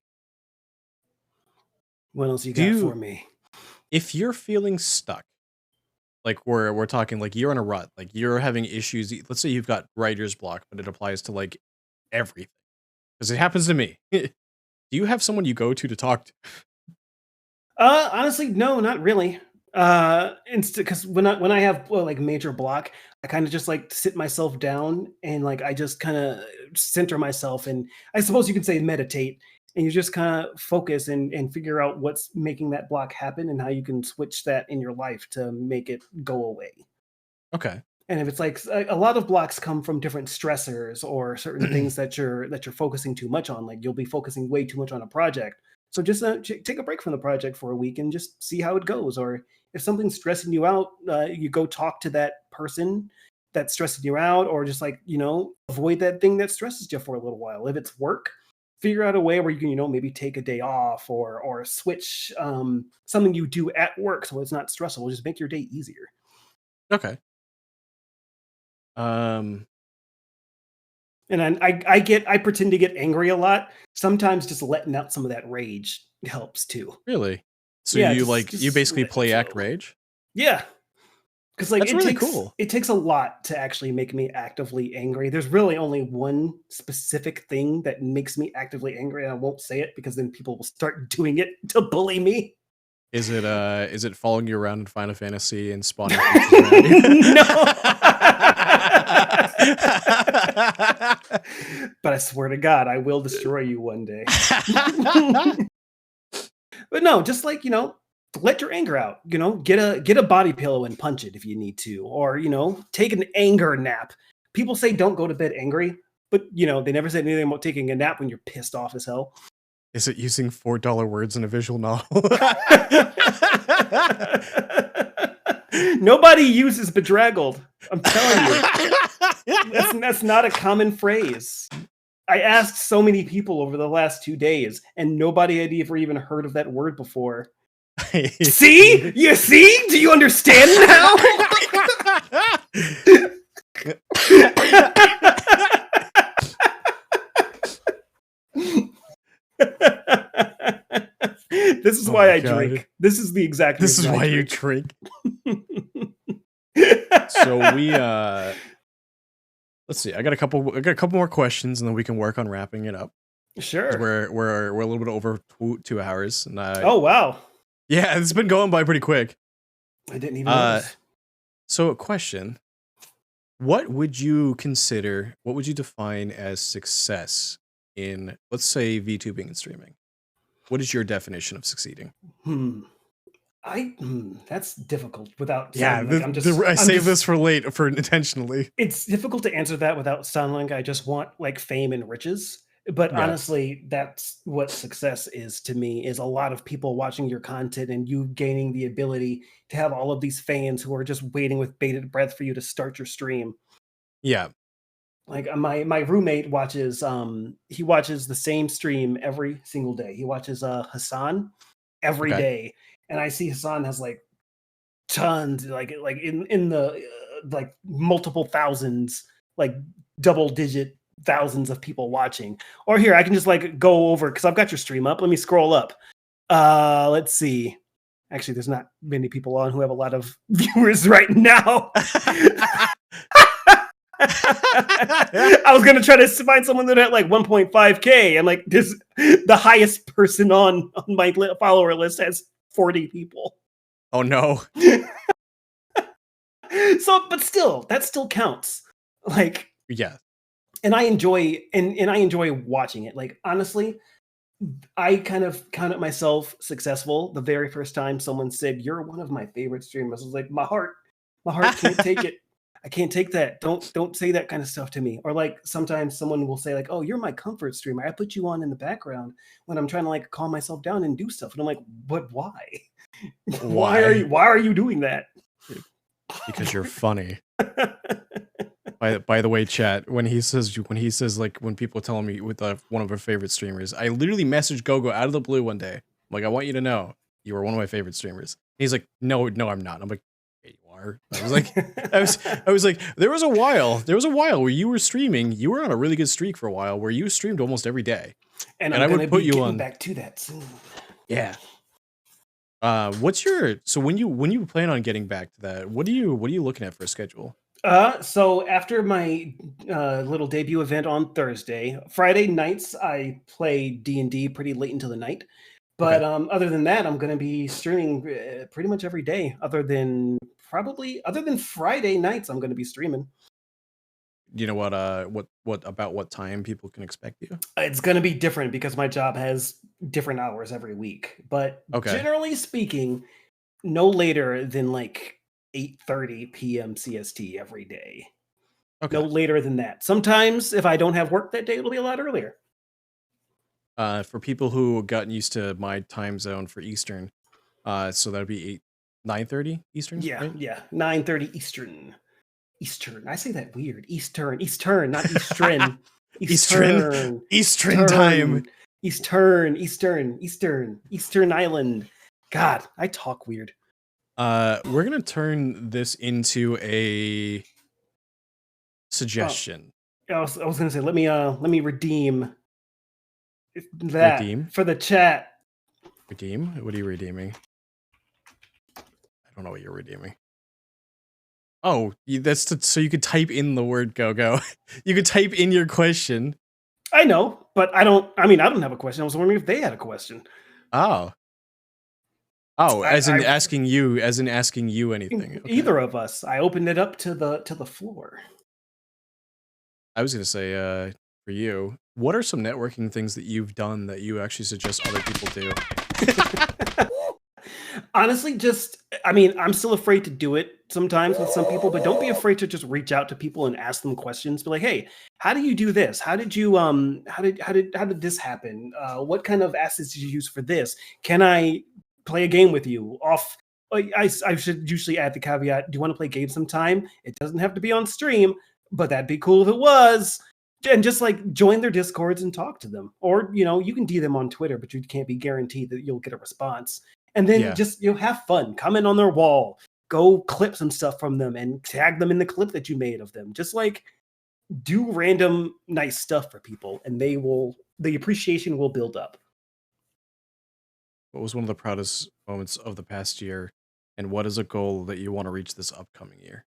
What else you Do got for you me? if you're feeling stuck, like we're talking like you're in a rut, like you're having issues, let's say you've got writer's block, but it applies to like everything. Because it happens to me. Do you have someone you go to talk to? Honestly, no, not really. Because when I have like major block, I kind of just like sit myself down and like I just kind of center myself, and I suppose you could say meditate, and you just kind of focus and figure out what's making that block happen and how you can switch that in your life to make it go away. Okay. And if it's like a lot of blocks come from different stressors or certain things that you're focusing too much on, like you'll be focusing way too much on a project. So just take a break from the project for a week and just see how it goes. Or if something's stressing you out, you go talk to that person that's stressing you out, or just like avoid that thing that stresses you for a little while. If it's work, figure out a way where you can maybe take a day off or switch something you do at work so it's not stressful. Just make your day easier. Okay. Um And I pretend to get angry a lot. Sometimes just letting out some of that rage helps too. really? So Yeah, you like you just basically let it play act flow. rage? Yeah, because like That's really cool. it takes a lot to actually make me actively angry. There's really only one specific thing that makes me actively angry, and I won't say it because then people will start doing it to bully me. Is it following you around in Final Fantasy and spawning creatures around you? No. But I swear to God, I will destroy you one day. But no, just like, let your anger out. Get a body pillow and punch it if you need to, or take an anger nap. People say don't go to bed angry, but they never said anything about taking a nap when you're pissed off as hell. Is it using $4 words in a visual novel? Nobody uses bedraggled. I'm telling you. That's not a common phrase. I asked so many people over the last 2 days, and nobody had even heard of that word before. See? You see? Do you understand now? This is why I drink. This is the exact reason This is why you drink. So we let's see. I got a couple more questions, and then we can work on wrapping it up. 'Cause Sure. we're a little bit over 2 hours, and Oh wow, yeah, it's been going by pretty quick. I didn't even notice. So a question: what would you consider? What would you define as success in, let's say, VTubing and streaming? What is your definition of succeeding? That's difficult without Yeah, sounding like I saved this for late for intentionally. It's difficult to answer that without sounding like I just want like fame and riches. But Yeah. honestly, that's what success is to me, is a lot of people watching your content and you gaining the ability to have all of these fans who are just waiting with bated breath for you to start your stream. Yeah. Like my roommate watches he watches the same stream every single day. He watches Hassan every Okay. day, and I see Hassan has like tons, like in the like multiple thousands, like double digit thousands of people watching. Or here, I can just like go over because I've got your stream up. Let me scroll up. Let's see. Actually, there's not many people on who have a lot of viewers right now. I was gonna try to find someone that had like 1.5k. I'm like, this the highest person on my follower list has 40 people. Oh no. So, but still, that still counts. Like, Yeah. and I enjoy and I enjoy watching it. Like, honestly, I kind of counted myself successful the very first time someone said, "You're one of my favorite streamers." I was like, my heart can't take it. I can't take that. Don't say that kind of stuff to me. Or like sometimes someone will say like, "Oh, you're my comfort streamer. I put you on in the background when I'm trying to like calm myself down and do stuff." And I'm like, "But why? Why are you doing that?" Because you're funny. By the way, chat, when he says like when people tell me with one of our favorite streamers, I literally messaged GoGo out of the blue one day. I'm like, I want you to know you are one of my favorite streamers. And he's like, no, I'm not. I'm like, yeah, you are. I was like, I was like, there was a while where you were streaming. You were on a really good streak for a while where you streamed almost every day. And I would put you on back to that soon. Yeah. What's your when you plan on getting back to that? What are you looking at for a schedule? So after my little debut event on Thursday, Friday nights I play D&D pretty late into the night. But other than that, I'm going to be streaming pretty much every day. Other than Friday nights, I'm going to be streaming. Do you know what time people can expect you? It's going to be different because my job has different hours every week. But generally speaking, no later than like 8:30 p.m. CST every day. No later than that. Sometimes if I don't have work that day, it'll be a lot earlier. For people who gotten used to my time zone for Eastern, so that'd be 9:30 Eastern. Yeah, right? yeah, 9:30 Eastern. Eastern. I say that weird. Eastern, not Eastern. Eastern time. Eastern Island. God, I talk weird. We're gonna turn this into a suggestion. I was gonna say, let me redeem that for the chat. Redeem? What are you redeeming? I don't know what you're redeeming. Oh, so you could type in the word GoGo. You could type in your question. I know, but I don't have a question. I was wondering if they had a question. Oh, as in asking you anything. Okay. Either of us. I opened it up to the floor. I was gonna say, for you, what are some networking things that you've done that you actually suggest other people do? Honestly, I'm still afraid to do it sometimes with some people, but don't be afraid to just reach out to people and ask them questions. Be like, hey, how do you do this? How did you how did this happen? What kind of assets did you use for this? Can I play a game with you off? I should usually add the caveat, do you want to play games sometime? It doesn't have to be on stream, but that'd be cool if it was. And just like join their Discords and talk to them. Or, you can DM them on Twitter, but you can't be guaranteed that you'll get a response. And then just have fun. Comment on their wall. Go clip some stuff from them and tag them in the clip that you made of them. Just like do random nice stuff for people, and the appreciation will build up. What was one of the proudest moments of the past year, and what is a goal that you want to reach this upcoming year?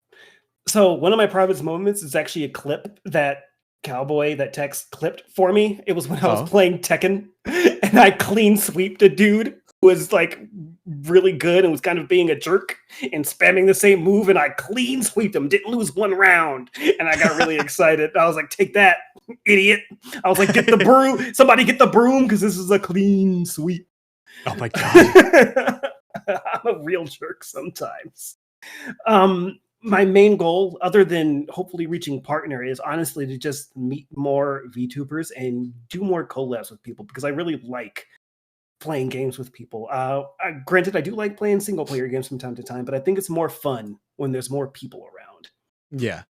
So one of my proudest moments is actually a clip that Cowboy that Tex clipped for me. It was when I was playing Tekken and I clean sweeped a dude who was like really good and was kind of being a jerk and spamming the same move, and I clean sweeped him, didn't lose one round, and I got really excited. I was like, take that, idiot. I was like, get the broom, somebody get the broom, because this is a clean sweep. Oh my god. I'm a real jerk sometimes. My main goal, other than hopefully reaching partner, is honestly to just meet more VTubers and do more collabs with people, because I really like playing games with people. Granted, I do like playing single player games from time to time, but I think it's more fun when there's more people around. Yeah.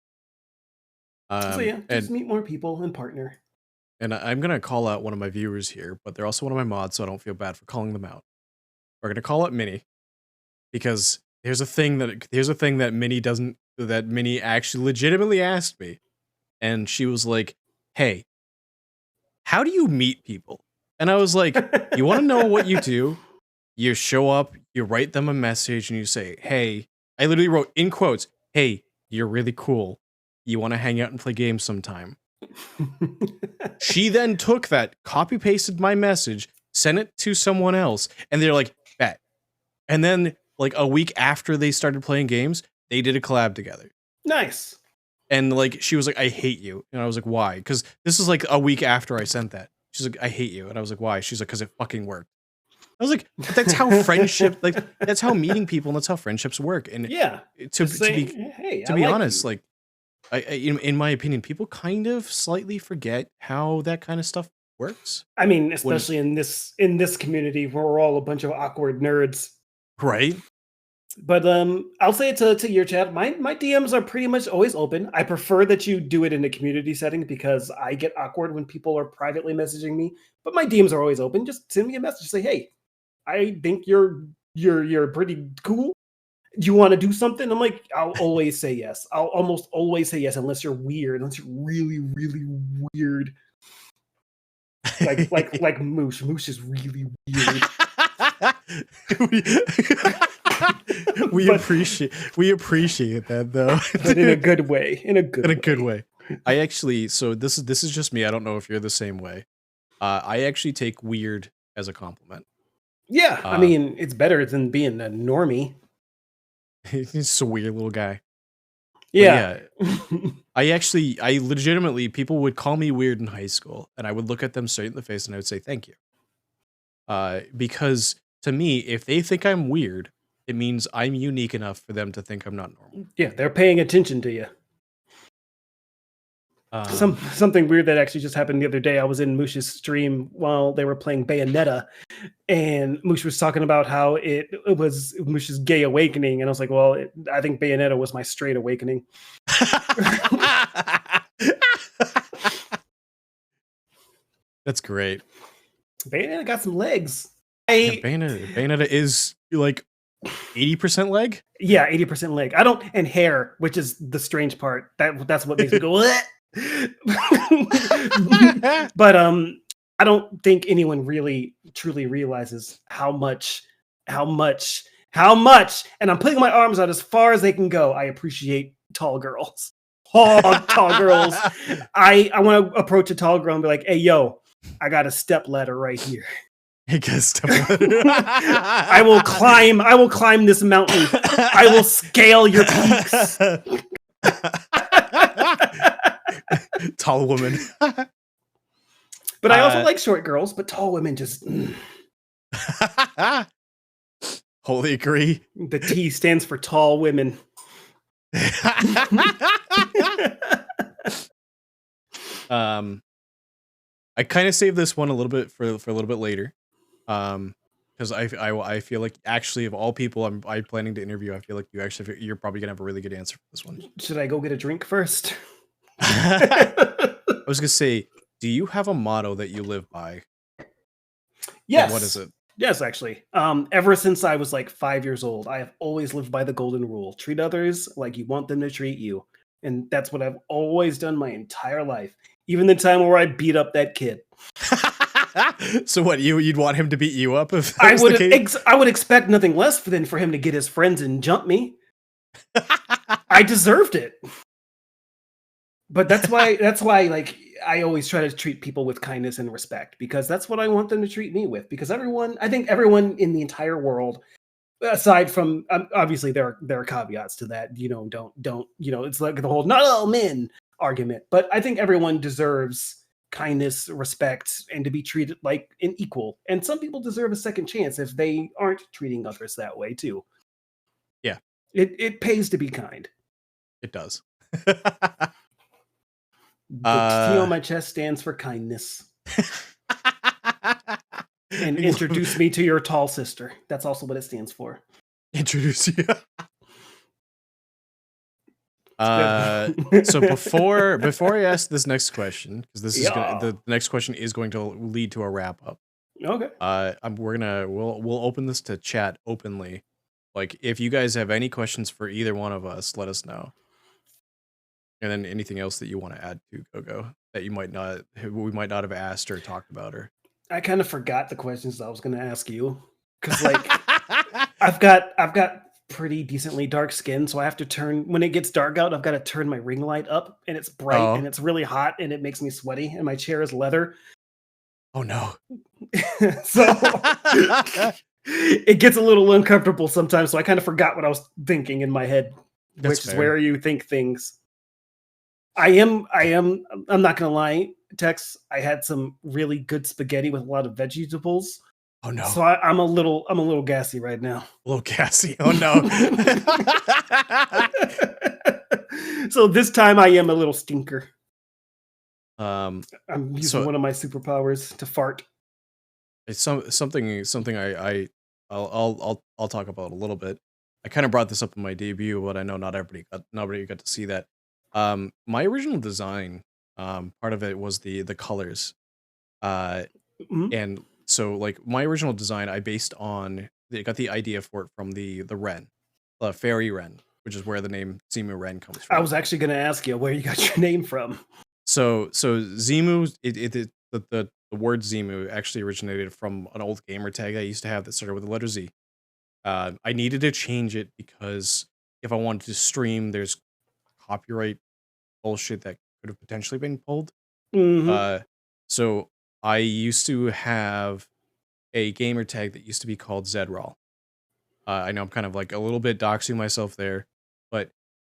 So yeah, just meet more people and partner. And I'm going to call out one of my viewers here, but they're also one of my mods, so I don't feel bad for calling them out. We're going to call out Minnie, because there's a thing that Minnie actually legitimately asked me. And she was like, hey, how do you meet people? And I was like, you want to know what you do? You show up, you write them a message, and you say, hey, I literally wrote in quotes, hey, you're really cool. You want to hang out and play games sometime? She then took that, copy-pasted my message, sent it to someone else, and they're like, bet. And then, like, a week after they started playing games, they did a collab together. Nice. And, like, she was like, I hate you. And I was like, why? Because this is, like, a week after I sent that. She's like, I hate you. And I was like, why? She's like, because it fucking worked. I was like, that's how friendship, like, that's how meeting people, and that's how friendships work. And yeah, to be honest, like, in my opinion, people kind of slightly forget how that kind of stuff works. I mean, especially in this community where we're all a bunch of awkward nerds. Right. But I'll say it to your chat. My DMs are pretty much always open. I prefer that you do it in a community setting, because I get awkward when people are privately messaging me. But my DMs are always open. Just send me a message. Say, hey, I think you're pretty cool. Do you want to do something? I'm like, I'll always say yes. I'll almost always say yes, unless you're weird, unless you're really, really weird. Like Moosh. Moosh is really weird. we appreciate that, though. But in a good way. In a good way. I actually, so this is just me. I don't know if you're the same way. I actually take weird as a compliment. Yeah, I mean, it's better than being a normie. He's just a weird little guy. Yeah. I legitimately, people would call me weird in high school, and I would look at them straight in the face and I would say, thank you. Because to me, if they think I'm weird, it means I'm unique enough for them to think I'm not normal. Yeah, they're paying attention to you. Something weird that actually just happened the other day. I was in Moosh's stream while they were playing Bayonetta, and Moosh was talking about how it was Moosh's gay awakening, and I was like, well, I think Bayonetta was my straight awakening. That's great. Bayonetta got some legs. Bayonetta is like 80% leg? Yeah, 80% leg. I don't, and hair, which is the strange part. That's what makes me go, what? But I don't think anyone really truly realizes how much, and I'm putting my arms out as far as they can go. I appreciate tall girls. Oh, tall girls. I want to approach a tall girl and be like, hey, yo, I got a step ladder right here. I will climb this mountain. I will scale your peaks. Tall woman. But I also like short girls, but tall women just wholly agree. The T stands for tall women. I kind of saved this one a little bit for a little bit later. Because I feel like, actually, of all people I'm planning to interview, I feel like you're probably gonna have a really good answer for this one. Should I go get a drink first? I was gonna say, do you have a motto that you live by? Yes. And what is it? Yes, actually. Ever since I was like 5 years old, I have always lived by the golden rule: treat others like you want them to treat you. And that's what I've always done my entire life. Even the time where I beat up that kid. So what, you'd want him to beat you up if I would expect nothing less than for him to get his friends and jump me. I deserved it. But that's why like I always try to treat people with kindness and respect, because that's what I want them to treat me with. Because I think everyone in the entire world, aside from obviously there are caveats to that, don't it's like the whole not all men argument, but I think everyone deserves kindness, respect, and to be treated like an equal. And some people deserve a second chance if they aren't treating others that way too. Yeah, it pays to be kind. it does. The T on my chest stands for kindness. And introduce me to your tall sister. That's also what it stands for. Introduce you. So before I ask this next question, because this is the next question is going to lead to a wrap up. Okay. We'll open this to chat openly. Like, if you guys have any questions for either one of us, let us know. And then anything else that you want to add to GoGo that we might not have asked or talked about, or I kind of forgot the questions I was going to ask you, because like I've got pretty decently dark skin, so I have to turn when it gets dark out. I've got to turn my ring light up, and it's bright and it's really hot, and it makes me sweaty, and my chair is leather. Oh no! So it gets a little uncomfortable sometimes. So I kind of forgot what I was thinking in my head, which is where you think things. I'm not gonna lie, Tex. I had some really good spaghetti with a lot of vegetables. Oh no! So I'm a little gassy right now. A little gassy. Oh no! So this time I am a little stinker. I'm using one of my superpowers to fart. It's something I'll talk about a little bit. I kind of brought this up in my debut, but I know not everybody got to see that. My original design, part of it was the colors, and so like my original design, I got the idea for it from the wren, the fairy wren, which is where the name Zimu Wren comes from. I was actually going to ask you where you got your name from. So Zimu, the word Zimu actually originated from an old gamer tag I used to have that started with the letter Z. I needed to change it because if I wanted to stream, there's copyright bullshit that could have potentially been pulled. So I used to have a gamer tag that used to be called Zedral. I know I'm kind of like a little bit doxing myself there, but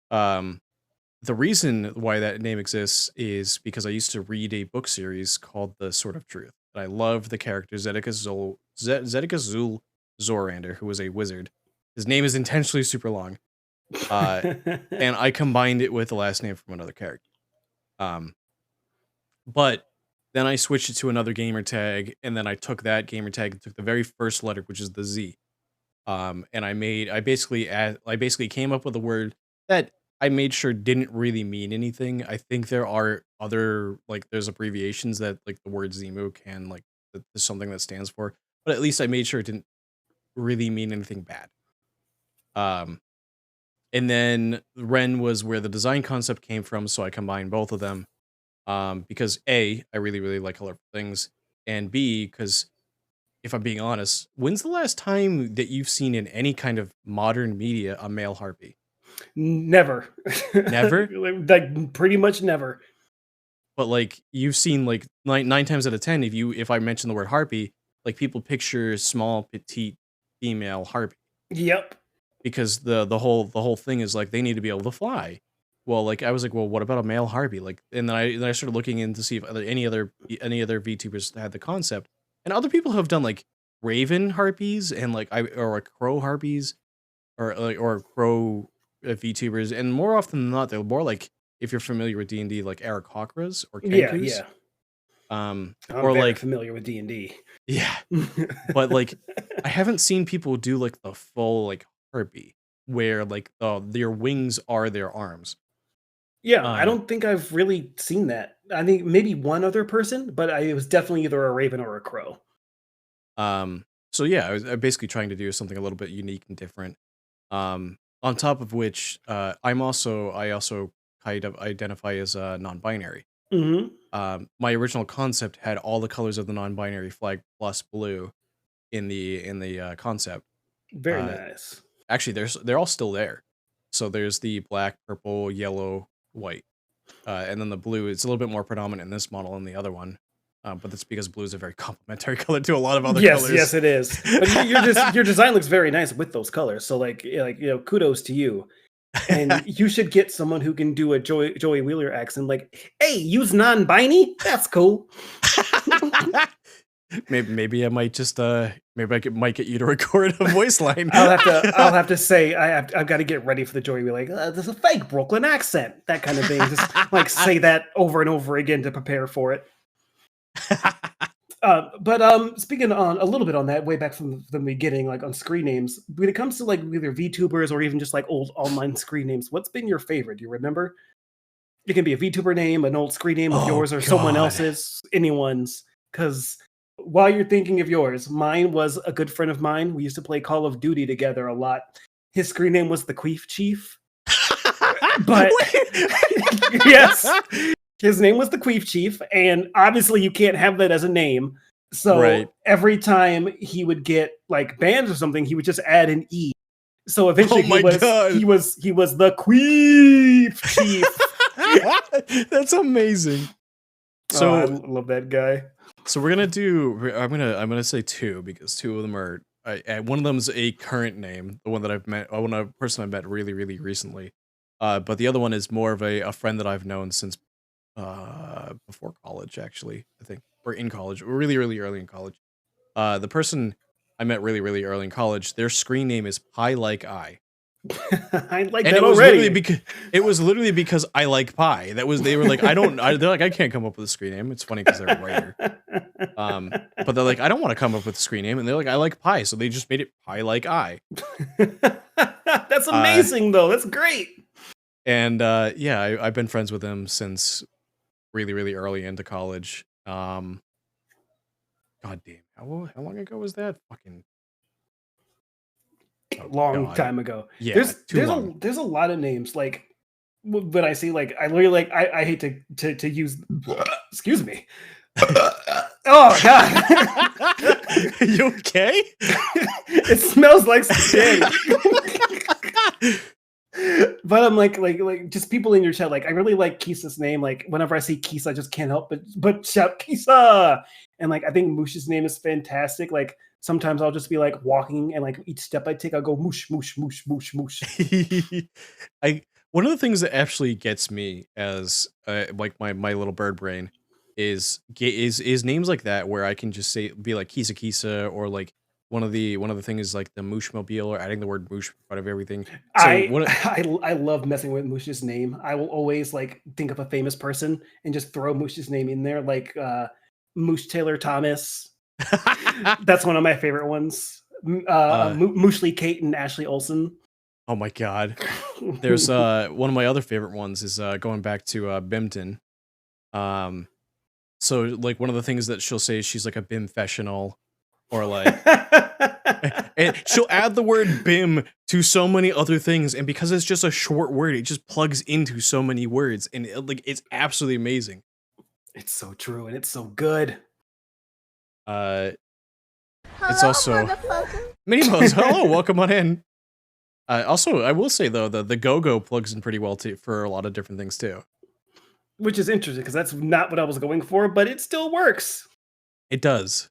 the reason why that name exists is because I used to read a book series called The Sword of Truth. And I loved the character Zedeca Zul Zorander, who was a wizard. His name is intentionally super long. And I combined it with the last name from another character. But then I switched it to another gamer tag, and then I took that gamer tag and took the very first letter, which is the Z. And I basically came up with a word that I made sure didn't really mean anything. I think there are other, like, there's abbreviations that, like, the word Zimu can, like, there's something that stands for, but at least I made sure it didn't really mean anything bad. And then Ren was where the design concept came from, so I combined both of them. Because A, I really, really like colorful things, and B, because if I'm being honest, when's the last time that you've seen in any kind of modern media a male harpy? Never. Never? Like pretty much never. But like you've seen like nine times out of 10, if I mention the word harpy, like people picture small, petite female harpy. Yep. Because the whole thing is like they need to be able to fly. Well, like I was like, well, what about a male harpy? Like, and then I started looking in to see if any other VTubers had the concept, and other people have done like raven harpies and like or crow harpies, or crow VTubers, and more often than not, they're more like, if you're familiar with D&D, like Aarakocras or Kenkus. Yeah. I'm or very familiar with D&D. Yeah, but like I haven't seen people do like the full like harpy where like their wings are their arms. Yeah, I don't think I've really seen that. I think maybe one other person, but it was definitely either a raven or a crow. So yeah, I was basically trying to do something a little bit unique and different. On top of which, I also kind of identify as non-binary. My original concept had all the colors of the non-binary flag plus blue in the concept. Very nice. Actually, they're all still there. So there's the black, purple, yellow, white. And then the blue is a little bit more predominant in this model than the other one. But that's because blue is a very complementary color to a lot of other colors. Yes, it is. But your design looks very nice with those colors. So like kudos to you. And you should get someone who can do a Joey Wheeler accent. Like, hey, use non-binary. That's cool. maybe I might just maybe might get you to record a voice line. I'll have to say I've got to get ready for the Joey Wheeler. Like, there's a fake Brooklyn accent, that kind of thing. Just like say that over and over again to prepare for it. But speaking on a little bit on that, way back from the beginning, like on screen names, when it comes to like either VTubers or even just like old online screen names, what's been your favorite? Do you remember? It can be a VTuber name, an old screen name of yours, or someone else's, anyone's. Because while you're thinking of yours, mine was a good friend of mine. We used to play Call of Duty together a lot. His screen name was the Queef Chief. But yes, his name was the Queef Chief, and obviously you can't have that as a name. So every time he would get like banned or something, he would just add an E. So eventually he was the Queef Chief. That's amazing. So I love that guy. So we're gonna do. I'm gonna say two because two of them are. One of them's a current name, the one that I've met, a person I met really recently. But the other one is more of a friend that I've known since before college, actually. I think we're in college. We're really early in college. The person I met really early in college, their screen name is Pie Like I. I like and that it was already. It was literally because I like pie. They were like, they're like, I can't come up with a screen name. It's funny because they're a writer. But they're like, I don't want to come up with a screen name, and they're like, I like pie, so they just made it Pie Like I. That's amazing, though. That's great. And yeah, I've been friends with them since really early into college. God damn, how long ago was that? Fucking long time ago. Yeah, there's a lot of names like when I see like I really like I hate to use excuse me. Oh god. You okay? It smells like spaghetti. But I'm like just people in your chat, like I really like Kisa's name. Like whenever I see Kisa, I just can't help but shout Kisa. And like I think Moosh's name is fantastic. Like sometimes I'll just be like walking and like each step I take, I'll go moosh, moosh, moosh, moosh, moosh. One of the things that actually gets me as like my little bird brain is names like that where I can just be like Kisa Kisa, or like one of the things like the Mooshmobile, or adding the word moosh in front of everything. So I love messing with Moosh's name. I will always like think of a famous person and just throw Moosh's name in there, like Moosh Taylor Thomas. That's one of my favorite ones. Mooshly Kate and Ashley Olsen. Oh my god. There's one of my other favorite ones is going back to Bimton. So like one of the things that she'll say is she's like a bimfessional, or like and she'll add the word bim to so many other things, and because it's just a short word, it just plugs into so many words, and it's absolutely amazing. It's so true, and it's so good. It's Hello, also motherfucker. Minimo's. Hello, welcome on in. Also, I will say though, the GoGo plugs in pretty well too for a lot of different things too. Which is interesting because that's not what I was going for, but it still works. It does.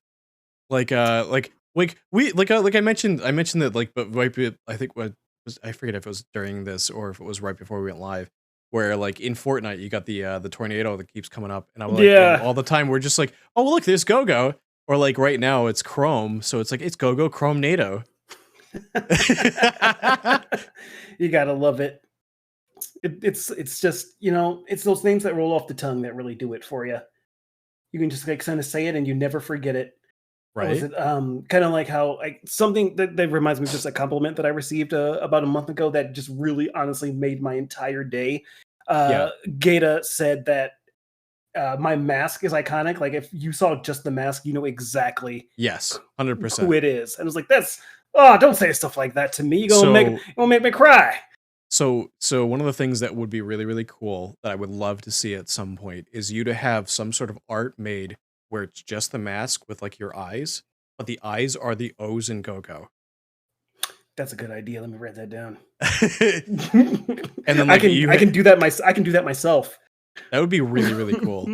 Like I mentioned that like, but right, I think I forget if it was during this or if it was right before we went live, where like in Fortnite you got the tornado that keeps coming up, and I'm like, and all the time we're just like, oh look, there's GoGo, or like right now it's Chrome, so it's like it's GoGo Chrome NATO. You gotta love it. It's just, it's those names that roll off the tongue that really do it for you. You can just like kind of say it and you never forget it. Right. Was it kind of like how like something that reminds me of just a compliment that I received about a month ago that just really honestly made my entire day. Gata said that my mask is iconic. Like if you saw just the mask, you know exactly. Yes, 100%. Who it is. And I was like, don't say stuff like that to me. You're gonna make me cry. So one of the things that would be really cool that I would love to see at some point is you to have some sort of art made where it's just the mask with like your eyes, but the eyes are the O's in GoGo. That's a good idea. Let me write that down. And then I like can I can do that myself. that would be really, really cool.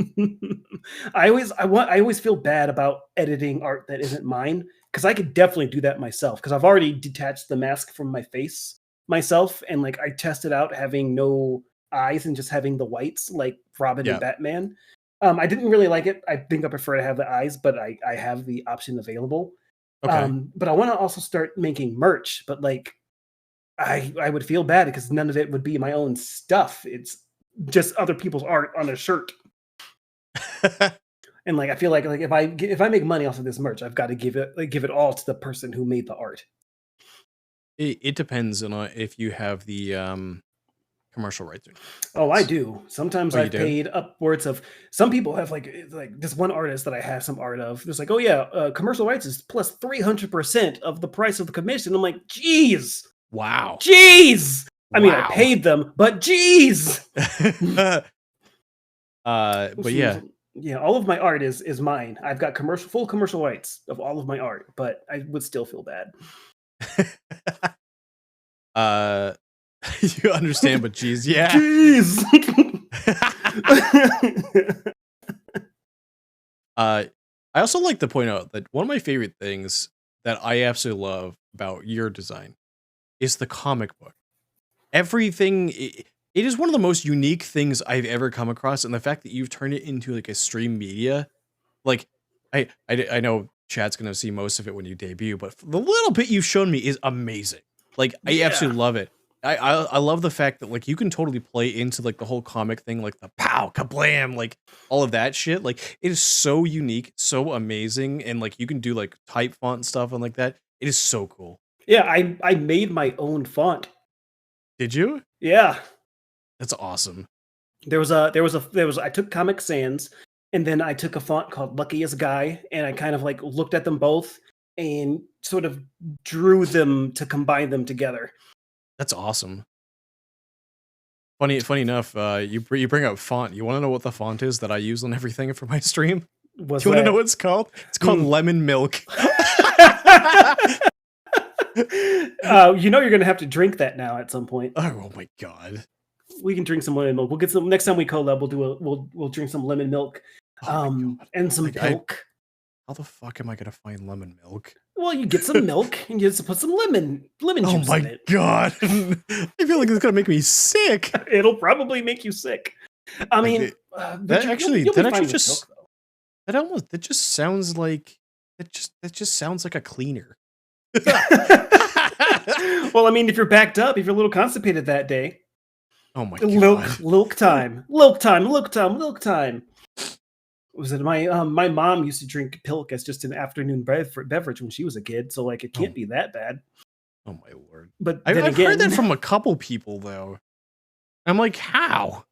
I always feel bad about editing art that isn't mine because I could definitely do that myself because I've already detached the mask from my face myself and like I tested out having no eyes and just having the whites like Robin and Yeah. Batman. I didn't really like it. I think I prefer to have the eyes, but I have the option available. Okay. But I want to also start making merch, but like I would feel bad because none of it would be my own stuff. It's just other people's art on a shirt. And like I feel like if I make money off of this merch, I've got to give it all to the person who made the art. It depends on if you have the commercial rights or not. Oh, I do. Sometimes Oh, you I've do? paid upwards of. Some people have like this one artist that I have some art of. There's like, oh yeah, commercial rights is plus 300% of the price of the commission. I'm like, geez, Wow. I mean, I Wow. paid them, but geez. But yeah. Yeah, all of my art is mine. I've got full commercial rights of all of my art, but I would still feel bad. You understand, but geez, yeah. Jeez. I also like to point out that one of my favorite things that I absolutely love about your design is the comic book. Everything it is one of the most unique things I've ever come across, and the fact that you've turned it into like a stream media, like I know Chad's gonna see most of it when you debut, but the little bit you've shown me is amazing. Like I absolutely love it. I love the fact that like you can totally play into like the whole comic thing, like the pow kablam, like all of that shit. Like it is so unique, so amazing, and like you can do like type font and stuff and like that. It is so cool. Yeah, I made my own font. Did you? Yeah. That's awesome. I took Comic Sans and then I took a font called Luckiest Guy and I kind of like looked at them both and sort of drew them to combine them together. That's awesome. Funny enough, you bring up font. You want to know what the font is that I use on everything for my stream? What's Do you want to know that? what it's called? It's called Lemon Milk. You know you're gonna have to drink that now at some point. Oh my god. We can drink some lemon milk. We'll get some next time we collab. We'll drink some lemon milk, Oh my god. and some Like, milk. How the fuck am I gonna find lemon milk? Well, you get some milk and you just put some lemon Oh juice in my it. god. I feel like it's gonna make me sick. It'll probably make you sick. I mean, that just sounds like that just sounds like a cleaner. Well, I mean, if you're backed up, if you're a little constipated that day, Oh my god. Lilk time. Was it my mom used to drink Pilk as just an afternoon beverage when she was a kid, so like it can't be that bad. Oh my lord. But I've heard that from a couple people though. I'm like, how?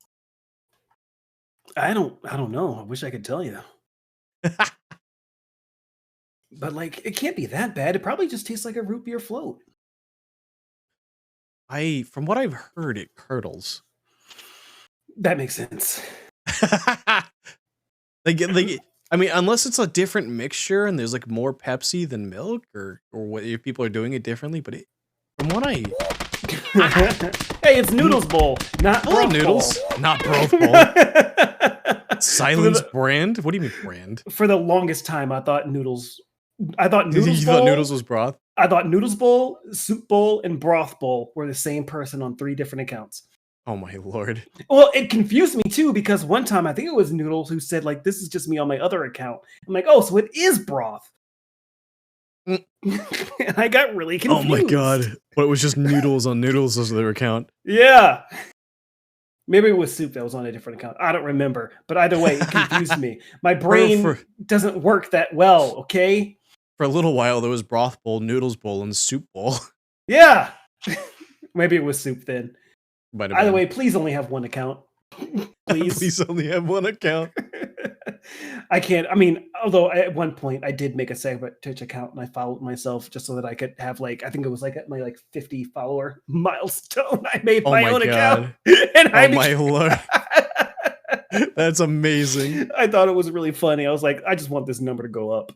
I don't know. I wish I could tell you. But like it can't be that bad. It probably just tastes like a root beer float. From what I've heard, it curdles. That makes sense. like I mean, unless it's a different mixture and there's like more Pepsi than milk, or what if people are doing it differently. But from what I hey, it's Noodles Bowl, not broth noodles, bowl. not broth bowl. Silence brand. What do you mean brand? For the longest time, I thought Noodles. You thought noodles was broth? I thought Noodles Bowl, Soup Bowl, and Broth Bowl were the same person on 3 different accounts. Oh my lord. Well, it confused me too because one time I think it was Noodles who said like, "This is just me on my other account." I'm like, "Oh, so it is broth." And I got really confused. Oh my god. But it was just noodles on noodles as their account. Yeah. Maybe it was Soup that was on a different account. I don't remember. But either way, it confused me. My brain doesn't work that well, okay? For a little while, there was broth bowl, noodles bowl, and soup bowl. Yeah. Maybe it was Soup then. Either way, please only have one account. Please. Please only have one account. I can't. I mean, although at one point I did make a separate Twitch account and I followed myself just so that I could have like, I think it was like at my like 50 follower milestone. I made my own account. And my lord. That's amazing. I thought it was really funny. I was like, I just want this number to go up.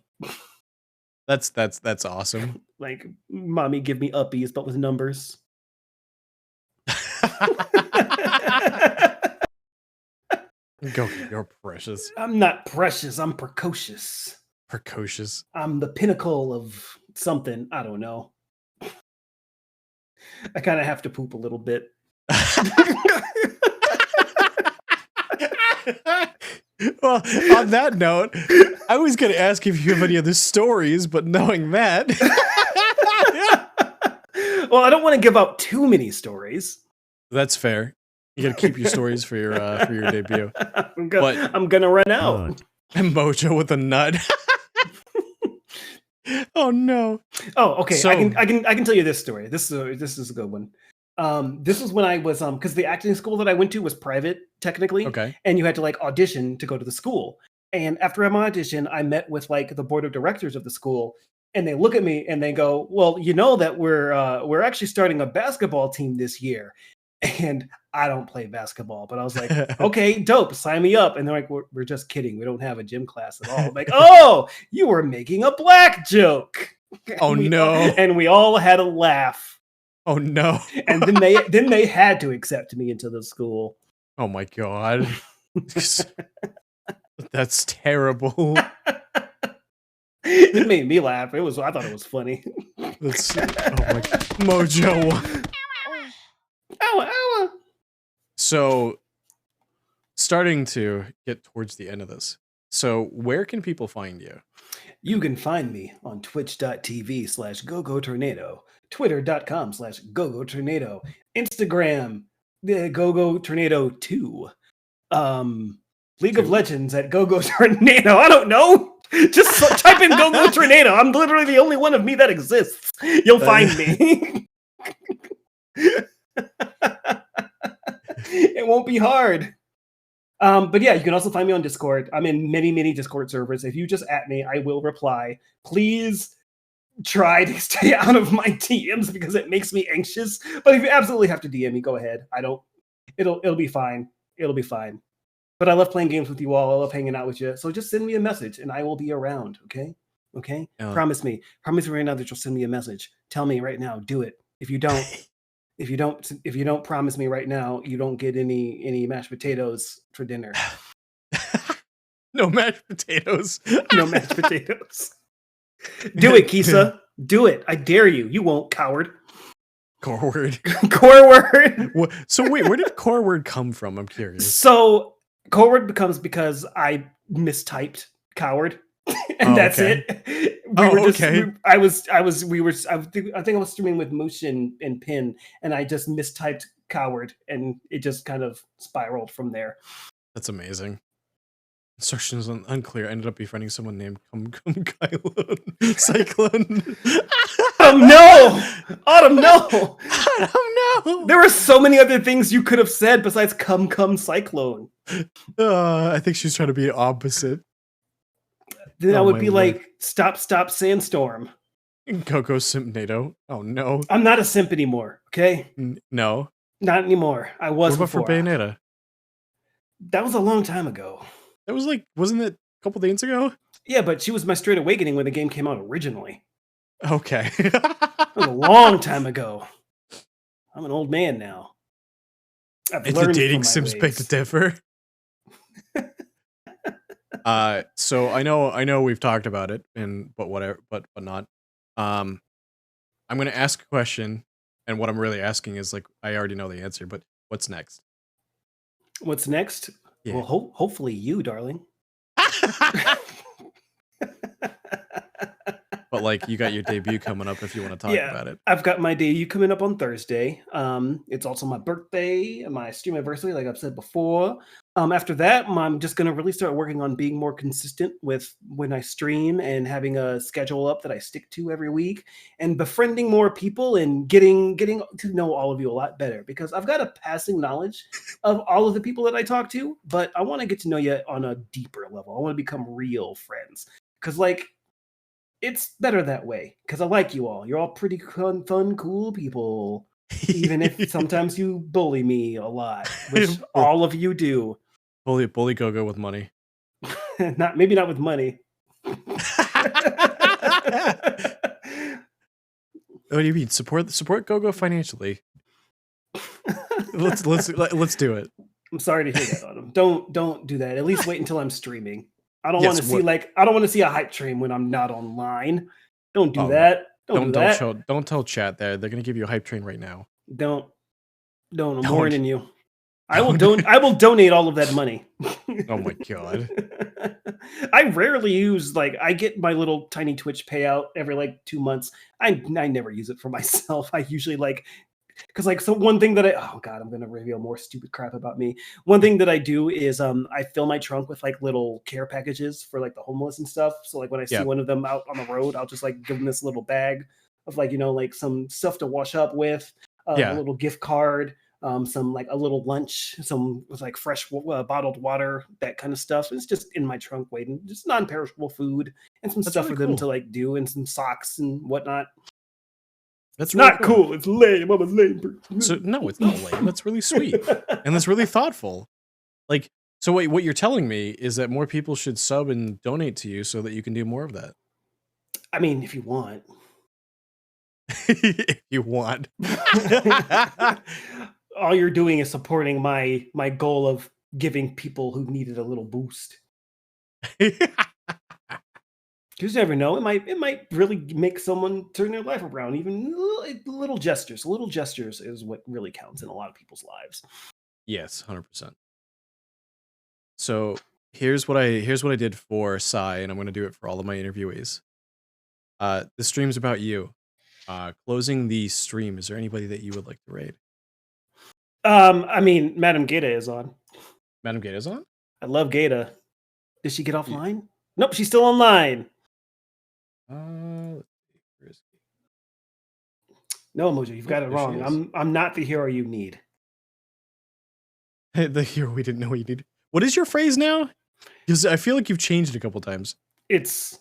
That's awesome. Like, mommy give me uppies, but with numbers. Go, you're precious. I'm not precious. I'm precocious. Precocious. I'm the pinnacle of something. I don't know. I kind of have to poop a little bit. Well, on that note, I was going to ask if you have any other stories, but knowing that. Well, I don't want to give out too many stories. That's fair. You got to keep your stories for your debut. I'm gonna run out. And Mojo with a nut. Oh no. Oh, okay. So, I can tell you this story. This is a good one. This was when I was because the acting school that I went to was private technically, okay. and you had to like audition to go to the school. And after my audition, I met with like the board of directors of the school, and they look at me and they go, "Well, you know that we're actually starting a basketball team this year." And I don't play basketball, but I was like, okay, dope, sign me up. And they're like, we're just kidding. We don't have a gym class at all. I'm like, oh, you were making a black joke. Oh no. And we all had a laugh. Oh no. And then they had to accept me into the school. Oh my god. That's terrible. It made me laugh. I thought it was funny. That's Mojo. Ow. So, starting to get towards the end of this. So, where can people find you? You can find me on twitch.tv/GoGoTornado, twitter.com/GoGoTornado, Instagram, GoGoTornado2, League of Legends at GoGo Tornado. I don't know. Just type in GoGo Tornado. I'm literally the only one of me that exists. You'll find me. It won't be hard. But yeah, you can also find me on Discord. I'm in many Discord servers. If you just at me, I will reply. Please try to stay out of my DMs because it makes me anxious. But if you absolutely have to DM me, go ahead. It'll be fine. It'll be fine. But I love playing games with you all. I love hanging out with you. So just send me a message and I will be around. Okay? Promise me right now that you'll send me a message. Tell me right now. Do it. If you don't, if you don't promise me right now, you don't get any mashed potatoes for dinner. No mashed potatoes. No mashed potatoes. Do it, Kisa. Do it. I dare you. You won't, coward. Core word. So wait, where did core word come from? I'm curious. So core word becomes because I mistyped coward. And that's it. I think I was streaming with Moosh and Pin, and I just mistyped coward, and it just kind of spiraled from there. That's amazing. Instructions unclear. I ended up befriending someone named Cyclone. Autumn, no! Autumn, no! Autumn, no! There were so many other things you could have said besides come Cyclone. I think she's trying to be opposite. Then I would be like, stop Sandstorm. Coco Simpnado. Oh no. I'm not a simp anymore, okay? No. Not anymore. I was before. What about for Bayonetta? That was a long time ago. That was like, wasn't it a couple days ago? Yeah, but she was my straight awakening when the game came out originally. Okay. That was a long time ago. I'm an old man now. If the dating sims beg to differ. So I know we've talked about it, but whatever, but not. I'm gonna ask a question, and what I'm really asking is like I already know the answer, but what's next? What's next? Yeah. Well, hopefully you, darling. But like you got your debut coming up if you want to talk about it. I've got my debut coming up on Thursday. It's also my birthday, my stream anniversary, like I've said before. After that, I'm just gonna really start working on being more consistent with when I stream and having a schedule up that I stick to every week, and befriending more people and getting to know all of you a lot better, because I've got a passing knowledge of all of the people that I talk to, but I want to get to know you on a deeper level. I want to become real friends, because like it's better that way, because I like you all. You're all pretty fun, cool people. Even if sometimes you bully me a lot, which all of you do. Bully GoGo with money. Maybe not with money. What do you mean? Support GoGo financially. Let's do it. I'm sorry to hear that, Autumn. Don't do that. At least wait until I'm streaming. I don't Yes, want to see I don't want to see a hype train when I'm not online. Don't do Oh, that. Don't do that. Don't tell chat there. They're gonna give you a hype train right now. Don't. I'm Don't. warning you. I will donate all of that money. Oh my god. I rarely use I get my little tiny Twitch payout every 2 months. I never use it for myself. I usually because so one thing that oh god, I'm gonna reveal more stupid crap about me. One thing that I do is I fill my trunk with little care packages for the homeless and stuff. So when I see one of them out on the road, I'll just give them this little bag of some stuff to wash up with, a little gift card, some a little lunch, some with fresh bottled water, that kind of stuff. It's just in my trunk waiting, just non-perishable food and some stuff really for them cool. to do, and some socks and whatnot. That's really not cool. It's lame. I'm a lame person. So no, it's not lame. That's really sweet. And that's really thoughtful. So what you're telling me is that more people should sub and donate to you so that you can do more of that. I mean, if you want. If you want. All you're doing is supporting my goal of giving people who needed a little boost. You never know. It might really make someone turn their life around. Even little gestures. Little gestures is what really counts in a lot of people's lives. Yes, 100%. So here's what I did for Sai, and I'm going to do it for all of my interviewees. The stream's about you. Closing the stream. Is there anybody that you would like to raid? I mean, Madam Gata is on. Madam Gata is on? I love Gata. Did she get offline? Nope, she's still online. Let's see. No, Mojo, you've got it wrong. I'm not the hero you need. The hero we didn't know you needed. What is your phrase now? Because I feel like you've changed it a couple times. It's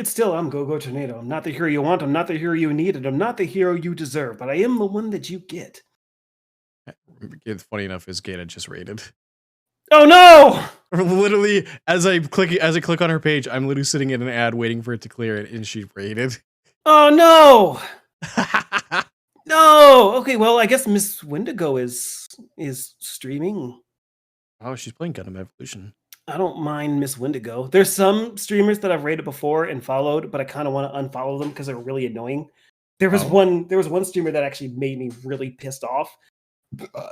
still I'm GoGo Tornado. I'm not the hero you want. I'm not the hero you need, and I'm not the hero you deserve. But I am the one that you get. It's funny enough, is Gata just raided. Oh no! Literally, as I click on her page, I'm literally sitting in an ad waiting for it to clear it, and she raided. Oh no! No. Okay, well, I guess Miss Wendigo is streaming. Oh, she's playing Gundam Evolution. I don't mind Miss Wendigo. There's some streamers that I've rated before and followed, but I kind of want to unfollow them because they're really annoying. There was one streamer that actually made me really pissed off.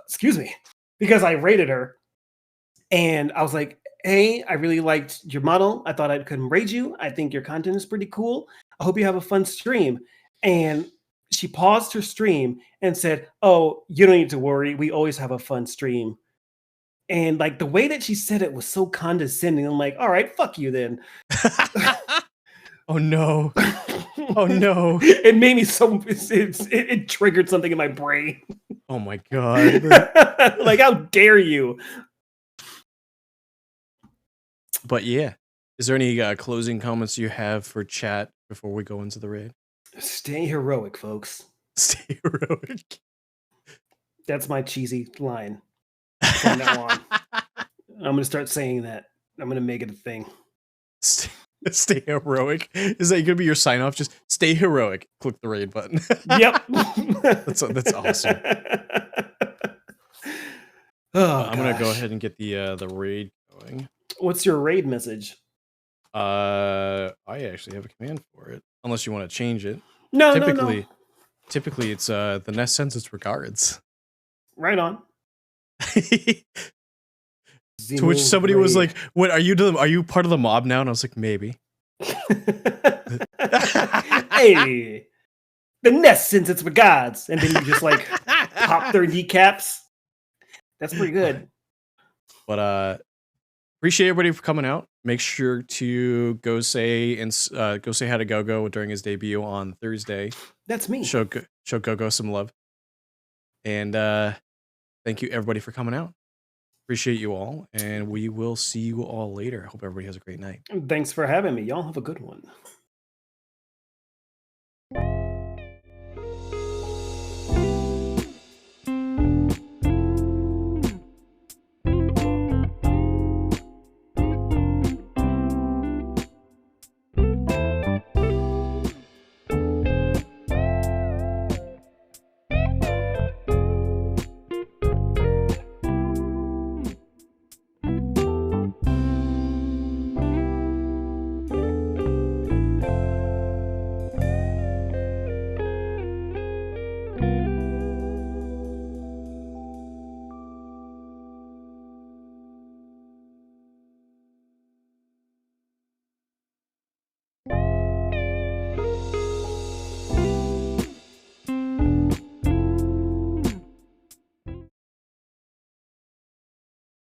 Excuse me, because I rated her, and I was like, "Hey, I really liked your model. I thought I could raid you. I think your content is pretty cool. I hope you have a fun stream." And she paused her stream and said, "Oh, you don't need to worry. We always have a fun stream." And the way that she said it was so condescending. I'm like, all right, fuck you then. Oh no. Oh no. It made me it triggered something in my brain. Oh my god. How dare you? But yeah. Is there any closing comments you have for chat before we go into the raid? Stay heroic, folks. Stay heroic. That's my cheesy line. From now on. I'm going to start saying that. I'm going to make it a thing. Stay heroic. Is that going to be your sign off? Just stay heroic. Click the raid button. Yep. That's awesome. I'm going to go ahead and get the raid going. What's your raid message? I actually have a command for it. Unless you want to change it. No. Typically it's the Nest sends its regards. Right on. To which somebody was like, "What are you part of the mob now?" And I was like, "Maybe." Hey, the Nest sends its regards, and then you just pop their kneecaps. That's pretty good. But appreciate everybody for coming out. Make sure to go say hi to GoGo during his debut on Thursday. That's me. Show GoGo some love. And thank you everybody for coming out. Appreciate you all, and we will see you all later. Hope everybody has a great night. Thanks for having me. Y'all have a good one.